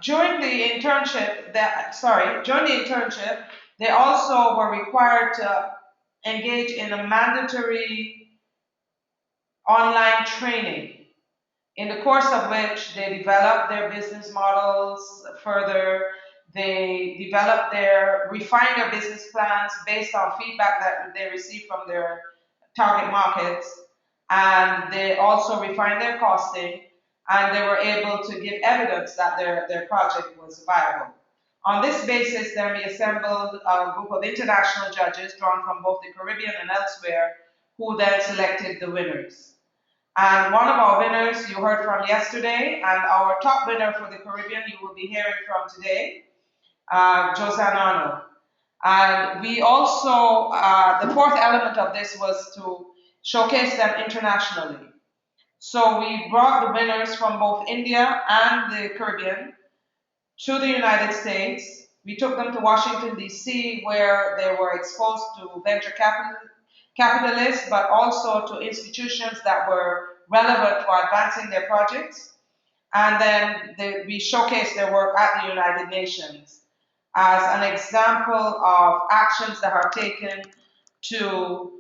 during the internship, they also were required to engage in a mandatory online training, in the course of which they developed their business models further. They refined their business plans based on feedback that they received from their target markets, and they also refined their costing, and they were able to give evidence that their project was viable. On this basis, then we assembled a group of international judges drawn from both the Caribbean and elsewhere, who then selected the winners. And one of our winners you heard from yesterday, and our top winner for the Caribbean you will be hearing from today, Josanne Arnold. And we also, the fourth element of this was to showcase them internationally. So we brought the winners from both India and the Caribbean to the United States. We took them to Washington, D.C., where they were exposed to venture capitalists, but also to institutions that were relevant for advancing their projects. And then we showcased their work at the United Nations as an example of actions that are taken to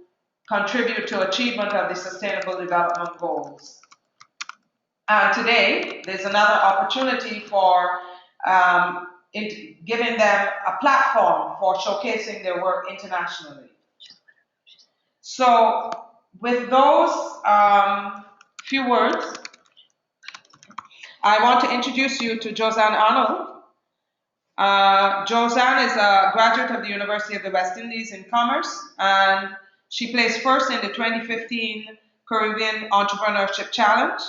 contribute to achievement of the Sustainable Development Goals. And today, there's another opportunity for giving them a platform for showcasing their work internationally. So, with those few words, I want to introduce you to Josanne Arnold. Josanne is a graduate of the University of the West Indies in Commerce, and she placed first in the 2015 Caribbean Entrepreneurship Challenge.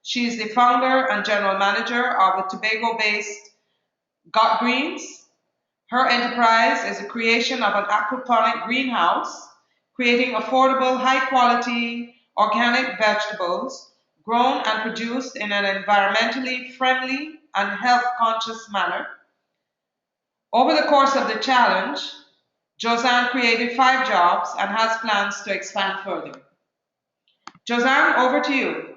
She's the founder and general manager of the Tobago-based Got Greens. Her enterprise is the creation of an aquaponic greenhouse, creating affordable, high quality organic vegetables grown and produced in an environmentally friendly and health conscious manner. Over the course of the challenge, Josanne created 5 jobs and has plans to expand further. Josanne, over to you.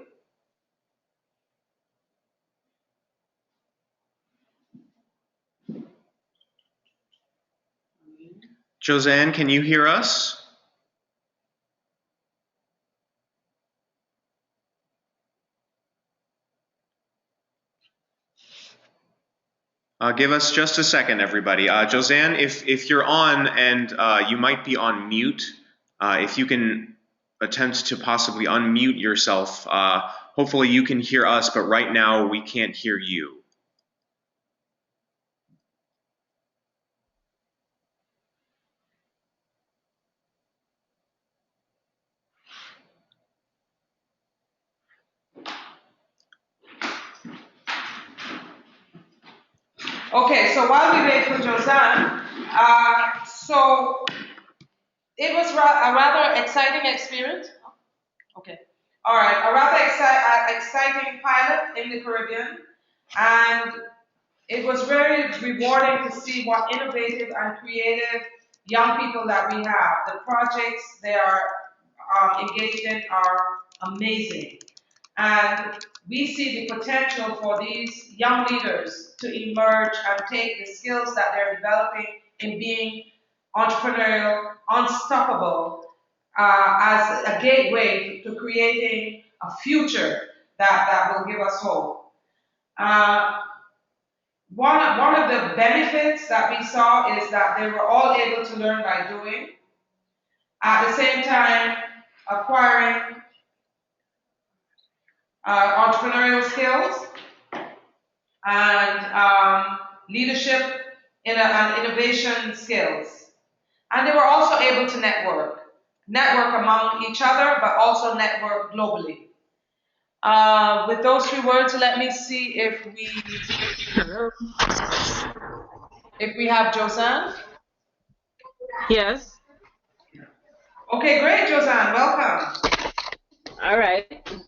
Josanne, can you hear us? Give us just a second, everybody. Josanne, if you're on and you might be on mute, if you can attempt to possibly unmute yourself, hopefully you can hear us, but right now we can't hear you. Okay, so while we wait for Josanne, so it was a rather exciting experience. Okay. All right, a rather exciting pilot in the Caribbean, and it was very rewarding to see what innovative and creative young people that we have. The projects they are engaged in are amazing. And we see the potential for these young leaders to emerge and take the skills that they're developing in being entrepreneurial, unstoppable, as a gateway to creating a future that will give us hope. Uh, one of the benefits that we saw is that they were all able to learn by doing, at the same time acquiring entrepreneurial skills and leadership and innovation skills. And they were also able to network among each other, but also network globally. With those 3 words, let me see if we have Josanne. Yes. Okay, great, Josanne. Welcome. All right.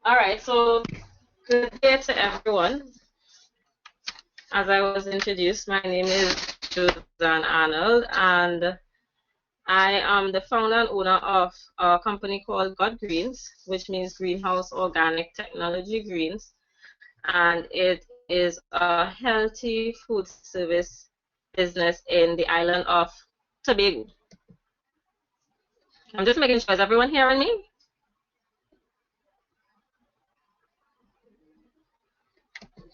All right. So good day to everyone. As I was introduced, my name is Josanne Arnold, and I am the founder and owner of a company called God Greens, which means Greenhouse Organic Technology Greens, and it is a healthy food service business in the island of Tobago. I'm just making sure, is everyone hearing me?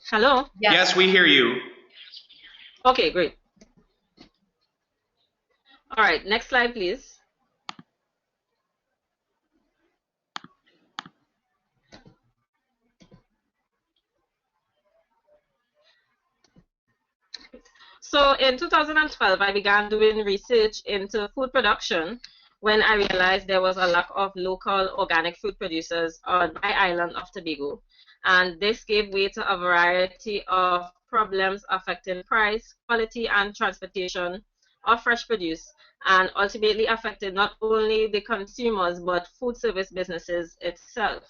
Hello? Yes, we hear you. Okay, great. All right, next slide, please. So in 2012, I began doing research into food production when I realized there was a lack of local organic food producers on my island of Tobago. And this gave way to a variety of problems affecting price, quality, and transportation of fresh produce, and ultimately affected not only the consumers, but food service businesses itself.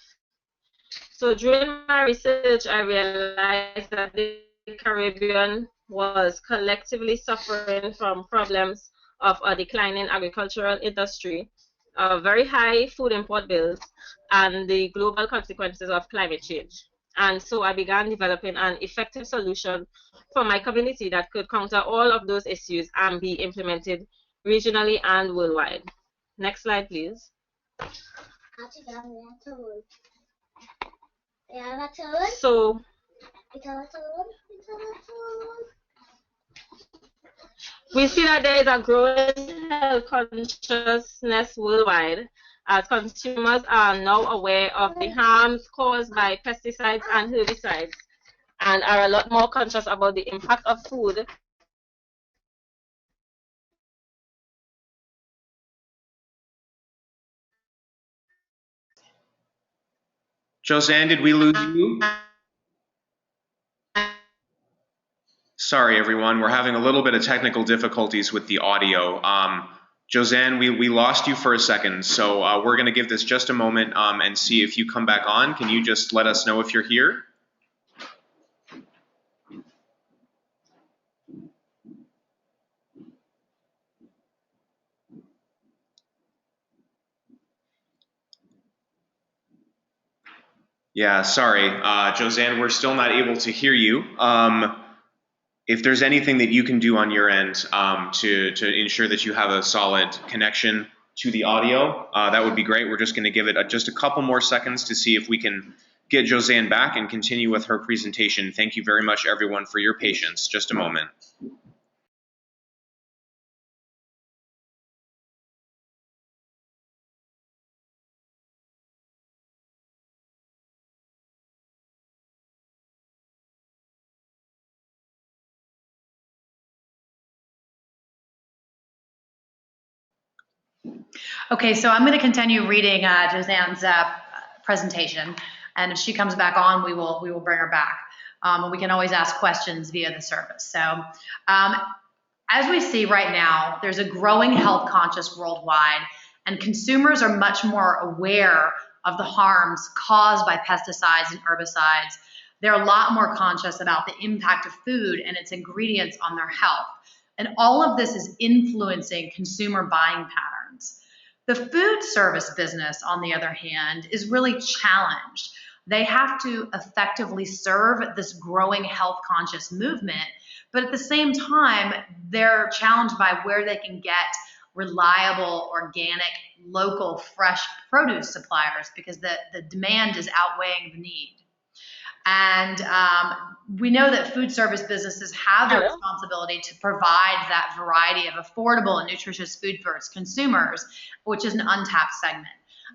So during my research, I realized that the Caribbean was collectively suffering from problems of a declining agricultural industry, very high food import bills, and the global consequences of climate change. And so I began developing an effective solution for my community that could counter all of those issues and be implemented regionally and worldwide. Next slide, please. So we see that there is a growing health consciousness worldwide as consumers are now aware of the harms caused by pesticides and herbicides and are a lot more conscious about the impact of food. Josanne, did we lose you? Sorry, everyone. We're having a little bit of technical difficulties with the audio. Josanne, we lost you for a second, so we're going to give this just a moment and see if you come back on. Can you just let us know if you're here? Yeah, sorry. Josanne, we're still not able to hear you. If there's anything that you can do on your end to ensure that you have a solid connection to the audio, that would be great. We're just going to give it just a couple more seconds to see if we can get Josanne back and continue with her presentation. Thank you very much, everyone, for your patience. Just a moment. Okay, so I'm going to continue reading Josanne's presentation, and if she comes back on, we will bring her back. And we can always ask questions via the service. So, as we see right now, there's a growing health conscious worldwide, and consumers are much more aware of the harms caused by pesticides and herbicides. They're a lot more conscious about the impact of food and its ingredients on their health. And all of this is influencing consumer buying patterns. The food service business, on the other hand, is really challenged. They have to effectively serve this growing health conscious movement, but at the same time, they're challenged by where they can get reliable, organic, local, fresh produce suppliers because the demand is outweighing the need. And we know that food service businesses have the responsibility to provide that variety of affordable and nutritious food for its consumers, which is an untapped segment.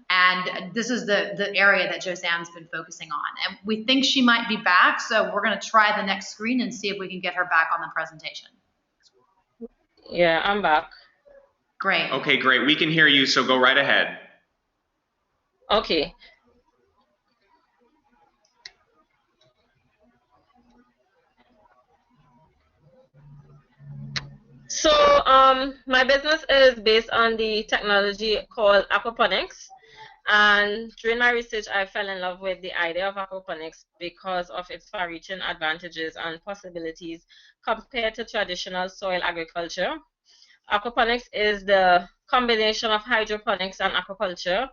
And this is the area that Josanne's been focusing on. And we think she might be back, so we're going to try the next screen and see if we can get her back on the presentation. Yeah, I'm back. Great. Okay, great. We can hear you, so go right ahead. Okay. So my business is based on the technology called aquaponics. And during my research, I fell in love with the idea of aquaponics because of its far-reaching advantages and possibilities compared to traditional soil agriculture. Aquaponics is the combination of hydroponics and aquaculture,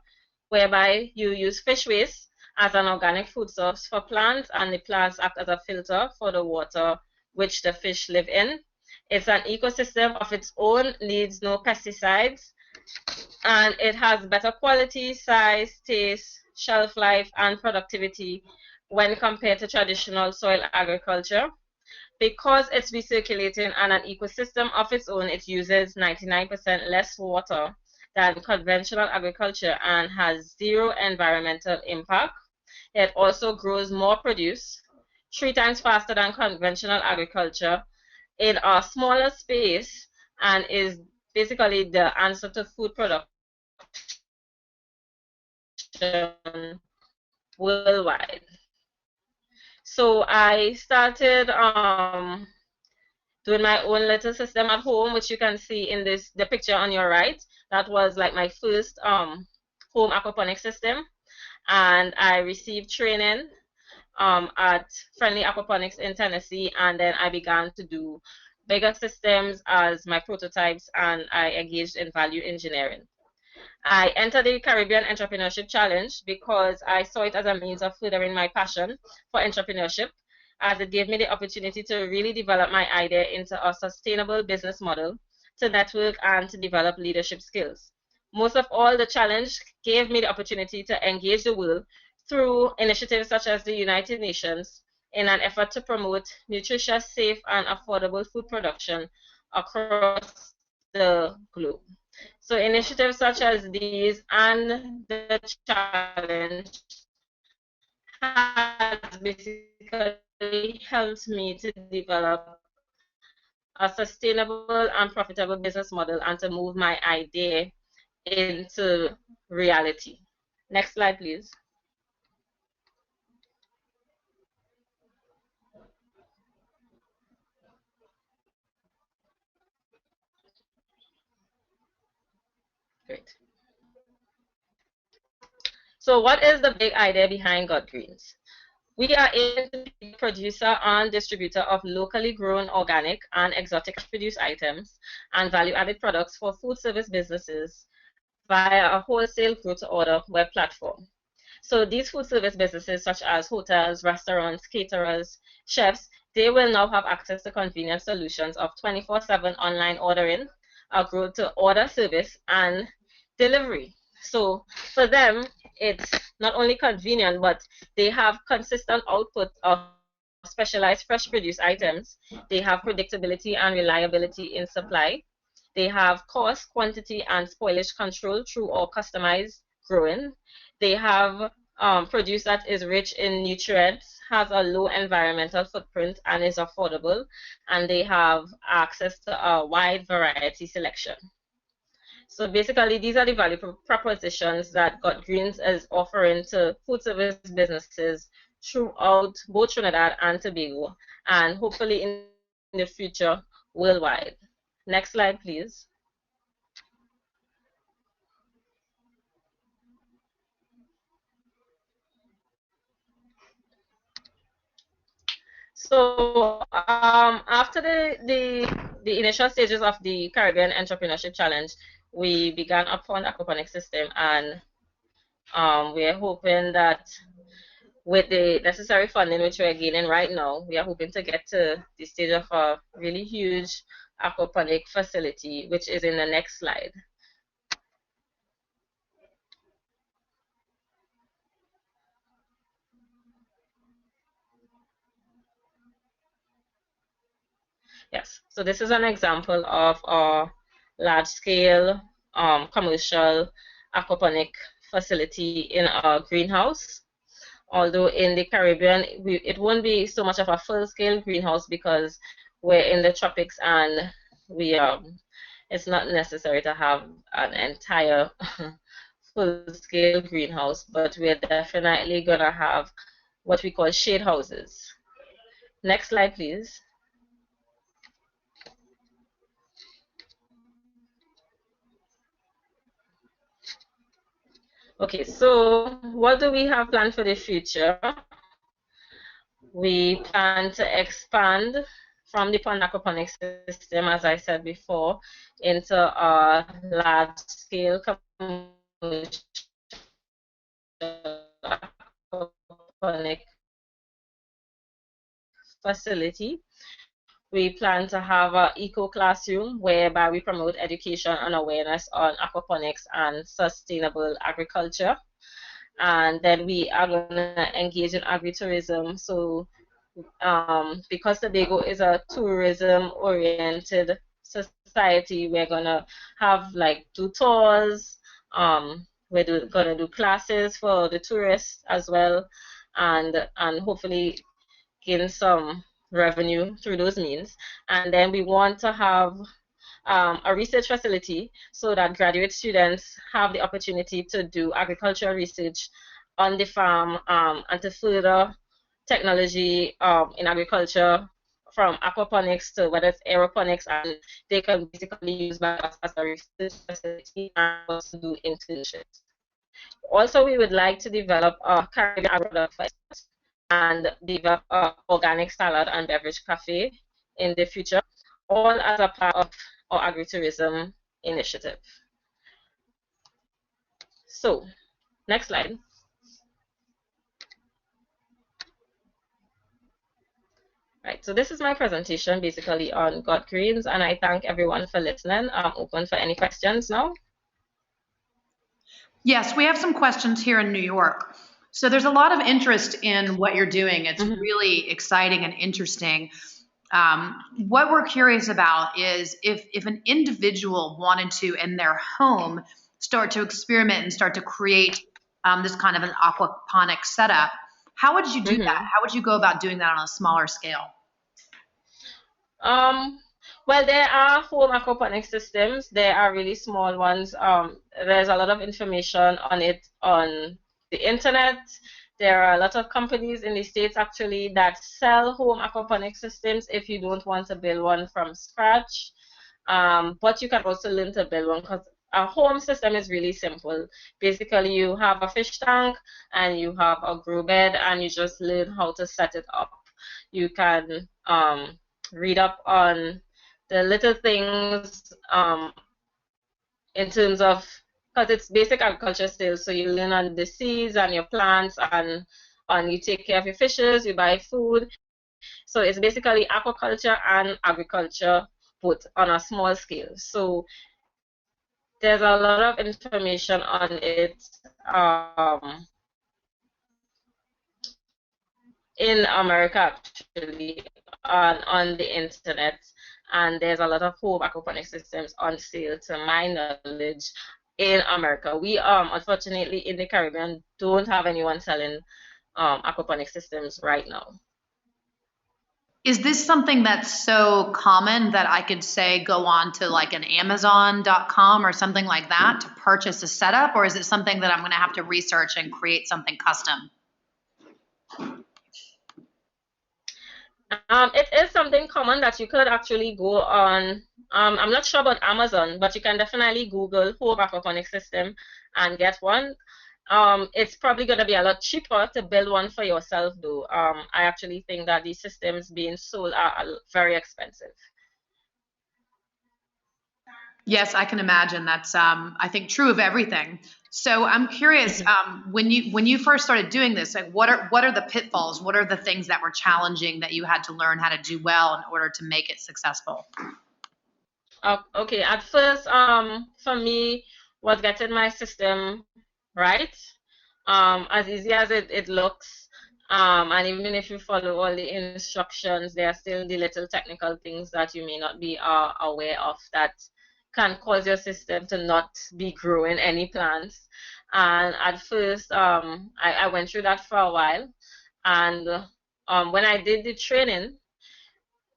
whereby you use fish waste as an organic food source for plants, and the plants act as a filter for the water which the fish live in. It's an ecosystem of its own, needs no pesticides, and it has better quality, size, taste, shelf life, and productivity when compared to traditional soil agriculture. Because it's recirculating and an ecosystem of its own, it uses 99% less water than conventional agriculture and has zero environmental impact. It also grows more produce, 3 times faster than conventional agriculture, in a smaller space, and is basically the answer to food production worldwide. So I started doing my own little system at home, which you can see in the picture on your right. That was like my first home aquaponics system, and I received training at Friendly Aquaponics in Tennessee, and then I began to do bigger systems as my prototypes, and I engaged in value engineering. I entered the Caribbean Entrepreneurship Challenge because I saw it as a means of furthering my passion for entrepreneurship, as it gave me the opportunity to really develop my idea into a sustainable business model, to network and to develop leadership skills. Most of all, the challenge gave me the opportunity to engage the world through initiatives such as the United Nations in an effort to promote nutritious, safe, and affordable food production across the globe. So initiatives such as these and the challenge has basically helped me to develop a sustainable and profitable business model and to move my idea into reality. Next slide, please. Great. So what is the big idea behind Got Greens? We are aiming to be a producer and distributor of locally grown organic and exotic produce items and value-added products for food service businesses via a wholesale grow-to-order web platform. So these food service businesses such as hotels, restaurants, caterers, chefs, they will now have access to convenient solutions of 24/7 online ordering, a grow-to-order service, and delivery. So for them, it's not only convenient, but they have consistent output of specialized fresh produce items. They have predictability and reliability in supply. They have cost, quantity, and spoilage control through our customized growing. They have produce that is rich in nutrients, has a low environmental footprint, and is affordable. And they have access to a wide variety selection. So basically, these are the value propositions that Got Greens is offering to food service businesses throughout both Trinidad and Tobago, and hopefully in the future worldwide. Next slide, please. So after the initial stages of the Caribbean Entrepreneurship Challenge, we began a pond aquaponics system, and we're hoping that with the necessary funding which we're gaining right now, we are hoping to get to the stage of a really huge aquaponic facility, which is in the next slide. Yes, so this is an example of a large-scale commercial aquaponic facility in a greenhouse. Although in the Caribbean, it won't be so much of a full-scale greenhouse because we're in the tropics and it's not necessary to have an entire full-scale greenhouse, but we're definitely gonna have what we call shade houses. Next slide, please. Okay, so what do we have planned for the future? We plan to expand from the pond aquaponics system, as I said before, into a large-scale commercial aquaponic facility. We plan to have an eco classroom whereby we promote education and awareness on aquaponics and sustainable agriculture. And then we are going to engage in agritourism. So because Tobago is a tourism-oriented society, we're going to have like do tours, we're going to do classes for the tourists as well, and hopefully gain some revenue through those means. And then we want to have a research facility so that graduate students have the opportunity to do agricultural research on the farm and to further technology in agriculture from aquaponics to whether it's aeroponics, and they can basically use by us as a research facility and also do internships. Also, we would like to develop a Caribbean agri-product fest and develop an organic salad and beverage cafe in the future, all as a part of our agritourism initiative. So, next slide. Right, so this is my presentation basically on Got Greens, and I thank everyone for listening. I'm open for any questions now. Yes, we have some questions here in New York. So there's a lot of interest in what you're doing. It's really exciting and interesting. What we're curious about is if an individual wanted to, in their home, start to experiment and start to create this kind of an aquaponic setup, how would you do that? How would you go about doing that on a smaller scale? Well, there are home aquaponic systems. There are really small ones. There's a lot of information on it on the internet. There are a lot of companies in the States actually that sell home aquaponic systems if you don't want to build one from scratch. But you can also learn to build one because a home system is really simple. Basically, you have a fish tank and you have a grow bed, and you just learn how to set it up. You can read up on the little things in terms of, because it's basic agriculture still, so you learn on the seeds and your plants, and you take care of your fishes, you buy food. So it's basically aquaculture and agriculture both on a small scale. So there's a lot of information on it in America actually on the internet, and there's a lot of home aquaponic systems on sale to my knowledge in America. We unfortunately in the Caribbean don't have anyone selling aquaponic systems right now. Is this something that's so common that I could say go on to like an Amazon.com or something like that to purchase a setup, or is it something that I'm going to have to research and create something custom? It is something common that you could actually go on. I'm not sure about Amazon, but you can definitely Google home aquaponic system and get one. It's probably going to be a lot cheaper to build one for yourself, though. I actually think that these systems being sold are very expensive. Yes, I can imagine. That's I think true of everything. So I'm curious, when you first started doing this, like what are the pitfalls? What are the things that were challenging that you had to learn how to do well in order to make it successful? Okay, at first, for me, was getting my system right. As easy as it looks, and even if you follow all the instructions, there are still the little technical things that you may not be aware of that can cause your system to not be growing any plants. And at first, I went through that for a while, and when I did the training,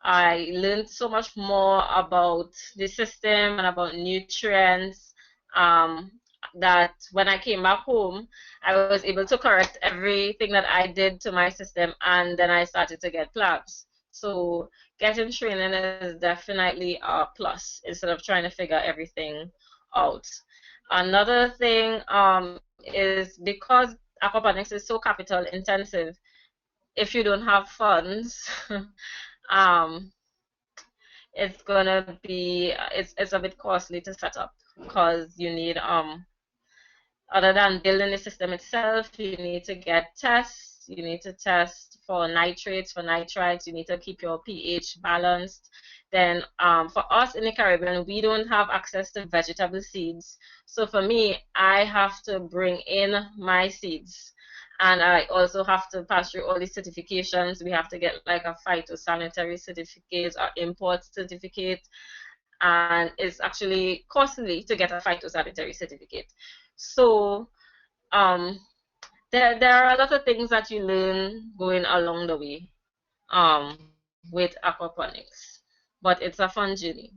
I learned so much more about the system and about nutrients, that when I came back home, I was able to correct everything that I did to my system, and then I started to get plants. So getting training is definitely a plus instead of trying to figure everything out. Another thing is because aquaponics is so capital intensive, if you don't have funds, um, it's gonna be it's a bit costly to set up because you need other than building the system itself, you need to get tests. You need to test for nitrates, for nitrites. You need to keep your pH balanced. Then for us in the Caribbean, we don't have access to vegetable seeds. So for me, I have to bring in my seeds. And I also have to pass through all the certifications. We have to get like a phytosanitary certificate or import certificate. And it's actually costly to get a phytosanitary certificate. So there are a lot of things that you learn going along the way with aquaponics, but it's a fun journey.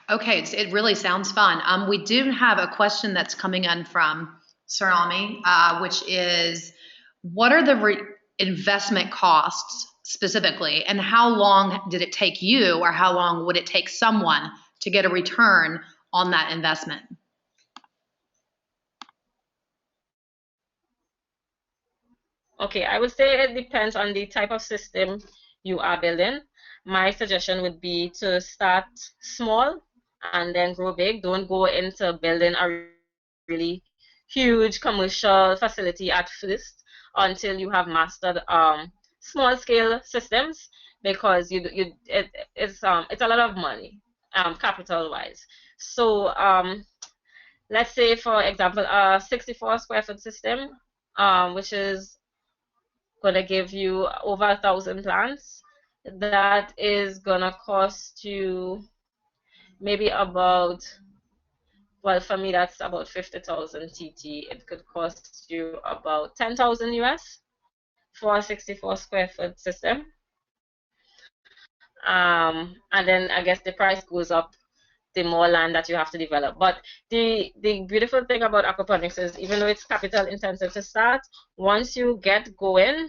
Okay, it really sounds fun. We do have a question that's coming in from Sarami, which is, what are the investment costs specifically, and how long did it take you, or how long would it take someone to get a return on that investment? Okay, I would say it depends on the type of system you are building. My suggestion would be to start small and then grow big. Don't go into building a really huge commercial facility at first until you have mastered small scale systems, because it's a lot of money capital wise. So let's say for example a 64 square foot system, which is gonna give you over 1,000 plants. That is gonna cost you maybe about, well, for me that's about 50,000 TT. It could cost you about 10,000 US for a 64 square foot system. And then I guess the price goes up the more land that you have to develop. But the beautiful thing about aquaponics is, even though it's capital intensive to start, once you get going,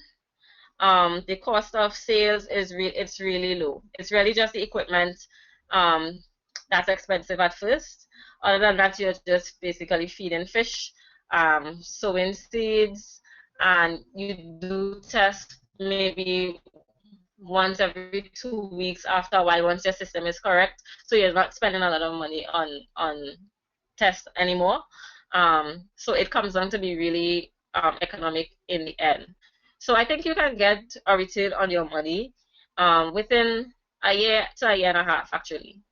the cost of sales is it's really low. It's really just the equipment that's expensive at first. Other than that, you're just basically feeding fish, sowing seeds, and you do test maybe once every 2 weeks after a while once your system is correct. So you're not spending a lot of money on tests anymore. So it comes down to be really economic in the end. So I think you can get a return on your money within a year to a year and a half actually.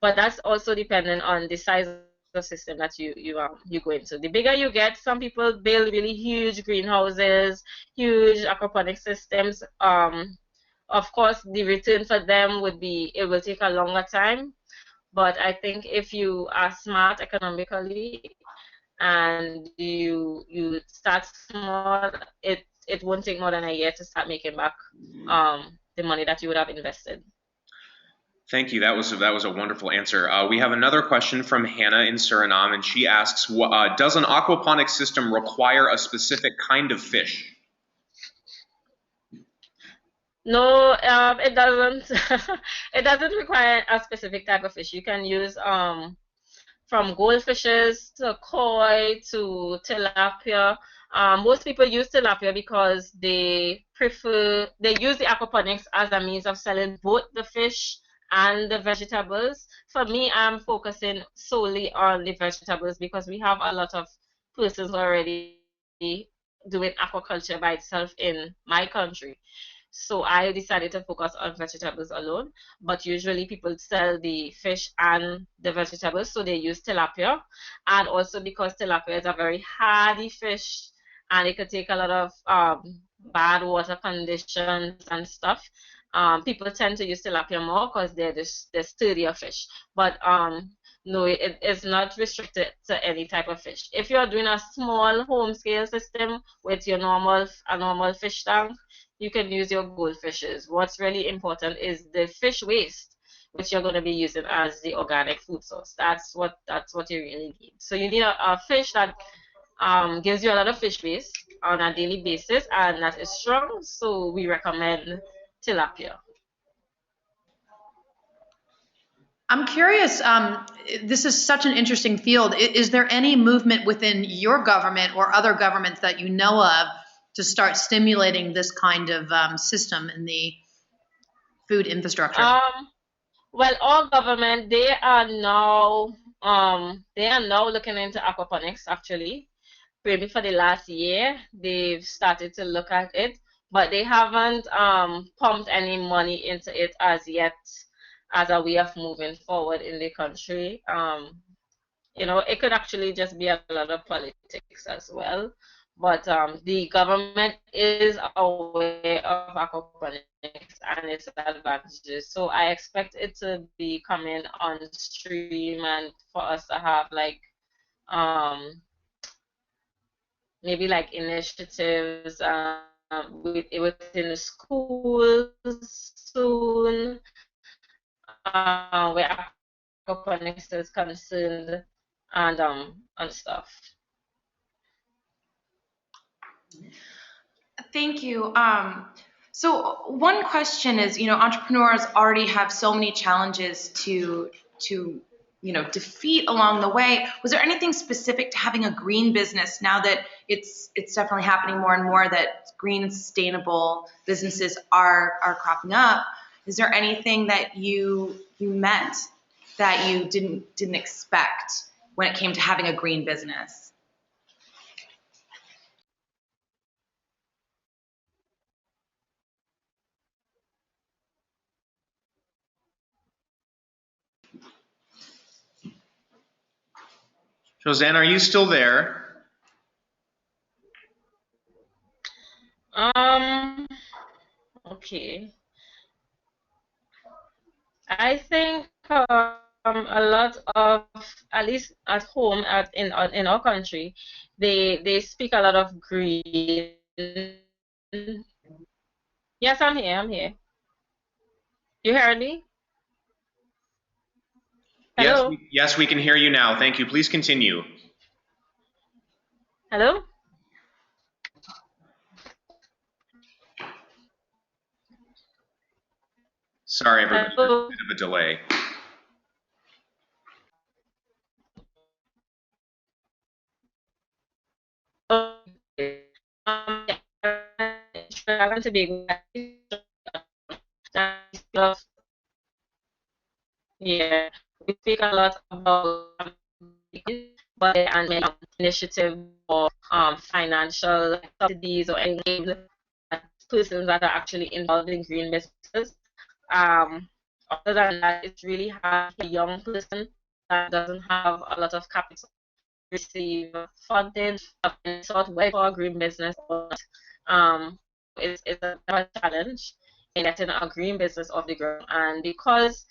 But that's also dependent on the size of system that you go into. The bigger you get, some people build really huge greenhouses, huge aquaponic systems. Of course, the return for them would be it will take a longer time. But I think if you are smart economically and you start small, it won't take more than a year to start making back the money that you would have invested. Thank you. That was a wonderful answer. We have another question from Hannah in Suriname, and she asks, does an aquaponic system require a specific kind of fish? No, it doesn't. It doesn't require a specific type of fish. You can use from goldfishes to koi to tilapia. Most people use tilapia because they use the aquaponics as a means of selling both the fish and the vegetables. For me, I'm focusing solely on the vegetables because we have a lot of persons already doing aquaculture by itself in my country. So I decided to focus on vegetables alone, but usually people sell the fish and the vegetables, so they use tilapia. And also because tilapia is a very hardy fish and it could take a lot of bad water conditions and stuff, people tend to use tilapia more because they're sturdier fish. But no, it is not restricted to any type of fish. If you're doing a small home scale system with your normal fish tank, you can use your goldfishes. What's really important is the fish waste, which you're going to be using as the organic food source. That's what you really need. So you need a fish that gives you a lot of fish waste on a daily basis and that is strong. So we recommend tilapia. I'm curious, this is such an interesting field. Is there any movement within your government or other governments that you know of to start stimulating this kind of system in the food infrastructure? Well, our government they are now looking into aquaponics actually. Maybe for the last year they've started to look at it, but they haven't pumped any money into it as yet as a way of moving forward in the country. It could actually just be a lot of politics as well. But the government is aware of aquaponics and its advantages. So I expect it to be coming on stream and for us to have like maybe like initiatives within the schools soon where aquaponics is concerned and stuff. Thank you. So one question is, entrepreneurs already have so many challenges to defeat along the way. Was there anything specific to having a green business now that it's definitely happening more and more that green and sustainable businesses are cropping up? Is there anything that you met that you didn't expect when it came to having a green business? Josanne, are you still there? Okay. I think a lot of, at least at home, in our country, they speak a lot of green. Yes, I'm here. I'm here. You heard me? Yes, Hello? yes, we can hear you now. Thank you. Please continue. Hello? Sorry, everybody. There's a Hello? bit of a delay. Trinidad and Tobago, yeah, we speak a lot about but there aren't many initiatives or financial subsidies or any persons that are actually involved in green businesses. Um, Other than that, it's really hard for a young person that doesn't have a lot of capital to receive funding of any sort, whether for a green business or not. It's a challenge in getting a green business off the ground. And because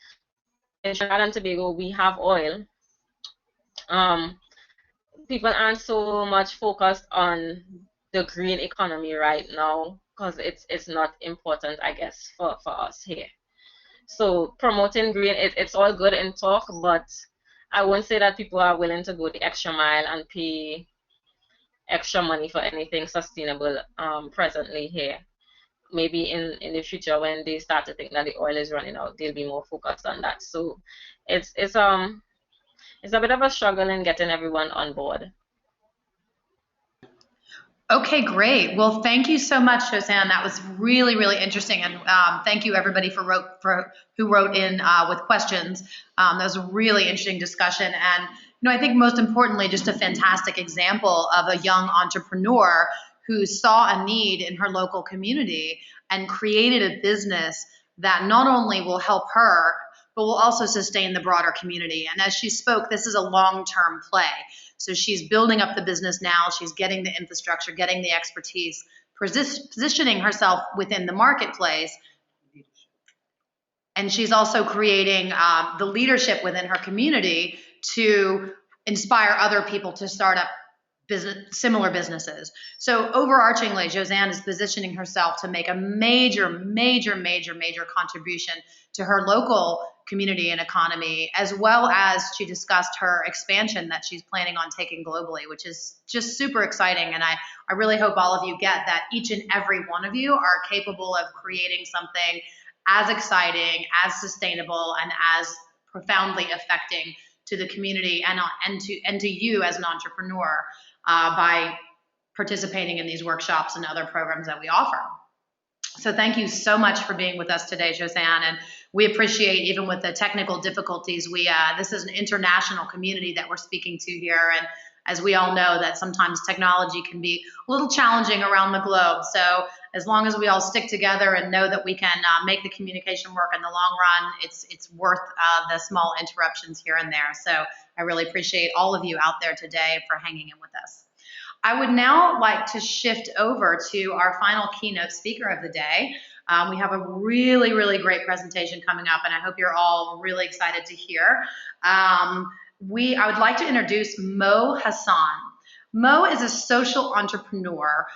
in Trinidad and Tobago we have oil, um, people aren't so much focused on the green economy right now because it's not important, I guess, for us here. So promoting green, it's all good in talk, but I won't say that people are willing to go the extra mile and pay extra money for anything sustainable presently here. Maybe in the future when they start to think that the oil is running out, they'll be more focused on that. So it's a bit of a struggle in getting everyone on board. Okay, great. Well, thank you so much, Josanne. That was really, really interesting, and thank you everybody for who wrote in with questions. That was a really interesting discussion, and I think most importantly, just a fantastic example of a young entrepreneur who saw a need in her local community and created a business that not only will help her, but will also sustain the broader community. And as she spoke, this is a long-term play. So she's building up the business now. She's getting the infrastructure, getting the expertise, positioning herself within the marketplace. And she's also creating the leadership within her community to inspire other people to start up similar businesses. So overarchingly, Josanne is positioning herself to make a major, major, major, major contribution to her local community and economy, as well as she discussed her expansion that she's planning on taking globally, which is just super exciting. And I really hope all of you get that each and every one of you are capable of creating something as exciting, as sustainable, and as profoundly affecting to the community and to you as an entrepreneur by participating in these workshops and other programs that we offer. So thank you so much for being with us today, Josanne, and we appreciate, even with the technical difficulties, this is an international community that we're speaking to here, and as we all know, that sometimes technology can be a little challenging around the globe. So as long as we all stick together and know that we can make the communication work in the long run, it's worth the small interruptions here and there. So I really appreciate all of you out there today for hanging in with us. I would now like to shift over to our final keynote speaker of the day. We have a really, really great presentation coming up, and I hope you're all really excited to hear. I would like to introduce Mo Hassan. Mo is a social entrepreneur,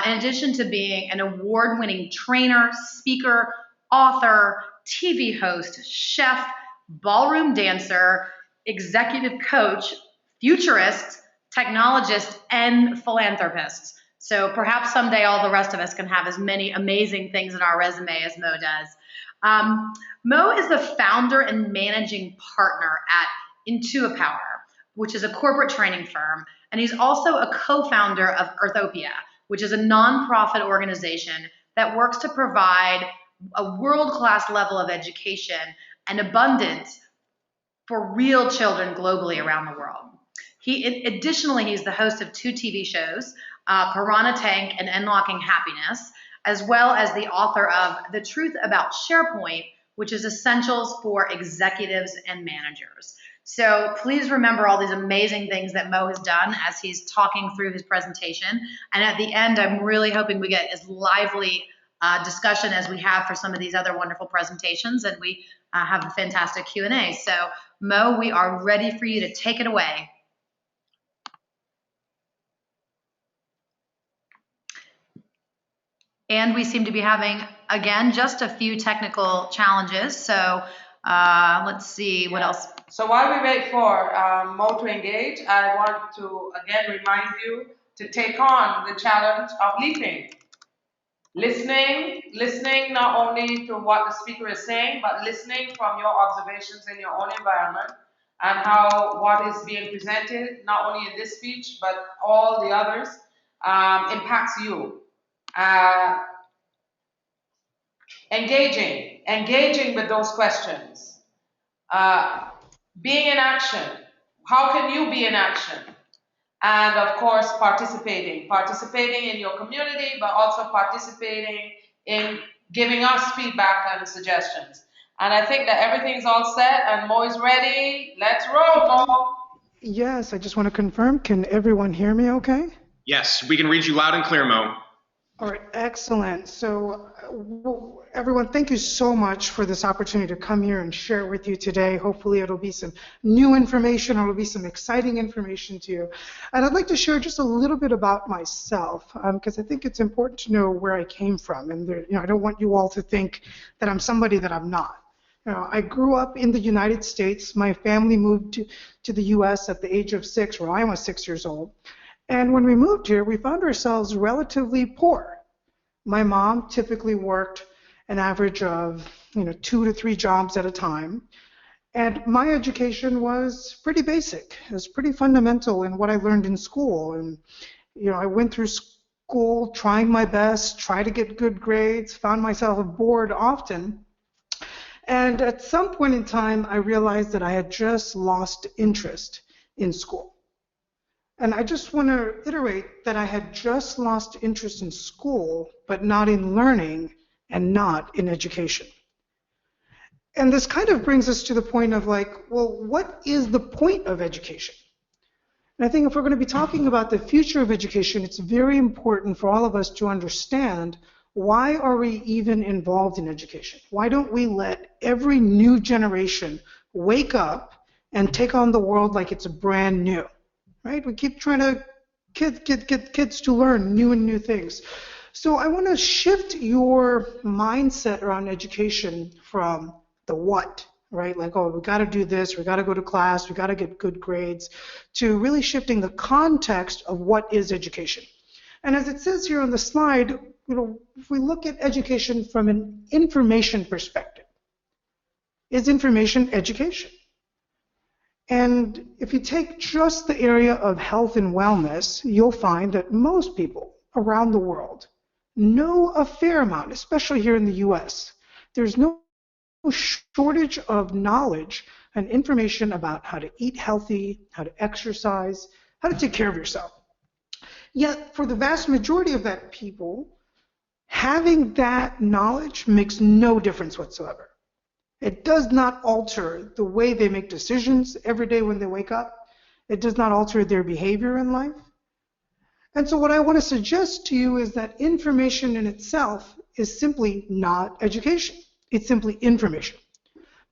in addition to being an award-winning trainer, speaker, author, TV host, chef, ballroom dancer, executive coach, futurist, technologist, and philanthropist. So perhaps someday all the rest of us can have as many amazing things in our resume as Mo does. Mo is the founder and managing partner at Intua Power, which is a corporate training firm, and he's also a co-founder of Earthopia, which is a nonprofit organization that works to provide a world-class level of education and abundance for real children globally around the world. Additionally, he's the host of 2 TV shows, Piranha Tank and Unlocking Happiness, as well as the author of The Truth About SharePoint, which is essentials for executives and managers. So please remember all these amazing things that Mo has done as he's talking through his presentation. And at the end, I'm really hoping we get as lively discussion as we have for some of these other wonderful presentations, and we have a fantastic Q&A. So Mo, we are ready for you to take it away. And we seem to be having, again, just a few technical challenges. So let's see what else. So while we wait for Mo to engage, I want to again remind you to take on the challenge of leaping. Listening not only to what the speaker is saying, but listening from your observations in your own environment and how what is being presented, not only in this speech, but all the others, impacts you. Engaging with those questions. Being in action. How can you be in action? And of course, participating in your community, but also participating in giving us feedback and suggestions. And I think that everything's all set and Mo is ready. Let's roll, Mo. Yes, I just want to confirm. Can everyone hear me okay? Yes, we can read you loud and clear, Mo. All right, excellent. So, everyone, thank you so much for this opportunity to come here and share with you today. Hopefully, it'll be some new information, or it'll be some exciting information to you. And I'd like to share just a little bit about myself, because I think it's important to know where I came from. And I don't want you all to think that I'm somebody that I'm not. I grew up in the United States. My family moved to the U.S. at the age of 6, or I was 6 years old. And when we moved here, we found ourselves relatively poor. My mom typically worked an average of 2 to 3 jobs at a time. And my education was pretty basic. It was pretty fundamental in what I learned in school. And I went through school trying my best, tried to get good grades, found myself bored often. And at some point in time, I realized that I had just lost interest in school. And I just want to iterate that I had just lost interest in school, but not in learning and not in education. And this kind of brings us to the point of what is the point of education? And I think if we're going to be talking about the future of education, it's very important for all of us to understand, why are we even involved in education? Why don't we let every new generation wake up and take on the world like it's brand new? Right? We keep trying to get kids to learn new things. So I want to shift your mindset around education from the what, right? We got to do this, we got to go to class, we got to get good grades, to really shifting the context of what is education. And as it says here on the slide, if we look at education from an information perspective, is information education? And if you take just the area of health and wellness, you'll find that most people around the world know a fair amount, especially here in the US. There's no shortage of knowledge and information about how to eat healthy, how to exercise, how to take care of yourself. Yet, for the vast majority of that people, having that knowledge makes no difference whatsoever. It does not alter the way they make decisions every day when they wake up. It does not alter their behavior in life. And so what I want to suggest to you is that information in itself is simply not education. It's simply information.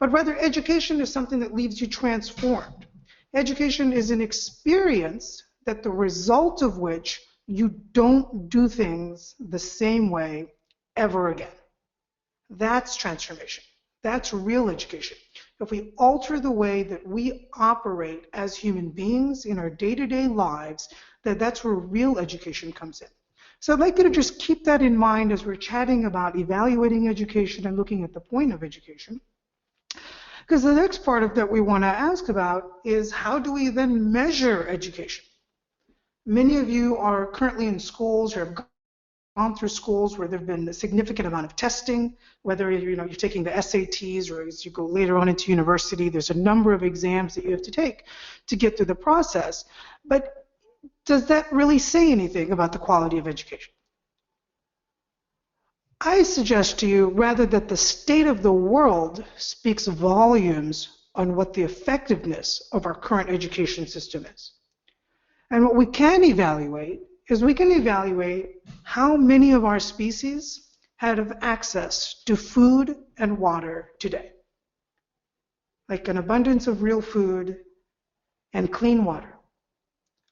But rather, education is something that leaves you transformed. Education is an experience that the result of which you don't do things the same way ever again. That's transformation. That's real education. If we alter the way that we operate as human beings in our day-to-day lives, that's where real education comes in. So I'd like you to just keep that in mind as we're chatting about evaluating education and looking at the point of education. Because the next part of that we want to ask about is, how do we then measure education? Many of you are currently in schools or have gone through schools where there have been a significant amount of testing, whether you're taking the SATs or as you go later on into university, there's a number of exams that you have to take to get through the process. But does that really say anything about the quality of education? I suggest to you rather that the state of the world speaks volumes on what the effectiveness of our current education system is. And what we can evaluate is we can evaluate how many of our species have access to food and water today. Like an abundance of real food and clean water.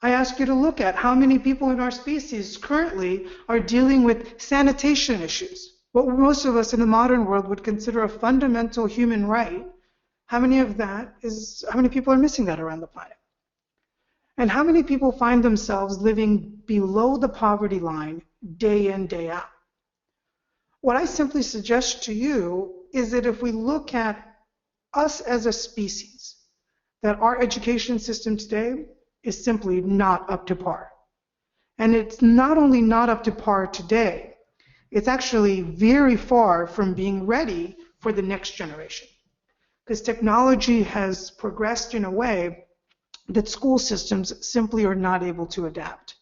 I ask you to look at how many people in our species currently are dealing with sanitation issues, what most of us in the modern world would consider a fundamental human right. How many people are missing that around the planet? And how many people find themselves living below the poverty line day in, day out? What I simply suggest to you is that if we look at us as a species, that our education system today is simply not up to par. And it's not only not up to par today, It's actually very far from being ready for the next generation, because technology has progressed in a way that school systems simply are not able to adapt.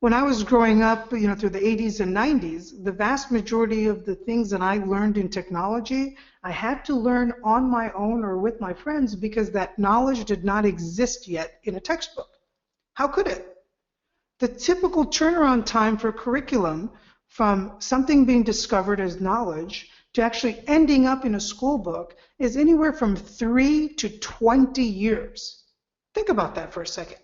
When I was growing up, through the 80s and 90s, the vast majority of the things that I learned in technology, I had to learn on my own or with my friends because that knowledge did not exist yet in a textbook. How could it? The typical turnaround time for curriculum from something being discovered as knowledge to actually ending up in a school book is anywhere from 3 to 20 years. Think about that for a second.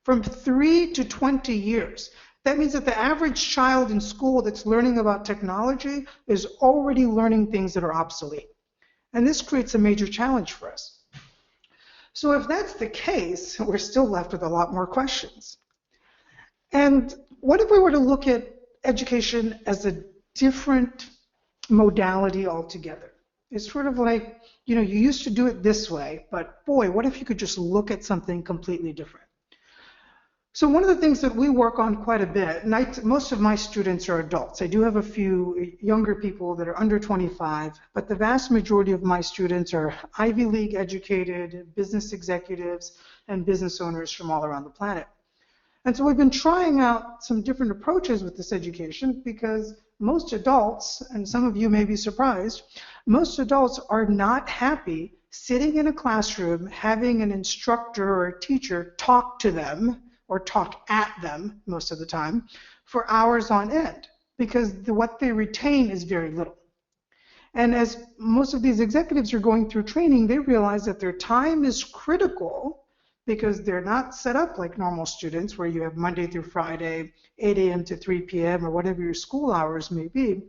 From 3 to 20 years. That means that the average child in school that's learning about technology is already learning things that are obsolete. And this creates a major challenge for us. So if that's the case, we're still left with a lot more questions. And what if we were to look at education as a different modality altogether? It's sort of like, you used to do it this way, but boy, what if you could just look at something completely different? So one of the things that we work on quite a bit, and most of my students are adults. I do have a few younger people that are under 25, but the vast majority of my students are Ivy League educated, business executives, and business owners from all around the planet. And so we've been trying out some different approaches with this education because most adults, and some of you may be surprised, most adults are not happy sitting in a classroom having an instructor or a teacher talk to them or talk at them most of the time for hours on end because what they retain is very little. And as most of these executives are going through training, they realize that their time is critical because they're not set up like normal students where you have Monday through Friday, 8 a.m. to 3 p.m. or whatever your school hours may be.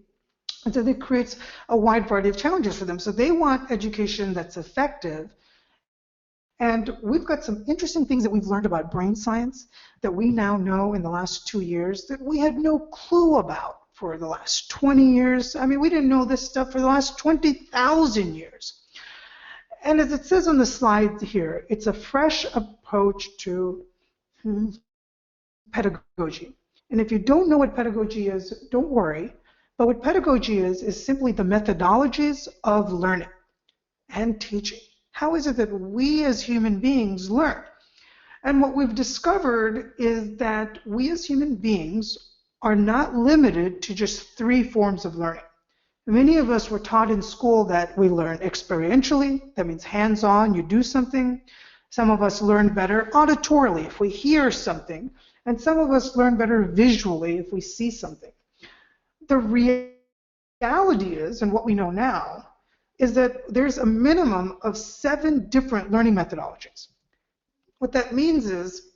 And so that creates a wide variety of challenges for them. So they want education that's effective. And we've got some interesting things that we've learned about brain science that we now know in the last 2 years that we had no clue about for the last 20 years. I mean, we didn't know this stuff for the last 20,000 years. And as it says on the slide here, it's a fresh approach to pedagogy. And if you don't know what pedagogy is, don't worry. But what pedagogy is simply the methodologies of learning and teaching. How is it that we as human beings learn? And what we've discovered is that we as human beings are not limited to just 3 forms of learning. Many of us were taught in school that we learn experientially. That means hands-on, you do something. Some of us learn better auditorily if we hear something. And some of us learn better visually if we see something. The reality is, and what we know now, is that there's a minimum of 7 different learning methodologies. What that means is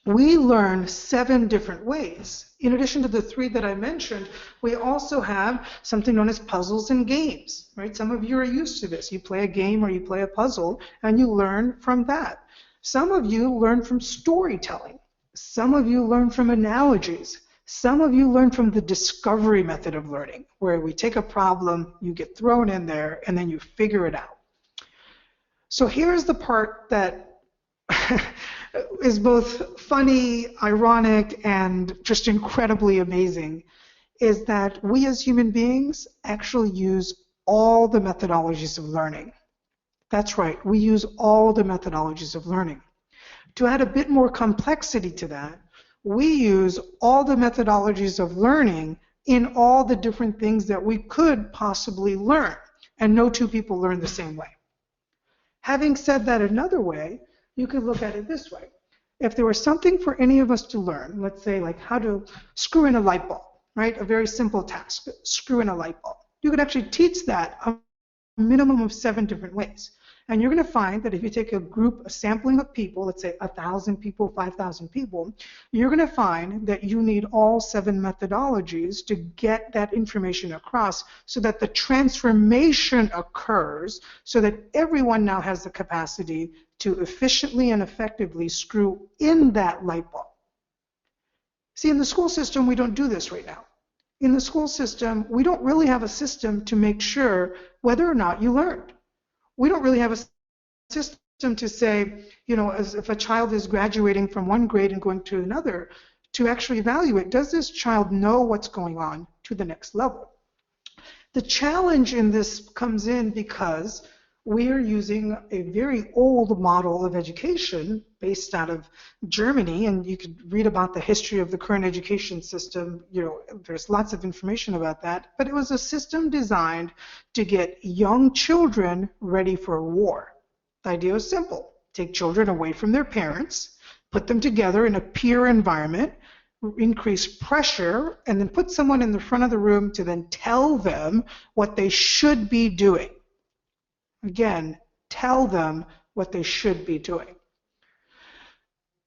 we learn 7 different ways. In addition to the 3 that I mentioned, we also have something known as puzzles and games, right? Some of you are used to this. You play a game or you play a puzzle and you learn from that. Some of you learn from storytelling. Some of you learn from analogies. Some of you learn from the discovery method of learning, where we take a problem, you get thrown in there, and then you figure it out. So here's the part that is both funny, ironic, and just incredibly amazing, is that we as human beings actually use all the methodologies of learning. That's right, we use all the methodologies of learning. To add a bit more complexity to that, we use all the methodologies of learning in all the different things that we could possibly learn, and no 2 people learn the same way. Having said that another way, you could look at it this way. If there was something for any of us to learn, let's say like how to screw in a light bulb, right? A very simple task, screw in a light bulb. You could actually teach that a minimum of 7 different ways. And you're going to find that if you take a sampling of people, let's say 1,000 people, 5,000 people, you're going to find that you need all 7 methodologies to get that information across so that the transformation occurs so that everyone now has the capacity to efficiently and effectively screw in that light bulb. See, in the school system, we don't do this right now. In the school system, we don't really have a system to make sure whether or not you learned. We don't really have a system to say, as if a child is graduating from one grade and going to another, to actually evaluate, does this child know what's going on to the next level? The challenge in this comes in because we are using a very old model of education based out of Germany, and you could read about the history of the current education system. There's lots of information about that, but it was a system designed to get young children ready for war. The idea was simple: take children away from their parents, put them together in a peer environment, increase pressure, and then put someone in the front of the room to then tell them what they should be doing. Again, tell them what they should be doing.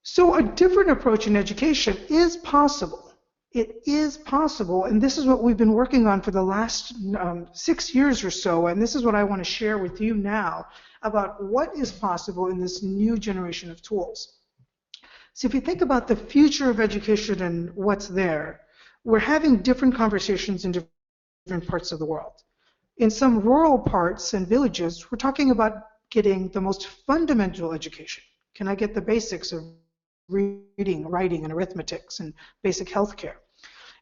So a different approach in education is possible. It is possible, and this is what we've been working on for the last 6 years or so, and this is what I want to share with you now about what is possible in this new generation of tools. So if you think about the future of education and what's there, we're having different conversations in different parts of the world. In some rural parts and villages, we're talking about getting the most fundamental education. Can I get the basics of reading, writing, and arithmetics and basic health care?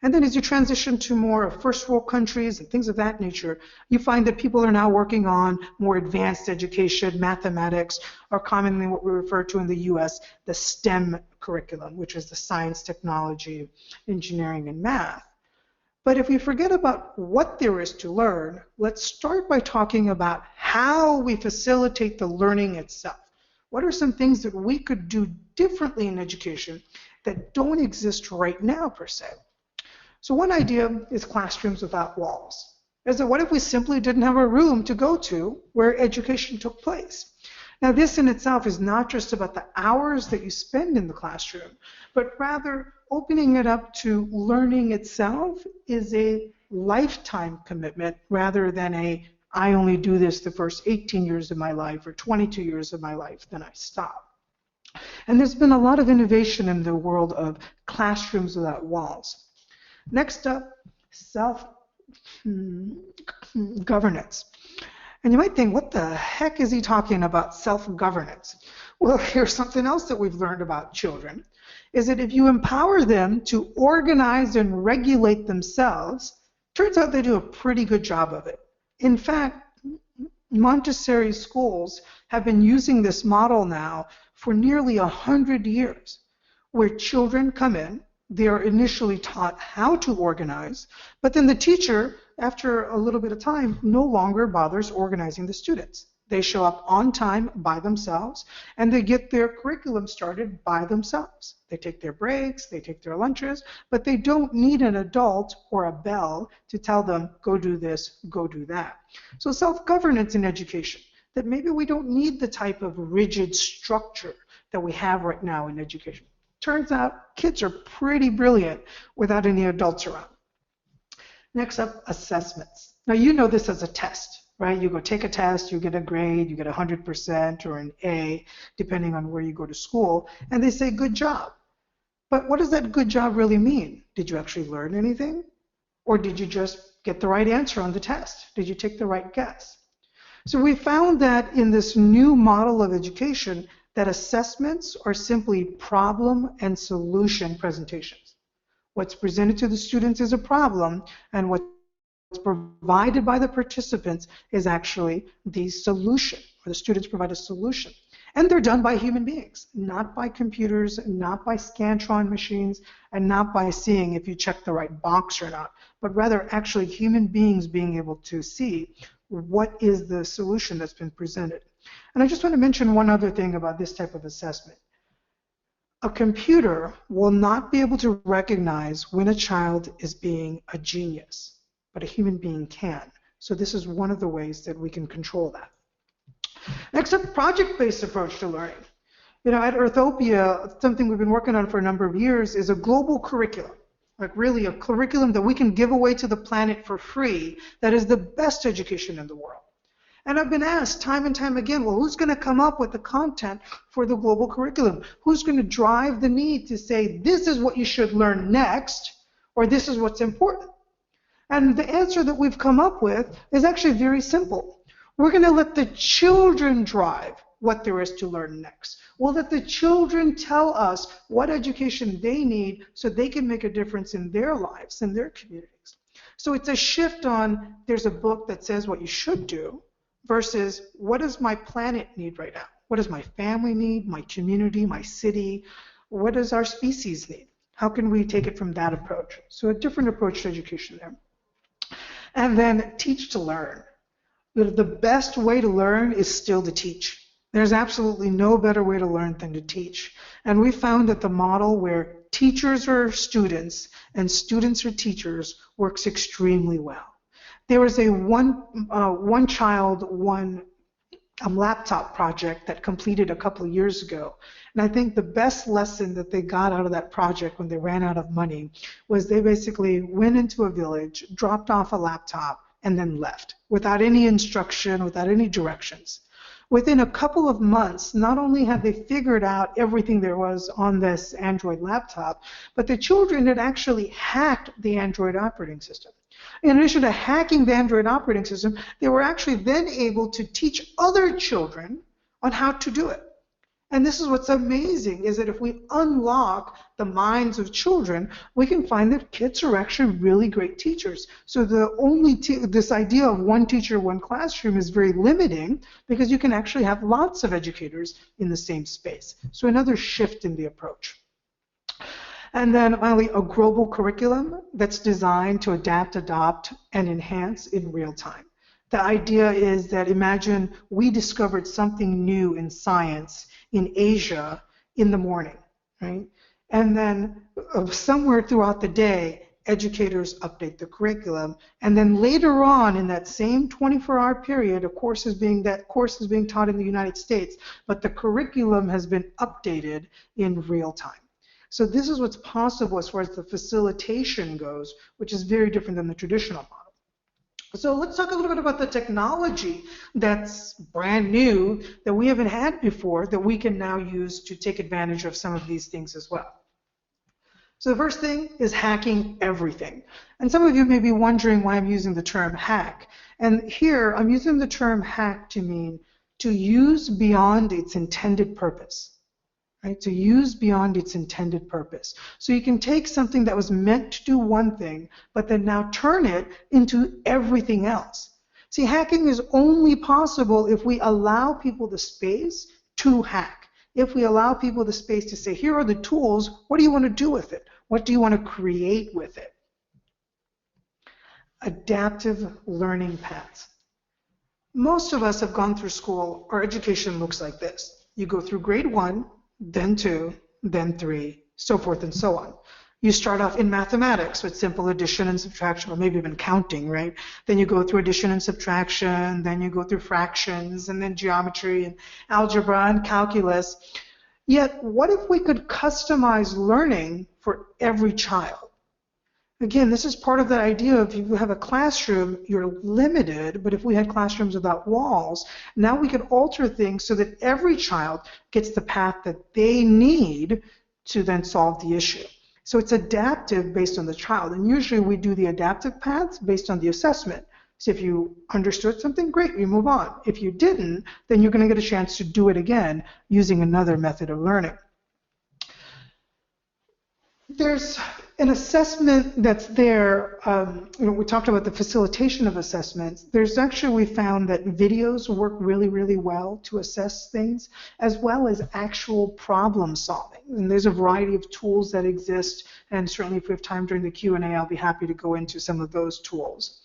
And then as you transition to more first world countries and things of that nature, you find that people are now working on more advanced education, mathematics, or commonly what we refer to in the US, the STEM curriculum, which is the science, technology, engineering, and math. But if we forget about what there is to learn, let's start by talking about how we facilitate the learning itself. What are some things that we could do differently in education that don't exist right now, per se? So one idea is classrooms without walls. What if we simply didn't have a room to go to where education took place? Now, this in itself is not just about the hours that you spend in the classroom, but rather opening it up to learning itself is a lifetime commitment rather than I only do this the first 18 years of my life or 22 years of my life, then I stop. And there's been a lot of innovation in the world of classrooms without walls. Next up, self-governance. And you might think, what the heck is he talking about, self-governance? Well, here's something else that we've learned about children, is that if you empower them to organize and regulate themselves, turns out they do a pretty good job of it. In fact, Montessori schools have been using this model now for nearly 100 years, where children come in, they are initially taught how to organize, but then the teacher, after a little bit of time, no longer bothers organizing the students. They show up on time by themselves, and they get their curriculum started by themselves. They take their breaks, they take their lunches, but they don't need an adult or a bell to tell them, go do this, go do that. So self-governance in education, that maybe we don't need the type of rigid structure that we have right now in education. Turns out kids are pretty brilliant without any adults around. Next up, assessments. Now you know this as a test, right? You go take a test, you get a grade, you get 100% or an A, depending on where you go to school, and they say good job. But what does that good job really mean? Did you actually learn anything? Or did you just get the right answer on the test? Did you take the right guess? So we found that in this new model of education, that assessments are simply problem and solution presentations. What's presented to the students is a problem, and what's provided by the participants is actually the solution, or the students provide a solution. And they're done by human beings, not by computers, not by Scantron machines, and not by seeing if you check the right box or not, but rather actually human beings being able to see what is the solution that's been presented. And I just want to mention one other thing about this type of assessment. A computer will not be able to recognize when a child is being a genius, but a human being can. So this is one of the ways that we can control that. Next up, project-based approach to learning. At Earthopia, something we've been working on for a number of years is a global curriculum, like really a curriculum that we can give away to the planet for free that is the best education in the world. And I've been asked time and time again, well, who's going to come up with the content for the global curriculum? Who's going to drive the need to say, this is what you should learn next, or this is what's important? And the answer that we've come up with is actually very simple. We're going to let the children drive what there is to learn next. We'll let the children tell us what education they need so they can make a difference in their lives, in their communities. So it's a shift on there's a book that says what you should do versus what does my planet need right now? What does my family need, my community, my city? What does our species need? How can we take it from that approach? So a different approach to education there. And then teach to learn. The best way to learn is still to teach. There's absolutely no better way to learn than to teach. And we found that the model where teachers are students and students are teachers works extremely well. There was a one child, one laptop project that completed a couple of years ago. And I think the best lesson that they got out of that project when they ran out of money was they basically went into a village, dropped off a laptop, and then left without any instruction, without any directions. Within a couple of months, not only had they figured out everything there was on this Android laptop, but the children had actually hacked the Android operating system. In addition to hacking the Android operating system, they were actually then able to teach other children on how to do it. And this is what's amazing, is that if we unlock the minds of children, we can find that kids are actually really great teachers. So this idea of one teacher, one classroom is very limiting because you can actually have lots of educators in the same space. So another shift in the approach. And then finally, a global curriculum that's designed to adapt, adopt, and enhance in real time. The idea is that imagine we discovered something new in science in Asia in the morning, right? And then somewhere throughout the day, educators update the curriculum. And then later on in that same 24-hour period, that course is being taught in the United States, but the curriculum has been updated in real time. So this is what's possible as far as the facilitation goes, which is very different than the traditional model. So let's talk a little bit about the technology that's brand new that we haven't had before that we can now use to take advantage of some of these things as well. So the first thing is hacking everything. And some of you may be wondering why I'm using the term hack. And here I'm using the term hack to mean to use beyond its intended purpose. Right, to use beyond its intended purpose. So you can take something that was meant to do one thing, but then now turn it into everything else. See, hacking is only possible if we allow people the space to hack. If we allow people the space to say, here are the tools, what do you want to do with it? What do you want to create with it? Adaptive learning paths. Most of us have gone through school, our education looks like this. You go through grade 1, then 2, then 3, so forth and so on. You start off in mathematics with simple addition and subtraction, or maybe even counting, right? Then you go through addition and subtraction, then you go through fractions, and then geometry and algebra and calculus. Yet, what if we could customize learning for every child? Again, this is part of that idea of if you have a classroom, you're limited, but if we had classrooms without walls, now we could alter things so that every child gets the path that they need to then solve the issue. So it's adaptive based on the child, and usually we do the adaptive paths based on the assessment. So if you understood something, great, you move on. If you didn't, then you're going to get a chance to do it again using another method of learning. There's an assessment that's there. We talked about the facilitation of assessments. There's actually, we found that videos work really, really well to assess things, as well as actual problem solving. And there's a variety of tools that exist, and certainly if we have time during the Q&A, I'll be happy to go into some of those tools.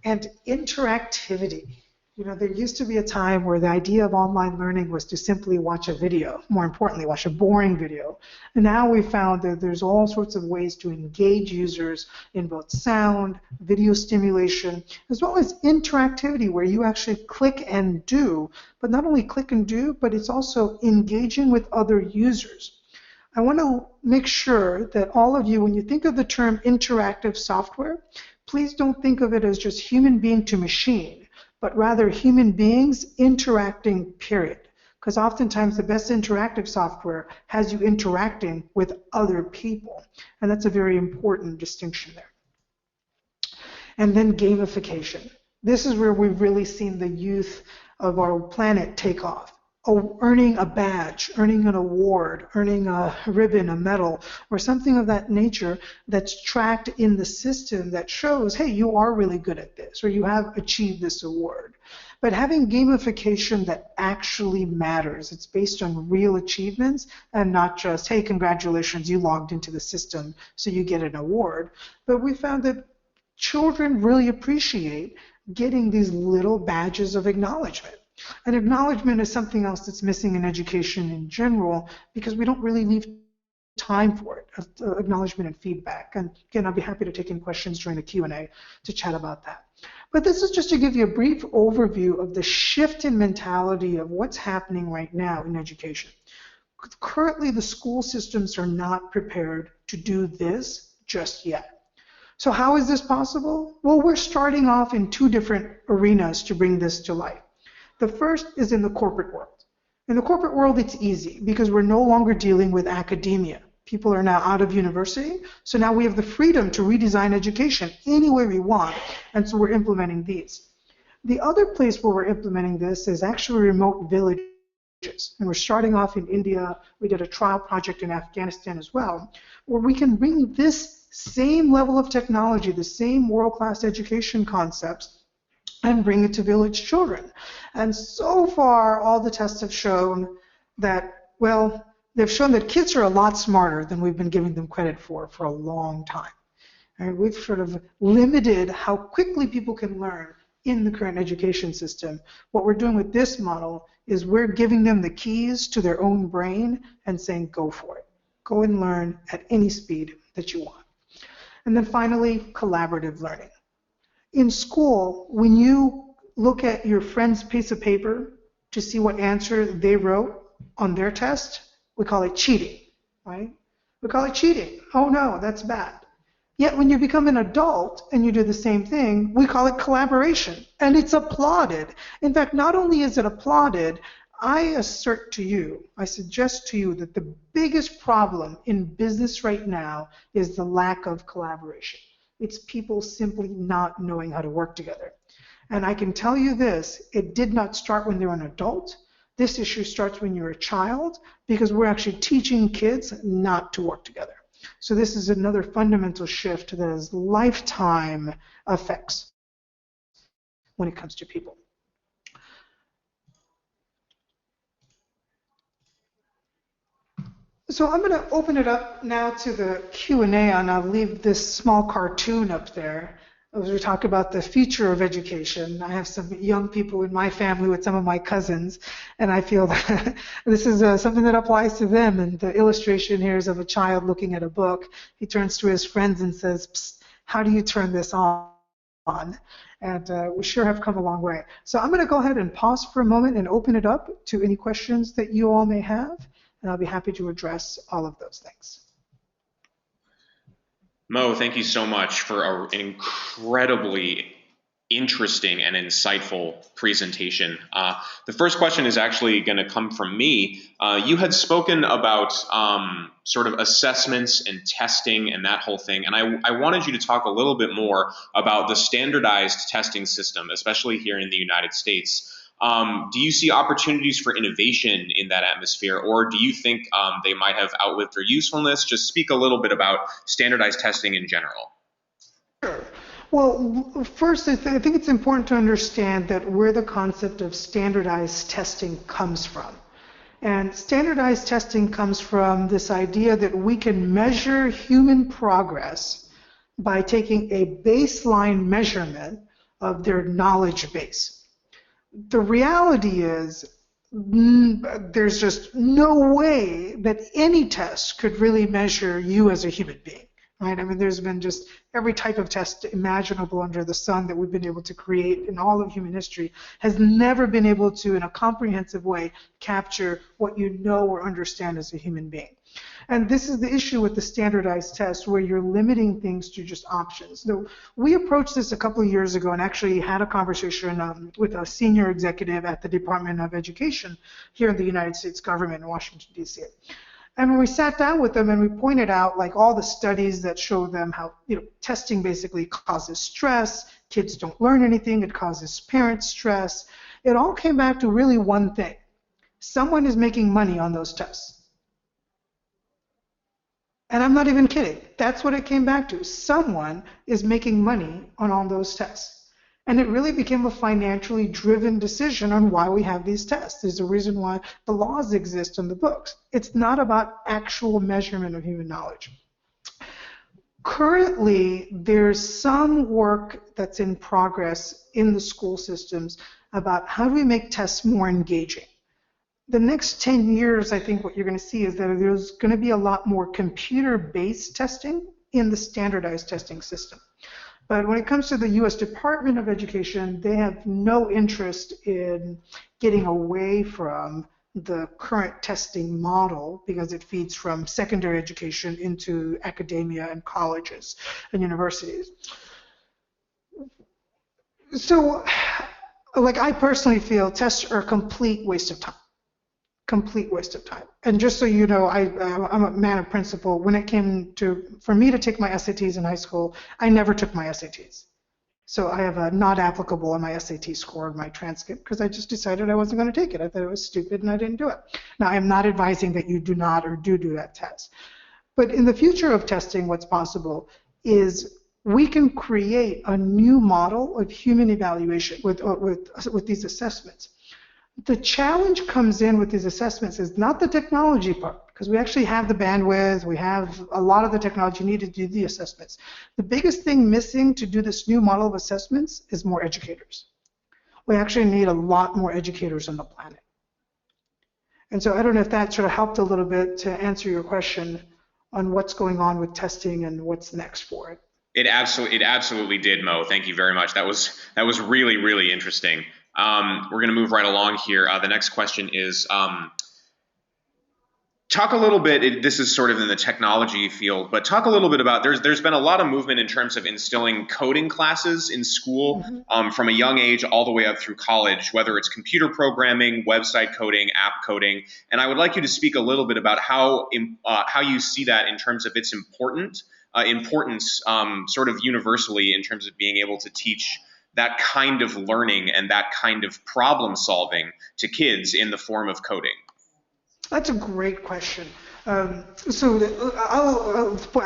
And interactivity. You know, there used to be a time where the idea of online learning was to simply watch a video, more importantly, watch a boring video. And now we've found that there's all sorts of ways to engage users in both sound, video stimulation, as well as interactivity where you actually click and do, but not only click and do, but it's also engaging with other users. I want to make sure that all of you, when you think of the term interactive software, please don't think of it as just human being to machine, but rather human beings interacting, period. Because oftentimes the best interactive software has you interacting with other people. And that's a very important distinction there. And then gamification. This is where we've really seen the youth of our planet take off. earning a badge, earning an award, earning a ribbon, a medal, or something of that nature that's tracked in the system that shows, hey, you are really good at this, or you have achieved this award. But having gamification that actually matters, it's based on real achievements and not just, hey, congratulations, you logged into the system, so you get an award. But we found that children really appreciate getting these little badges of acknowledgement. And acknowledgement is something else that's missing in education in general because we don't really leave time for it, acknowledgement and feedback. And again, I'll be happy to take any questions during the Q&A to chat about that. But this is just to give you a brief overview of the shift in mentality of what's happening right now in education. Currently, the school systems are not prepared to do this just yet. So how is this possible? Well, we're starting off in two different arenas to bring this to life. The first is in the corporate world. In the corporate world, it's easy because we're no longer dealing with academia. People are now out of university, so now we have the freedom to redesign education any way we want, and so we're implementing these. The other place where we're implementing this is actually remote villages, and we're starting off in India. We did a trial project in Afghanistan as well, where we can bring this same level of technology, the same world-class education concepts, and bring it to village children. And so far, all the tests have shown that, well, they've shown that kids are a lot smarter than we've been giving them credit for a long time. And we've sort of limited how quickly people can learn in the current education system. What we're doing with this model is we're giving them the keys to their own brain and saying, go for it. Go and learn at any speed that you want. And then finally, collaborative learning. In school, when you look at your friend's piece of paper to see what answer they wrote on their test, we call it cheating, right? We call it cheating. Oh no, that's bad. Yet when you become an adult and you do the same thing, we call it collaboration, and it's applauded. In fact, not only is it applauded, I assert to you, I suggest to you that the biggest problem in business right now is the lack of collaboration. It's people simply not knowing how to work together. And I can tell you this, it did not start when they were an adult. This issue starts when you're a child because we're actually teaching kids not to work together. So this is another fundamental shift that has lifetime effects when it comes to people. So I'm going to open it up now to the Q&A, and I'll leave this small cartoon up there as we talk about the future of education. I have some young people in my family with some of my cousins, and I feel that this is something that applies to them. And the illustration here is of a child looking at a book. He turns to his friends and says, "Psst, how do you turn this on?" And we sure have come a long way. So I'm going to go ahead and pause for a moment and open it up to any questions that you all may have. And I'll be happy to address all of those things. Mo, thank you so much for an incredibly interesting and insightful presentation. The first question is actually going to come from me. You had spoken about sort of assessments and testing and that whole thing, and I wanted you to talk a little bit more about the standardized testing system, especially here in the United States. Do you see opportunities for innovation in that atmosphere, or do you think they might have outlived their usefulness? Just speak a little bit about standardized testing in general. Sure. Well, first, I think it's important to understand that where the concept of standardized testing comes from. And standardized testing comes from this idea that we can measure human progress by taking a baseline measurement of their knowledge base. The reality is there's just no way that any test could really measure you as a human being, right? I mean, there's been just every type of test imaginable under the sun that we've been able to create in all of human history has never been able to, in a comprehensive way, capture what you know or understand as a human being. And this is the issue with the standardized test, where you're limiting things to just options. So we approached this a couple of years ago and actually had a conversation with a senior executive at the Department of Education here in the United States government in Washington, D.C. And when we sat down with them and we pointed out like all the studies that show them how testing basically causes stress, kids don't learn anything, it causes parent stress, it all came back to really one thing. Someone is making money on those tests. And I'm not even kidding. That's what it came back to. Someone is making money on all those tests. And it really became a financially driven decision on why we have these tests. There's a reason why the laws exist in the books. It's not about actual measurement of human knowledge. Currently, there's some work that's in progress in the school systems about how do we make tests more engaging. The next 10 years, I think what you're going to see is that there's going to be a lot more computer-based testing in the standardized testing system. But when it comes to the US Department of Education, they have no interest in getting away from the current testing model because it feeds from secondary education into academia and colleges and universities. So, like, I personally feel tests are a complete waste of time. Complete waste of time. And just so you know, I'm a man of principle. When it came for me to take my SATs in high school, I never took my SATs. So I have a not applicable on my SAT score in my transcript because I just decided I wasn't going to take it. I thought it was stupid and I didn't do it. Now, I'm not advising that you do not or do that test. But in the future of testing, what's possible is we can create a new model of human evaluation with these assessments. The challenge comes in with these assessments is not the technology part, because we actually have the bandwidth, we have a lot of the technology needed to do the assessments. The biggest thing missing to do this new model of assessments is more educators. We actually need a lot more educators on the planet. And so I don't know if that sort of helped a little bit to answer your question on what's going on with testing and what's next for it. It absolutely did, Mo. Thank you very much. That was really, really interesting. We're going to move right along here. The next question is, talk a little bit, this is sort of in the technology field, but talk a little bit about, there's been a lot of movement in terms of instilling coding classes in school from a young age all the way up through college, whether it's computer programming, website coding, app coding. And I would like you to speak a little bit about how you see that in terms of its importance sort of universally in terms of being able to teach that kind of learning and that kind of problem solving to kids in the form of coding? That's a great question. I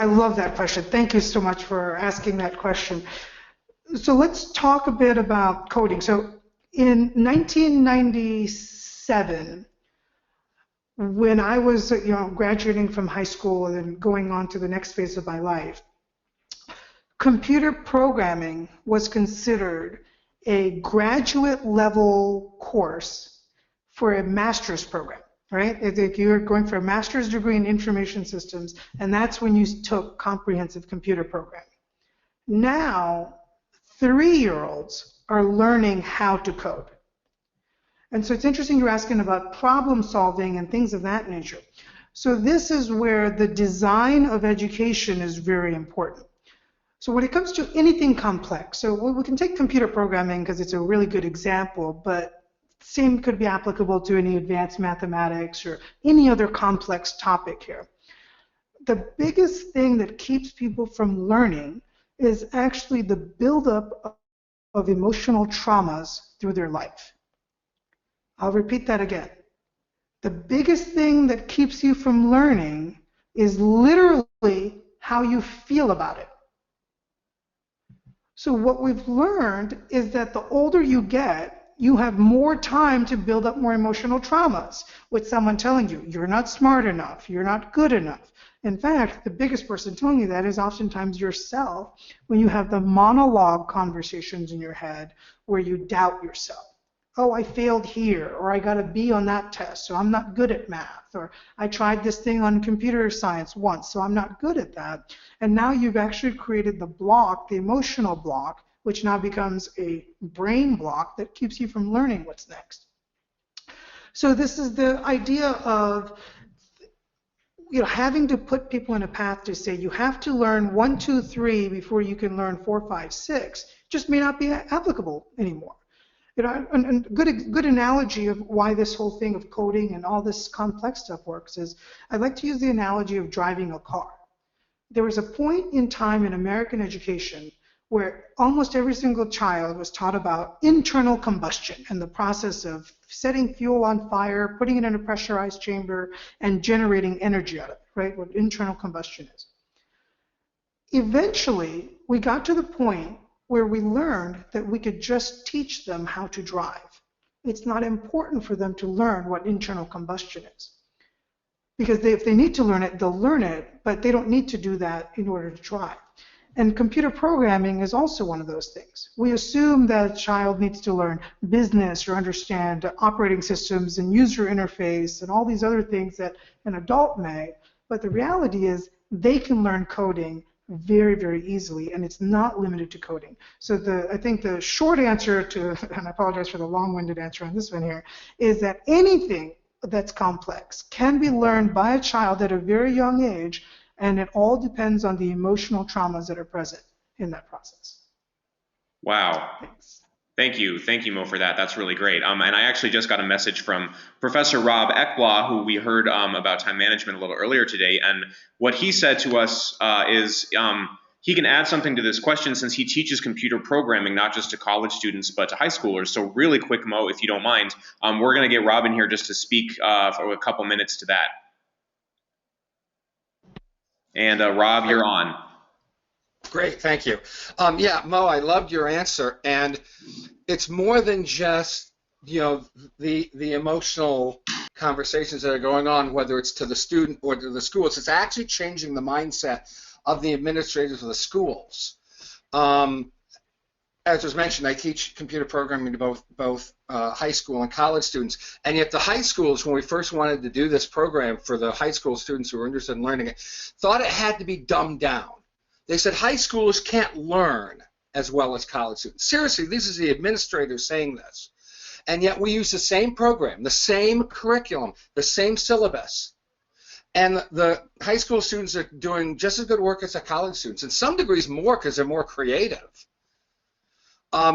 love that question. Thank you so much for asking that question. So let's talk a bit about coding. So in 1997, when I was graduating from high school and then going on to the next phase of my life, computer programming was considered a graduate level course for a master's program, right? If you're going for a master's degree in information systems, and that's when you took comprehensive computer programming. Now, 3-year-olds are learning how to code. And so it's interesting you're asking about problem solving and things of that nature. So this is where the design of education is very important. So when it comes to anything complex, so we can take computer programming because it's a really good example, but same could be applicable to any advanced mathematics or any other complex topic here. The biggest thing that keeps people from learning is actually the buildup of emotional traumas through their life. I'll repeat that again. The biggest thing that keeps you from learning is literally how you feel about it. So what we've learned is that the older you get, you have more time to build up more emotional traumas with someone telling you, you're not smart enough, you're not good enough. In fact, the biggest person telling you that is oftentimes yourself when you have the monologue conversations in your head where you doubt yourself. Oh, I failed here, or I got a B on that test, so I'm not good at math, or I tried this thing on computer science once, so I'm not good at that. And now you've actually created the block, the emotional block, which now becomes a brain block that keeps you from learning what's next. So this is the idea of having to put people in a path to say you have to learn 1, 2, 3 before you can learn 4, 5, 6 just may not be applicable anymore. A good analogy of why this whole thing of coding and all this complex stuff works is I like to use the analogy of driving a car. There was a point in time in American education where almost every single child was taught about internal combustion and the process of setting fuel on fire, putting it in a pressurized chamber, and generating energy out of it, right? What internal combustion is. Eventually, we got to the point where we learned that we could just teach them how to drive. It's not important for them to learn what internal combustion is. Because if they need to learn it, they'll learn it, but they don't need to do that in order to drive. And computer programming is also one of those things. We assume that a child needs to learn business or understand operating systems and user interface and all these other things that an adult may, but the reality is they can learn coding very, very easily, and it's not limited to coding. So I think the short answer to, and I apologize for the long-winded answer on this one here, is that anything that's complex can be learned by a child at a very young age, and it all depends on the emotional traumas that are present in that process. Wow. Thanks. Thank you, Mo, for that. That's really great. And I actually just got a message from Professor Rob Ekblaw, who we heard about time management a little earlier today. And what he said to us is he can add something to this question since he teaches computer programming not just to college students but to high schoolers. So really quick, Mo, if you don't mind, we're going to get Rob in here just to speak for a couple minutes to that. And Rob, you're on. Great, thank you. Yeah, Mo, I loved your answer, and it's more than just the emotional conversations that are going on, whether it's to the student or to the schools. It's actually changing the mindset of the administrators of the schools. As was mentioned, I teach computer programming to both high school and college students, and yet the high schools, when we first wanted to do this program for the high school students who were interested in learning it, thought it had to be dumbed down. They said high schoolers can't learn as well as college students. Seriously, this is the administrators saying this. And yet we use the same program, the same curriculum, the same syllabus. And the high school students are doing just as good work as the college students, in some degrees more because they're more creative.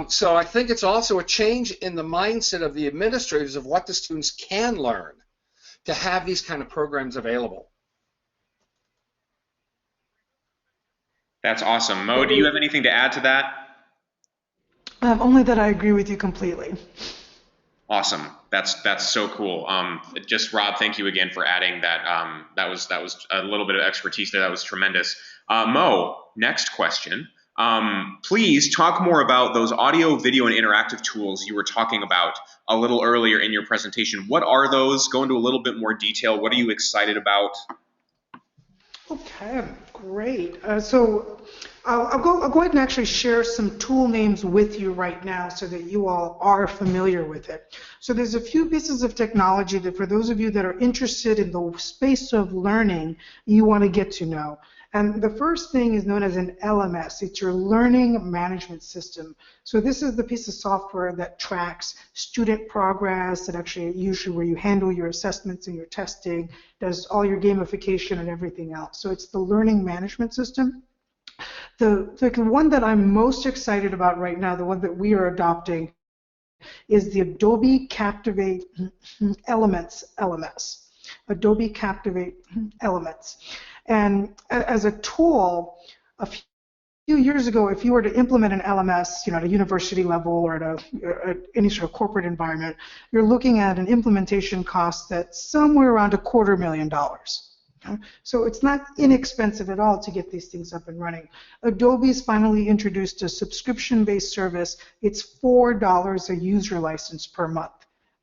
So I think it's also a change in the mindset of the administrators of what the students can learn to have these kind of programs available. That's awesome. Mo, do you have anything to add to that? Only that I agree with you completely. Awesome. That's so cool. Just Rob, thank you again for adding that. That was a little bit of expertise there. That was tremendous. Mo, next question. Please talk more about those audio, video, and interactive tools you were talking about a little earlier in your presentation. What are those? Go into a little bit more detail. What are you excited about? Okay, great. So I'll go ahead and actually share some tool names with you right now so that you all are familiar with it. So there's a few pieces of technology that for those of you that are interested in the space of learning, you want to get to know. And the first thing is known as an LMS. It's your learning management system. So this is the piece of software that tracks student progress, and actually usually where you handle your assessments and your testing, does all your gamification and everything else. So it's the learning management system. The one that I'm most excited about right now, the one that we are adopting, is the Adobe Captivate Elements LMS. Adobe Captivate Elements. And as a tool, a few years ago, if you were to implement an LMS, at a university level or at any sort of corporate environment, you're looking at an implementation cost that's somewhere around $250,000. Okay? So it's not inexpensive at all to get these things up and running. Adobe's finally introduced a subscription-based service. It's $4 a user license per month.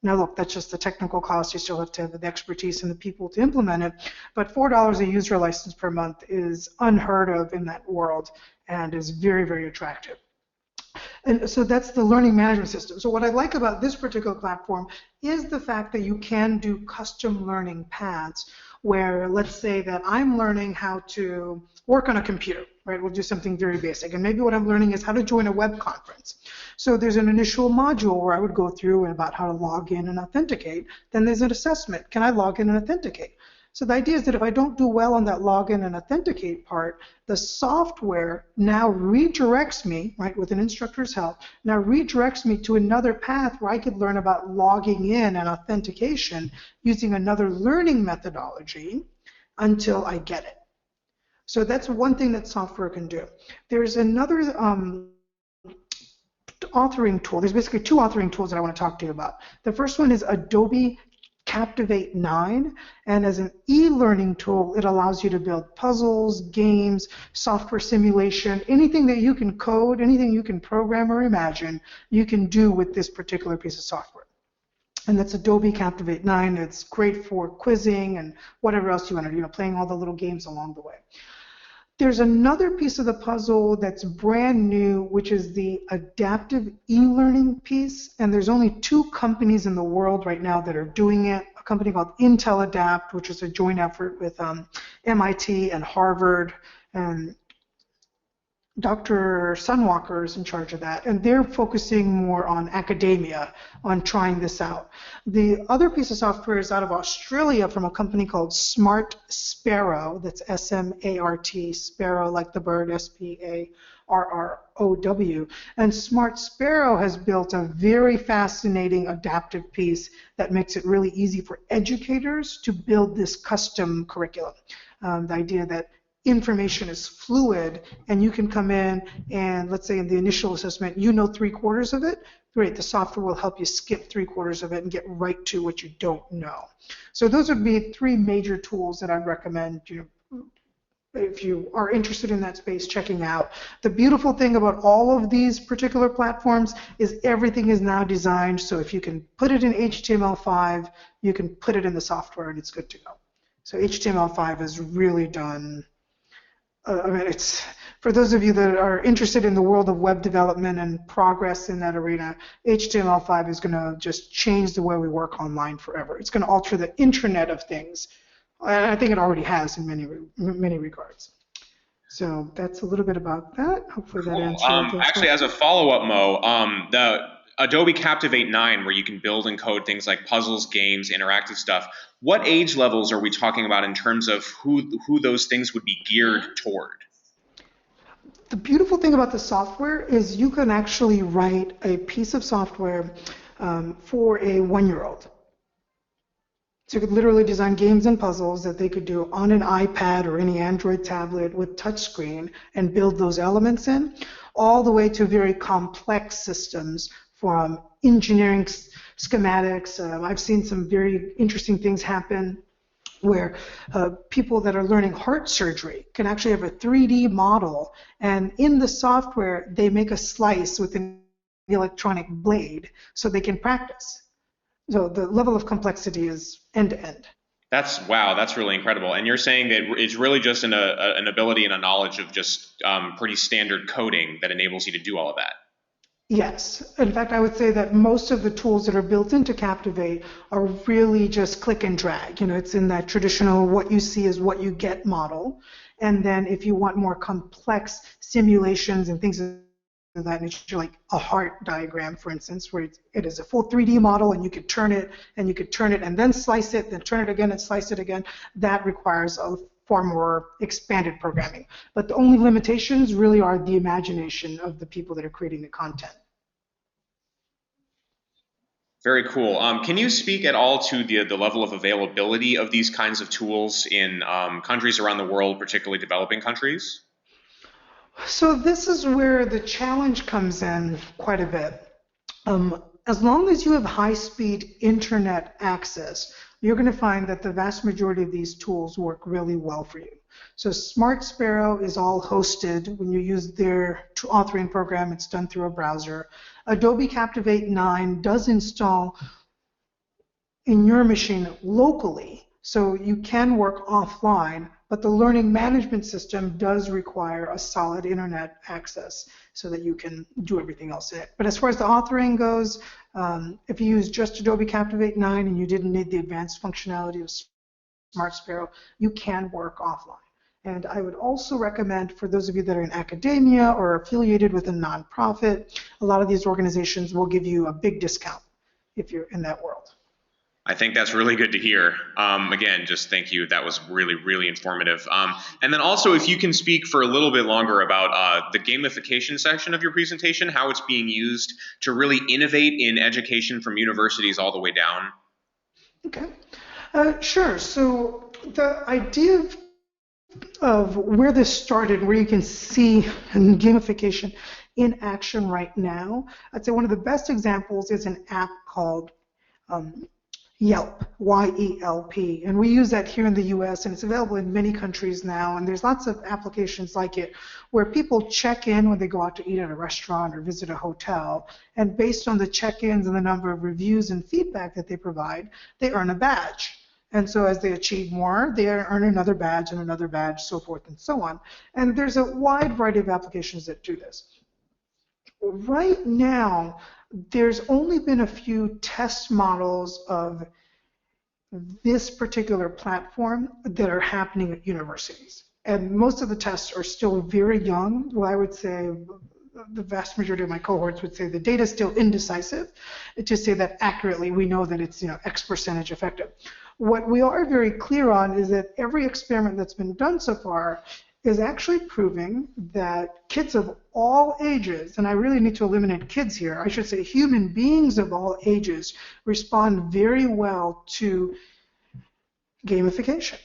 Now, look, that's just the technical cost. You still have to have the expertise and the people to implement it. But $4 a user license per month is unheard of in that world and is very, very attractive. And so that's the learning management system. So what I like about this particular platform is the fact that you can do custom learning paths where, let's say that I'm learning how to work on a computer, right? We'll do something very basic. And maybe what I'm learning is how to join a web conference. So there's an initial module where I would go through about how to log in and authenticate. Then there's an assessment. Can I log in and authenticate? So the idea is that if I don't do well on that login and authenticate part, the software now redirects me, right, with an instructor's help, now redirects me to another path where I could learn about logging in and authentication using another learning methodology until I get it. So that's one thing that software can do. There's another authoring tool. There's basically two authoring tools that I want to talk to you about. The first one is Adobe Captivate 9, and as an e-learning tool, it allows you to build puzzles, games, software simulation, anything that you can code, anything you can program or imagine, you can do with this particular piece of software. And that's Adobe Captivate 9. It's great for quizzing and whatever else you want to do, playing all the little games along the way. There's another piece of the puzzle that's brand new, which is the adaptive e-learning piece. And there's only two companies in the world right now that are doing it. A company called Intel Adapt, which is a joint effort with MIT and Harvard. And Dr. Sunwalker is in charge of that, and they're focusing more on academia, on trying this out. The other piece of software is out of Australia from a company called Smart Sparrow, that's S-M-A-R-T, Sparrow like the bird, S-P-A-R-R-O-W. And Smart Sparrow has built a very fascinating adaptive piece that makes it really easy for educators to build this custom curriculum. The idea that information is fluid, and you can come in and, let's say in the initial assessment, you know 3/4 of it, great, the software will help you skip 3/4 of it and get right to what you don't know. So those would be three major tools that I'd recommend if you are interested in that space, checking out. The beautiful thing about all of these particular platforms is everything is now designed so if you can put it in HTML5, you can put it in the software and it's good to go. So HTML5 is really done. It's for those of you that are interested in the world of web development and progress in that arena, HTML5 is going to just change the way we work online forever. It's going to alter the intranet of things, and I think it already has in many regards. So that's a little bit about that. Hopefully that answers. Actually, as a follow-up, Mo, the Adobe Captivate 9, where you can build and code things like puzzles, games, interactive stuff. What age levels are we talking about in terms of who those things would be geared toward? The beautiful thing about the software is you can actually write a piece of software for a 1-year-old. So you could literally design games and puzzles that they could do on an iPad or any Android tablet with touchscreen and build those elements in, all the way to very complex systems from engineering schematics. I've seen some very interesting things happen where people that are learning heart surgery can actually have a 3D model, and in the software they make a slice with an electronic blade so they can practice. So the level of complexity is end to end. Wow, that's really incredible. And you're saying that it's really just an ability and a knowledge of just pretty standard coding that enables you to do all of that. Yes. In fact, I would say that most of the tools that are built into Captivate are really just click and drag. It's in that traditional what you see is what you get model. And then if you want more complex simulations and things of that nature, like a heart diagram, for instance, where it is a full 3D model and you could turn it and then slice it, then turn it again and slice it again, that requires a far more expanded programming. But the only limitations really are the imagination of the people that are creating the content. Very cool. Can you speak at all to the level of availability of these kinds of tools in countries around the world, particularly developing countries? So this is where the challenge comes in quite a bit. As long as you have high-speed internet access, you're going to find that the vast majority of these tools work really well for you. So Smart Sparrow is all hosted. When you use their authoring program, it's done through a browser. Adobe Captivate 9 does install in your machine locally, so you can work offline, but the learning management system does require a solid internet access so that you can do everything else in it. But as far as the authoring goes, if you use just Adobe Captivate 9 and you didn't need the advanced functionality of Smart Sparrow, you can work offline. And I would also recommend for those of you that are in academia or affiliated with a nonprofit, a lot of these organizations will give you a big discount if you're in that world. I think that's really good to hear. Again, just thank you. That was really, really informative. And then also, if you can speak for a little bit longer about the gamification section of your presentation, how it's being used to really innovate in education from universities all the way down. Okay. Sure. So the idea of of where this started, where you can see gamification in action right now, I'd say one of the best examples is an app called um, Yelp, Y-E-L-P, and we use that here in the US, and it's available in many countries now, and there's lots of applications like it where people check in when they go out to eat at a restaurant or visit a hotel, and based on the check-ins and the number of reviews and feedback that they provide, they earn a badge. And so as they achieve more, they earn another badge and another badge, so forth and so on. And there's a wide variety of applications that do this. Right now, there's only been a few test models of this particular platform that are happening at universities. And most of the tests are still very young. Well, I would say the vast majority of my cohorts would say the data is still indecisive to say that accurately we know that it's X percentage effective. What we are very clear on is that every experiment that's been done so far is actually proving that kids of all ages, and I really need to eliminate kids here, I should say human beings of all ages, respond very well to gamification.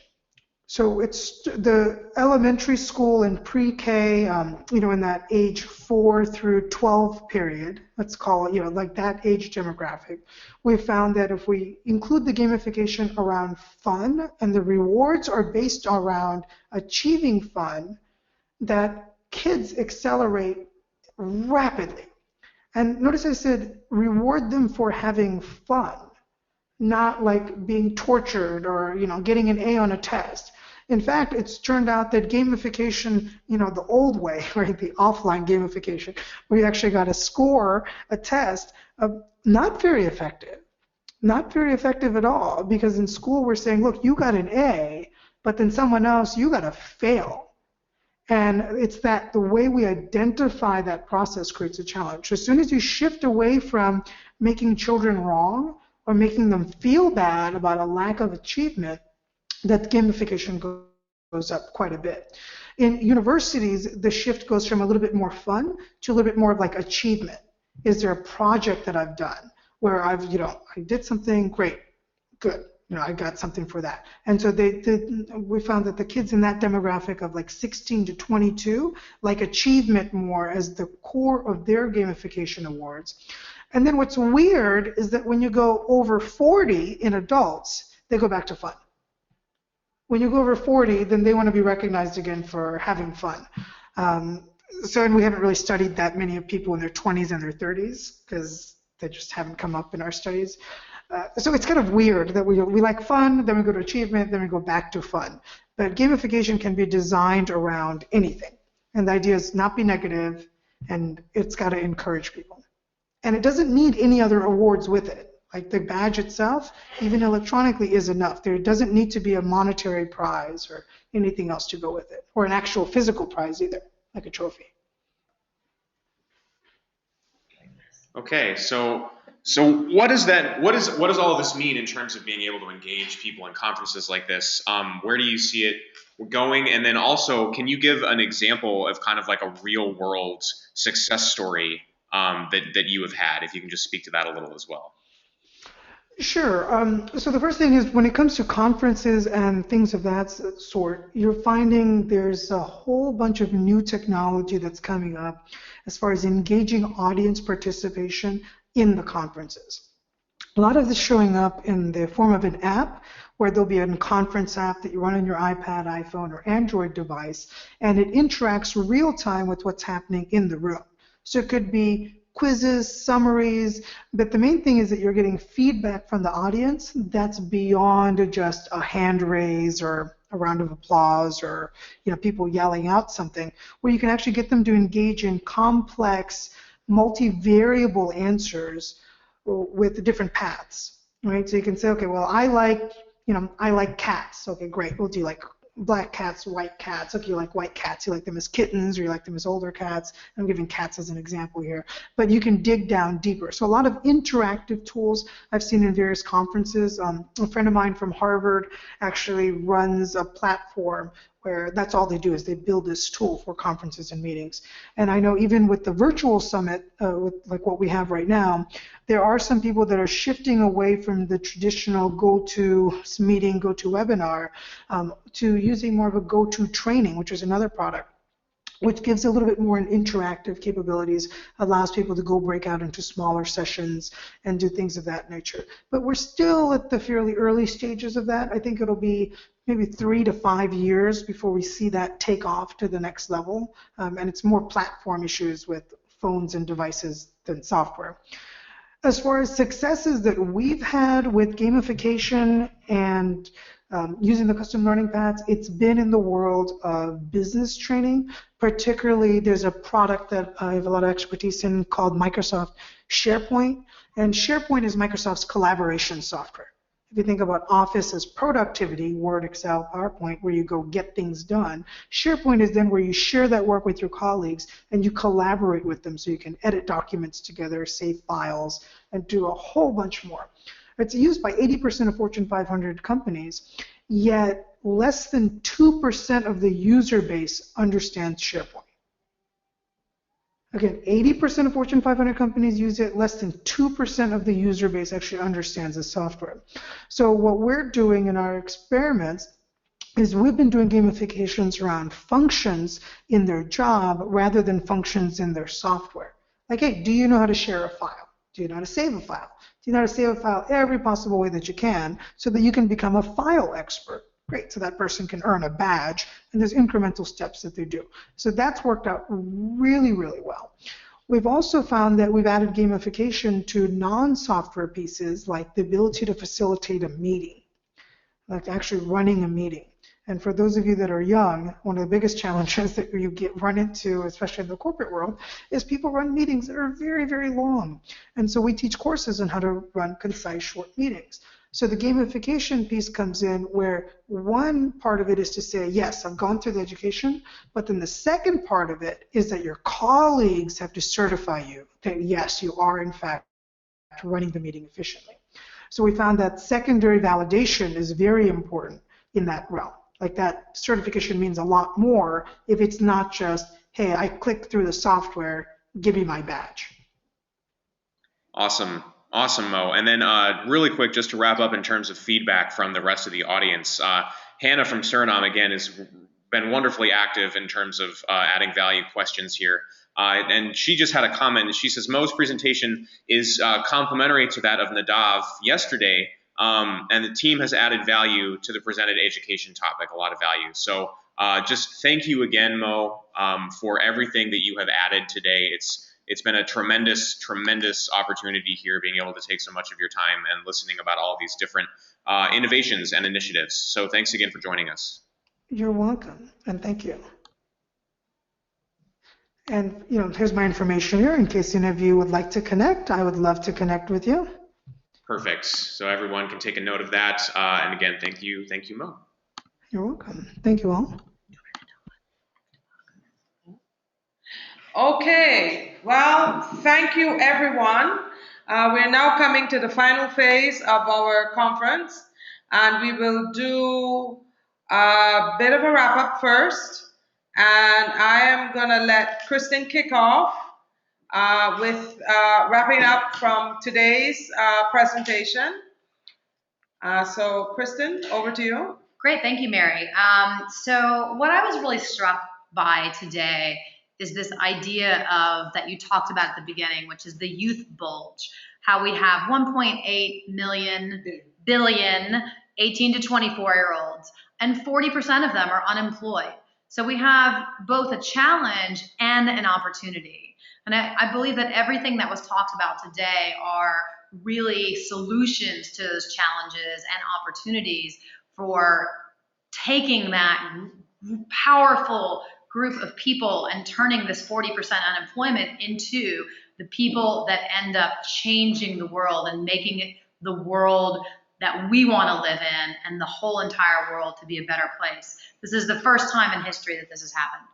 So it's the elementary school and pre-K, in that age 4 through 12 period, let's call it, like that age demographic, we found that if we include the gamification around fun and the rewards are based around achieving fun, that kids accelerate rapidly. And notice I said reward them for having fun, not like being tortured or getting an A on a test. In fact, it's turned out that gamification, the old way, right, the offline gamification, where you actually got a score, a test, not very effective. Not very effective at all, because in school we're saying, look, you got an A, but then someone else, you got a fail. And it's that the way we identify that process creates a challenge. As soon as you shift away from making children wrong or making them feel bad about a lack of achievement, that gamification goes up quite a bit. In universities, the shift goes from a little bit more fun to a little bit more of like achievement. Is there a project that I've done where I did something great, good, I got something for that. And so we found that the kids in that demographic of like 16 to 22 like achievement more as the core of their gamification awards. And then what's weird is that when you go over 40 in adults, they go back to fun. When you go over 40, then they want to be recognized again for having fun. And we haven't really studied that many of people in their 20s and their 30s because they just haven't come up in our studies. So it's kind of weird that we like fun, then we go to achievement, then we go back to fun. But gamification can be designed around anything. And the idea is not be negative, and it's got to encourage people. And it doesn't need any other awards with it. Like the badge itself, even electronically, is enough. There doesn't need to be a monetary prize or anything else to go with it, or an actual physical prize either, like a trophy. Okay, so what does all of this mean in terms of being able to engage people in conferences like this? Where do you see it going? And then also, can you give an example of kind of like a real world success story that you have had, if you can just speak to that a little as well? Sure. So the first thing is when it comes to conferences and things of that sort, you're finding there's a whole bunch of new technology that's coming up as far as engaging audience participation in the conferences. A lot of this showing up in the form of an app where there'll be a conference app that you run on your iPad, iPhone, or Android device, and it interacts real time with what's happening in the room. So it could be quizzes, summaries, but the main thing is that you're getting feedback from the audience that's beyond just a hand raise or a round of applause or people yelling out something, where you can actually get them to engage in complex, multivariable answers with different paths, right? So you can say, okay, well, I like cats. Okay, great. Well, do you like black cats, white cats? Okay, you like white cats, you like them as kittens, or you like them as older cats. I'm giving cats as an example here. But you can dig down deeper. So a lot of interactive tools I've seen in various conferences. A friend of mine from Harvard actually runs a platform where that's all they do is they build this tool for conferences and meetings. And I know even with the virtual summit, with like what we have right now, there are some people that are shifting away from the traditional go-to meeting, go-to webinar, to using more of a go-to training, which is another product, which gives a little bit more interactive capabilities, allows people to go break out into smaller sessions and do things of that nature. But we're still at the fairly early stages of that. I think it'll be maybe 3 to 5 years before we see that take off to the next level. And it's more platform issues with phones and devices than software. As far as successes that we've had with gamification and using the custom learning paths, it's been in the world of business training. Particularly, there's a product that I have a lot of expertise in called Microsoft SharePoint. And SharePoint is Microsoft's collaboration software. If you think about Office as productivity, Word, Excel, PowerPoint, where you go get things done, SharePoint is then where you share that work with your colleagues and you collaborate with them so you can edit documents together, save files, and do a whole bunch more. It's used by 80% of Fortune 500 companies, yet less than 2% of the user base understands SharePoint. Again, 80% of Fortune 500 companies use it, less than 2% of the user base actually understands the software. So what we're doing in our experiments is we've been doing gamifications around functions in their job rather than functions in their software. Like, hey, do you know how to share a file? Do you know how to save a file? Do you know how to save a file every possible way that you can so that you can become a file expert? Great, so that person can earn a badge, and there's incremental steps that they do. So that's worked out really, really well. We've also found that we've added gamification to non-software pieces, like the ability to facilitate a meeting, like actually running a meeting. And for those of you that are young, one of the biggest challenges that you run into, especially in the corporate world, is people run meetings that are very, very long. And so we teach courses on how to run concise, short meetings. So the gamification piece comes in where one part of it is to say, yes, I've gone through the education, but then the second part of it is that your colleagues have to certify you that, yes, you are in fact running the meeting efficiently. So we found that secondary validation is very important in that realm. Like that certification means a lot more if it's not just, hey, I clicked through the software, give me my badge. Awesome. Awesome, Mo. And then really quick, just to wrap up in terms of feedback from the rest of the audience, Hannah from Suriname, again, has been wonderfully active in terms of adding value questions here. And she just had a comment. She says, Mo's presentation is complementary to that of Nadav yesterday, and the team has added value to the presented education topic, a lot of value. So just thank you again, Mo, for everything that you have added today. It's been a tremendous, tremendous opportunity here, being able to take so much of your time and listening about all these different innovations and initiatives. So thanks again for joining us. You're welcome, and thank you. And here's my information here in case any of you would like to connect. I would love to connect with you. Perfect. So everyone can take a note of that. And again, thank you, Mo. You're welcome. Thank you all. Okay, well, thank you everyone. We're now coming to the final phase of our conference, and we will do a bit of a wrap up first. And I am going to let Kristen kick off with wrapping up from today's presentation. So Kristen, over to you. Great, thank you, Mary. So what I was really struck by today is this idea of that you talked about at the beginning, which is the youth bulge, how we have 1.8 billion 18 to 24-year-olds, and 40% of them are unemployed. So we have both a challenge and an opportunity. And I believe that everything that was talked about today are really solutions to those challenges and opportunities for taking that powerful group of people and turning this 40% unemployment into the people that end up changing the world and making it the world that we want to live in and the whole entire world to be a better place. This is the first time in history that this has happened.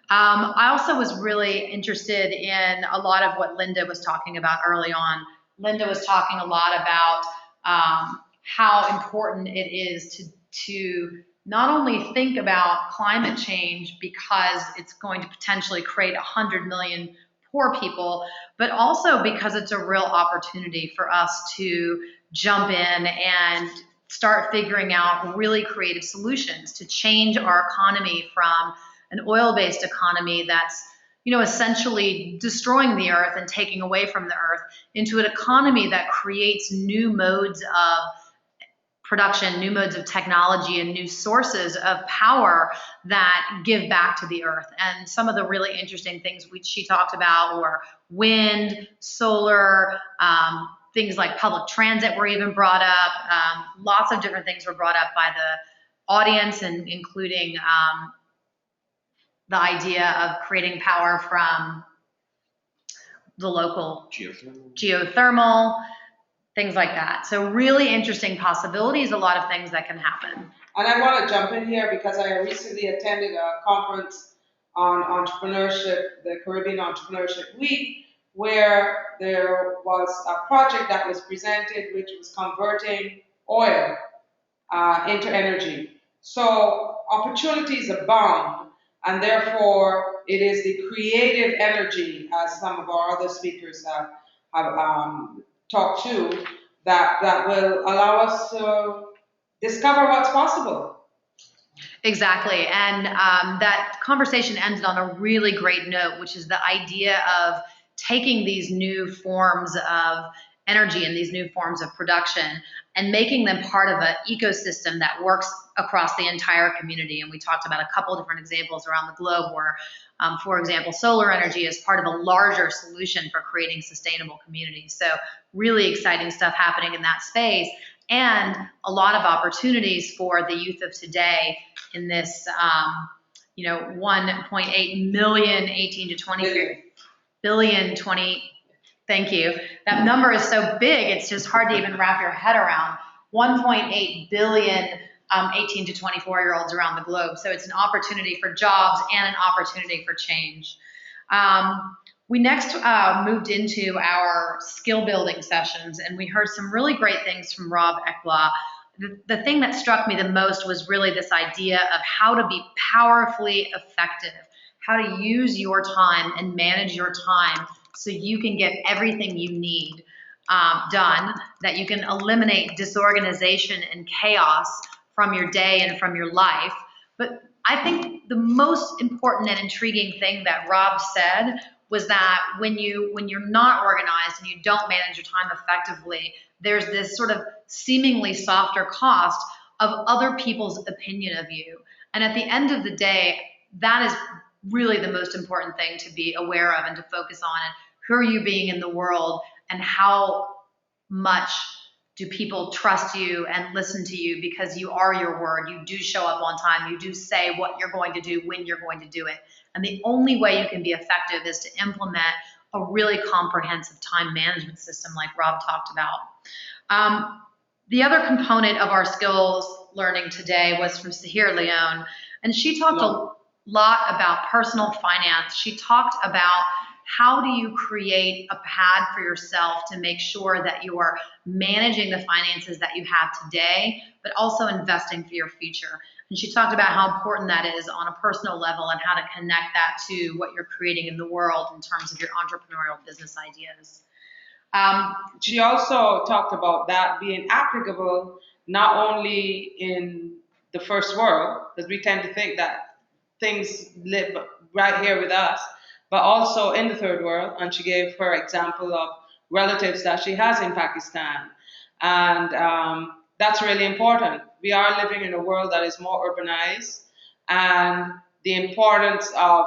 I also was really interested in a lot of what Linda was talking about early on. Linda was talking a lot about how important it is to not only think about climate change because it's going to potentially create 100 million poor people, but also because it's a real opportunity for us to jump in and start figuring out really creative solutions to change our economy from an oil-based economy that's essentially destroying the earth and taking away from the earth into an economy that creates new modes of production, new modes of technology, and new sources of power that give back to the earth. And some of the really interesting things she talked about were wind, solar, things like public transit were even brought up. Lots of different things were brought up by the audience, and including the idea of creating power from the local geothermal, things like that. So really interesting possibilities, a lot of things that can happen. And I want to jump in here because I recently attended a conference on entrepreneurship, the Caribbean Entrepreneurship Week, where there was a project that was presented which was converting oil into energy. So opportunities abound, and therefore it is the creative energy, as some of our other speakers have talked to, that will allow us to discover what's possible. Exactly. And that conversation ended on a really great note, which is the idea of taking these new forms of energy and these new forms of production and making them part of an ecosystem that works across the entire community. And we talked about a couple different examples around the globe where, for example, solar energy is part of a larger solution for creating sustainable communities. So really exciting stuff happening in that space, and a lot of opportunities for the youth of today in this 1.8 million 18 to 20 billion 20. Thank you. That number is so big, it's just hard to even wrap your head around. 1.8 billion 18 to 24-year-olds around the globe. So it's an opportunity for jobs and an opportunity for change. We next moved into our skill building sessions, and we heard some really great things from Rob Ekbla. The thing that struck me the most was really this idea of how to be powerfully effective, how to use your time and manage your time so you can get everything you need done, that you can eliminate disorganization and chaos from your day and from your life. But I think the most important and intriguing thing that Rob said was that when you're not organized and you don't manage your time effectively, there's this sort of seemingly softer cost of other people's opinion of you. And at the end of the day, that is really the most important thing to be aware of and to focus on. And who are you being in the world, and how much do people trust you and listen to you because you are your word, you do show up on time, you do say what you're going to do when you're going to do it. And the only way you can be effective is to implement a really comprehensive time management system like Rob talked about. The other component of our skills learning today was from Sahir Leone, and she talked a lot about personal finance. She talked about how do you create a pad for yourself to make sure that you are managing the finances that you have today, but also investing for your future. And she talked about how important that is on a personal level and how to connect that to what you're creating in the world in terms of your entrepreneurial business ideas. She also talked about that being applicable not only in the first world, because we tend to think that things live right here with us, but also in the third world. And she gave her example of relatives that she has in Pakistan. And that's really important. We are living in a world that is more urbanized, and the importance of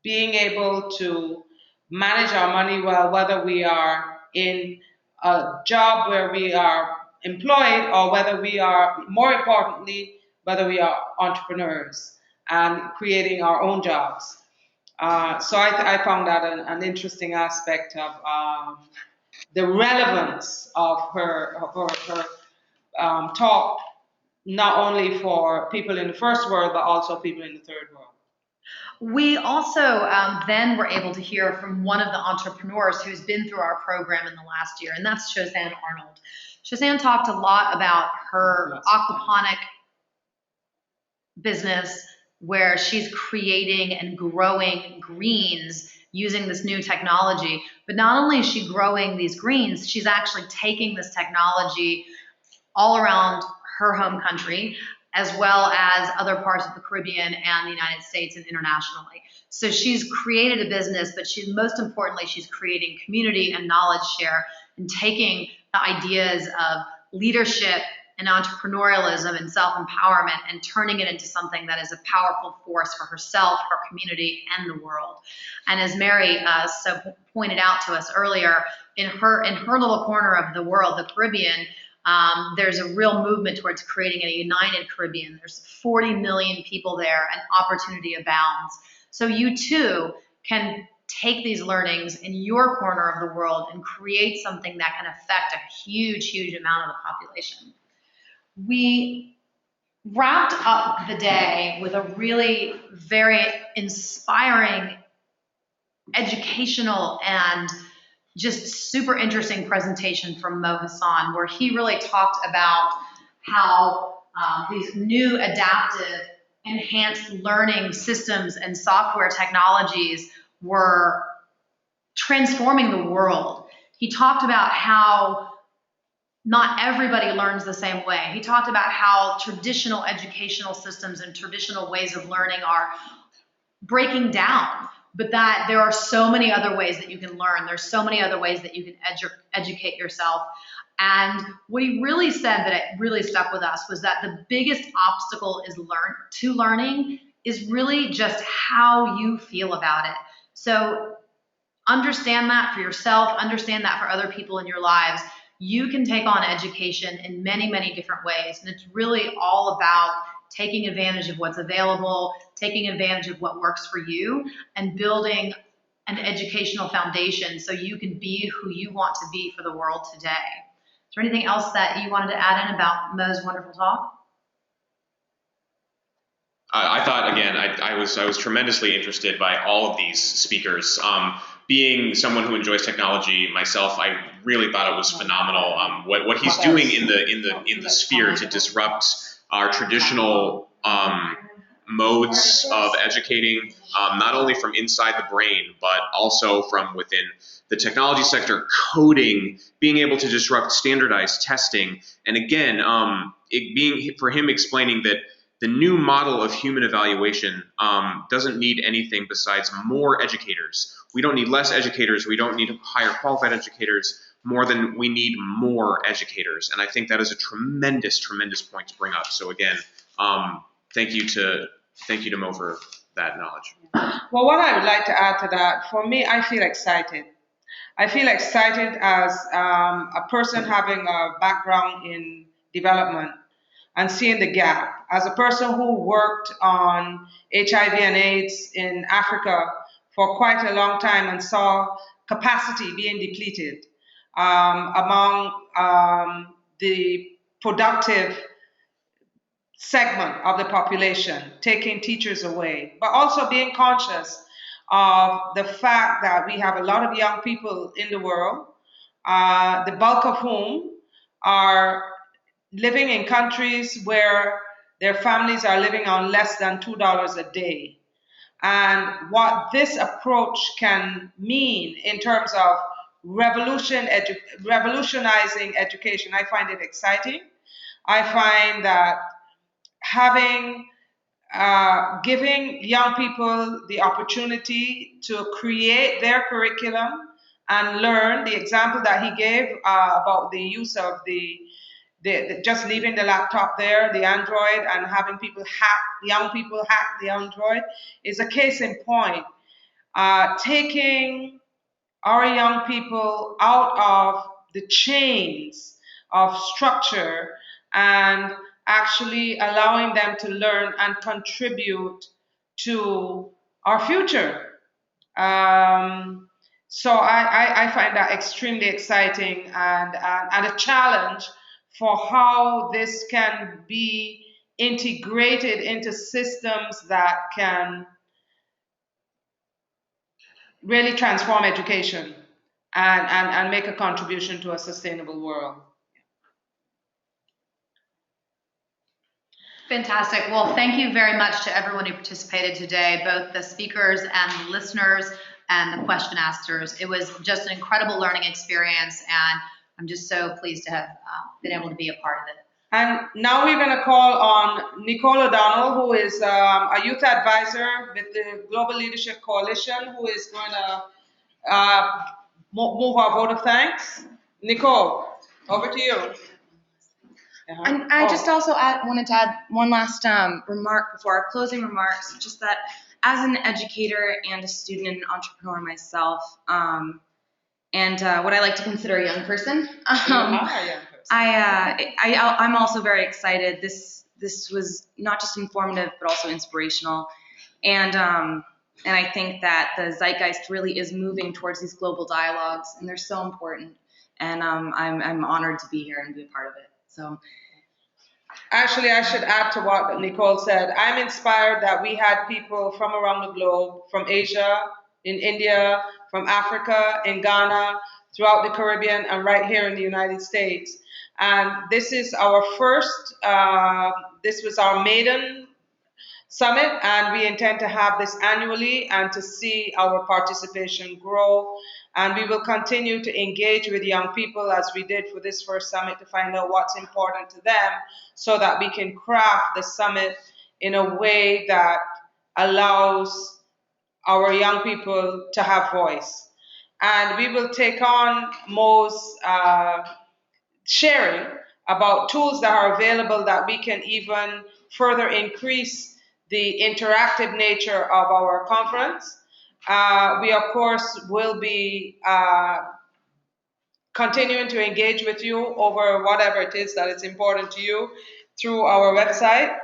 being able to manage our money well, whether we are in a job where we are employed or whether we are, more importantly, whether we are entrepreneurs and creating our own jobs. So I found that an interesting aspect of the relevance of her talk, not only for people in the first world, but also people in the third world. We also then were able to hear from one of the entrepreneurs who's been through our program in the last year, and that's Shozanne Arnold. Shozanne talked a lot about her aquaponic business where she's creating and growing greens using this new technology. But not only is she growing these greens, she's actually taking this technology all around her home country, as well as other parts of the Caribbean and the United States and internationally. So she's created a business, but most importantly, she's creating community and knowledge share and taking the ideas of leadership and entrepreneurialism and self-empowerment and turning it into something that is a powerful force for herself, her community, and the world. And as Mary pointed out to us earlier, in her little corner of the world, the Caribbean, there's a real movement towards creating a united Caribbean. There's 40 million people there, and opportunity abounds. So you too can take these learnings in your corner of the world and create something that can affect a huge, huge amount of the population. We wrapped up the day with a really very inspiring, educational, and just super interesting presentation from Mo Hassan, where he really talked about how these new adaptive, enhanced learning systems and software technologies were transforming the world. He talked about how not everybody learns the same way. He talked about how traditional educational systems and traditional ways of learning are breaking down, but that there are so many other ways that you can learn. There's so many other ways that you can educate yourself. And what he really said that it really stuck with us was that the biggest obstacle to learning is really just how you feel about it. So understand that for yourself, understand that for other people in your lives. You can take on education in many, many different ways. And it's really all about taking advantage of what's available, taking advantage of what works for you, and building an educational foundation so you can be who you want to be for the world today. Is there anything else that you wanted to add in about Mo's wonderful talk? I thought, again, I was tremendously interested by all of these speakers. Being someone who enjoys technology myself, I really thought it was phenomenal. What he's doing in the sphere to disrupt our traditional modes of educating, not only from inside the brain, but also from within the technology sector, coding, being able to disrupt standardized testing, and again, it being for him explaining that the new model of human evaluation doesn't need anything besides more educators. We don't need less educators. We don't need higher qualified educators more than we need more educators. And I think that is a tremendous, tremendous point to bring up. So again, thank you to Mo for that knowledge. Well, what I would like to add to that, for me, I feel excited. I feel excited as a person having a background in development and seeing the gap. As a person who worked on HIV and AIDS in Africa for quite a long time and saw capacity being depleted among the productive segment of the population, taking teachers away, but also being conscious of the fact that we have a lot of young people in the world, the bulk of whom are living in countries where their families are living on less than $2 a day. And what this approach can mean in terms of revolutionizing education, I find it exciting. I find that giving young people the opportunity to create their curriculum and learn, the example that he gave about the use of the just leaving the laptop there, the Android, and having young people hack the Android is a case in point. Taking our young people out of the chains of structure and actually allowing them to learn and contribute to our future. So I find that extremely exciting and a challenge for how this can be integrated into systems that can really transform education and make a contribution to a sustainable world. Fantastic. Well, thank you very much to everyone who participated today, both the speakers and the listeners and the question askers. It was just an incredible learning experience, and I'm just so pleased to have been able to be a part of it. And now we're going to call on Nicole O'Donnell, who is a youth advisor with the Global Leadership Coalition, who is going to move our vote of thanks. Nicole, over to you. And I just also wanted to add one last remark before our closing remarks, just that as an educator and a student and an entrepreneur myself, and what I like to consider a young person, I'm also very excited. This was not just informative, but also inspirational. And I think that the zeitgeist really is moving towards these global dialogues, and they're so important. And I'm honored to be here and be a part of it. So, actually, I should add to what Nicole said. I'm inspired that we had people from around the globe, from Asia, in India, from Africa, in Ghana, throughout the Caribbean, and right here in the United States. And this is our first, this was our maiden summit, and we intend to have this annually and to see our participation grow. And we will continue to engage with young people as we did for this first summit to find out what's important to them so that we can craft the summit in a way that allows our young people to have voice. And we will take on Mo's sharing about tools that are available that we can even further increase the interactive nature of our conference. We, of course, will be continuing to engage with you over whatever it is that is important to you through our website,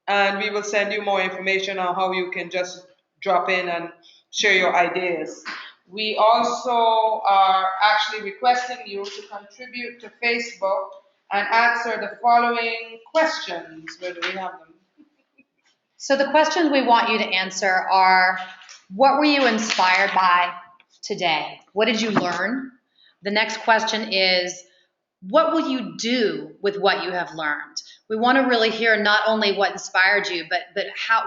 and we will send you more information on how you can just drop in and share your ideas. We also are actually requesting you to contribute to Facebook and answer the following questions. Where do we have them? So the questions we want you to answer are, what were you inspired by today? What did you learn? The next question is, what will you do with what you have learned? We want to really hear not only what inspired you, but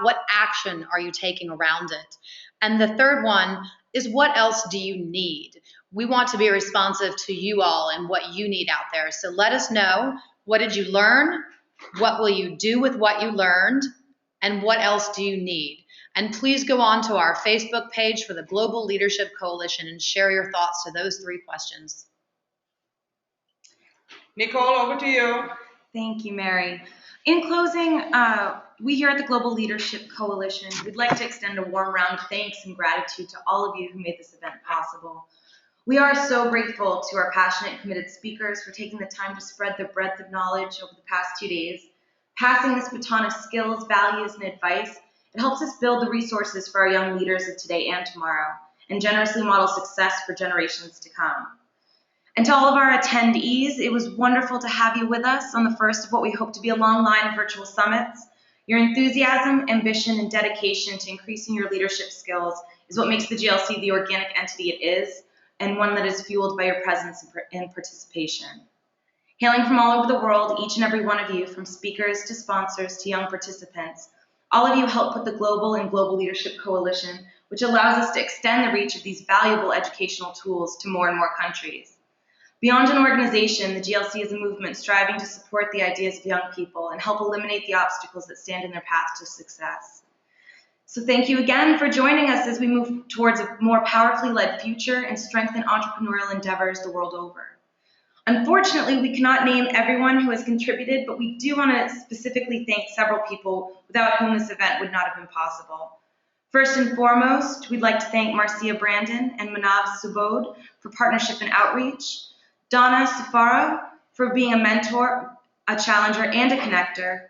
what action are you taking around it? And the third one is, what else do you need? We want to be responsive to you all and what you need out there. So let us know, what did you learn? What will you do with what you learned? And what else do you need? And please go on to our Facebook page for the Global Leadership Coalition and share your thoughts to those three questions. Nicole, over to you. Thank you, Mary. In closing, we here at the Global Leadership Coalition would like to extend a warm round of thanks and gratitude to all of you who made this event possible. We are so grateful to our passionate, committed speakers for taking the time to spread their breadth of knowledge over the past 2 days. Passing this baton of skills, values, and advice, it helps us build the resources for our young leaders of today and tomorrow, and generously model success for generations to come. And to all of our attendees, it was wonderful to have you with us on the first of what we hope to be a long line of virtual summits. Your enthusiasm, ambition, and dedication to increasing your leadership skills is what makes the GLC the organic entity it is, and one that is fueled by your presence and participation. Hailing from all over the world, each and every one of you, from speakers to sponsors to young participants, all of you help put the Global and Global Leadership Coalition, which allows us to extend the reach of these valuable educational tools to more and more countries. Beyond an organization, the GLC is a movement striving to support the ideas of young people and help eliminate the obstacles that stand in their path to success. So thank you again for joining us as we move towards a more powerfully led future and strengthen entrepreneurial endeavors the world over. Unfortunately, we cannot name everyone who has contributed, but we do want to specifically thank several people without whom this event would not have been possible. First and foremost, we'd like to thank Marcia Brandon and Manav Subodh for partnership and outreach, Donna Safara for being a mentor, a challenger, and a connector,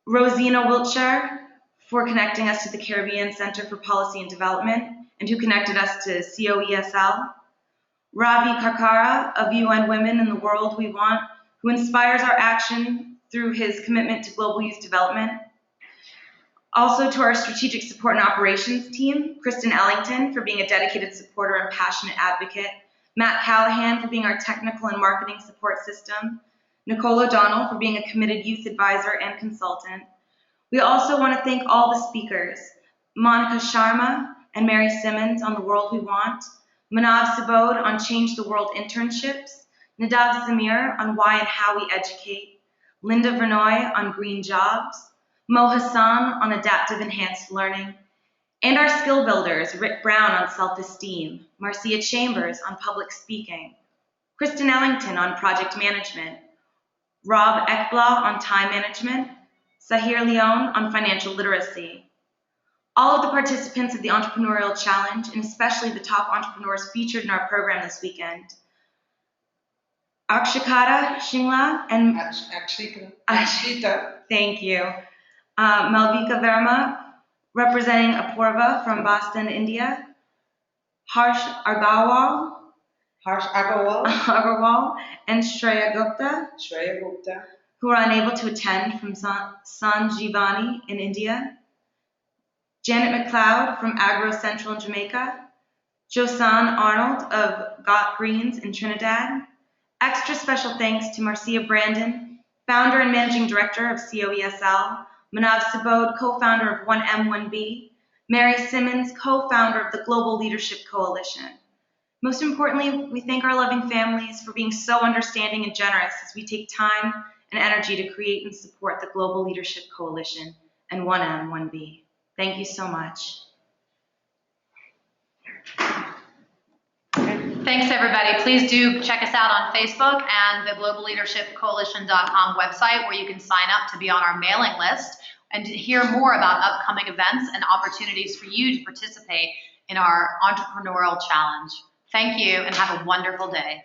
Rosina Wiltshire for connecting us to the Caribbean Center for Policy and Development and who connected us to COESL, Ravi Karkara of UN Women in the World We Want, who inspires our action through his commitment to global youth development. Also to our strategic support and operations team, Kristen Ellington for being a dedicated supporter and passionate advocate, Matt Callahan for being our technical and marketing support system, Nicole O'Donnell for being a committed youth advisor and consultant. We also want to thank all the speakers, Monica Sharma and Mary Simmons on The World We Want, Manav Subodh on Change the World internships, Nadav Zamir on why and how we educate, Linda Vernoy on green jobs, Mo Hassan on adaptive enhanced learning, and our skill builders, Rick Brown on self-esteem, Marcia Chambers on public speaking, Kristen Ellington on project management, Rob Ekblaw on time management, Sahir Leon on financial literacy. All of the participants of the Entrepreneurial Challenge, and especially the top entrepreneurs featured in our program this weekend, Akshikata Shingla and Akshita. Thank you. Malvika Verma, representing Apurva from Boston, India. Harsh Agarwal, and Shreya Gupta, who are unable to attend from Sanjivani in India. Janet McLeod from Agro Central in Jamaica. Josan Arnold of Got Greens in Trinidad. Extra special thanks to Marcia Brandon, founder and managing director of COESL, Manav Subodh, co-founder of 1M1B, Mary Simmons, co-founder of the Global Leadership Coalition. Most importantly, we thank our loving families for being so understanding and generous as we take time and energy to create and support the Global Leadership Coalition and 1M1B. Thank you so much. Thanks, everybody. Please do check us out on Facebook and the globalleadershipcoalition.com website, where you can sign up to be on our mailing list and to hear more about upcoming events and opportunities for you to participate in our entrepreneurial challenge. Thank you and have a wonderful day.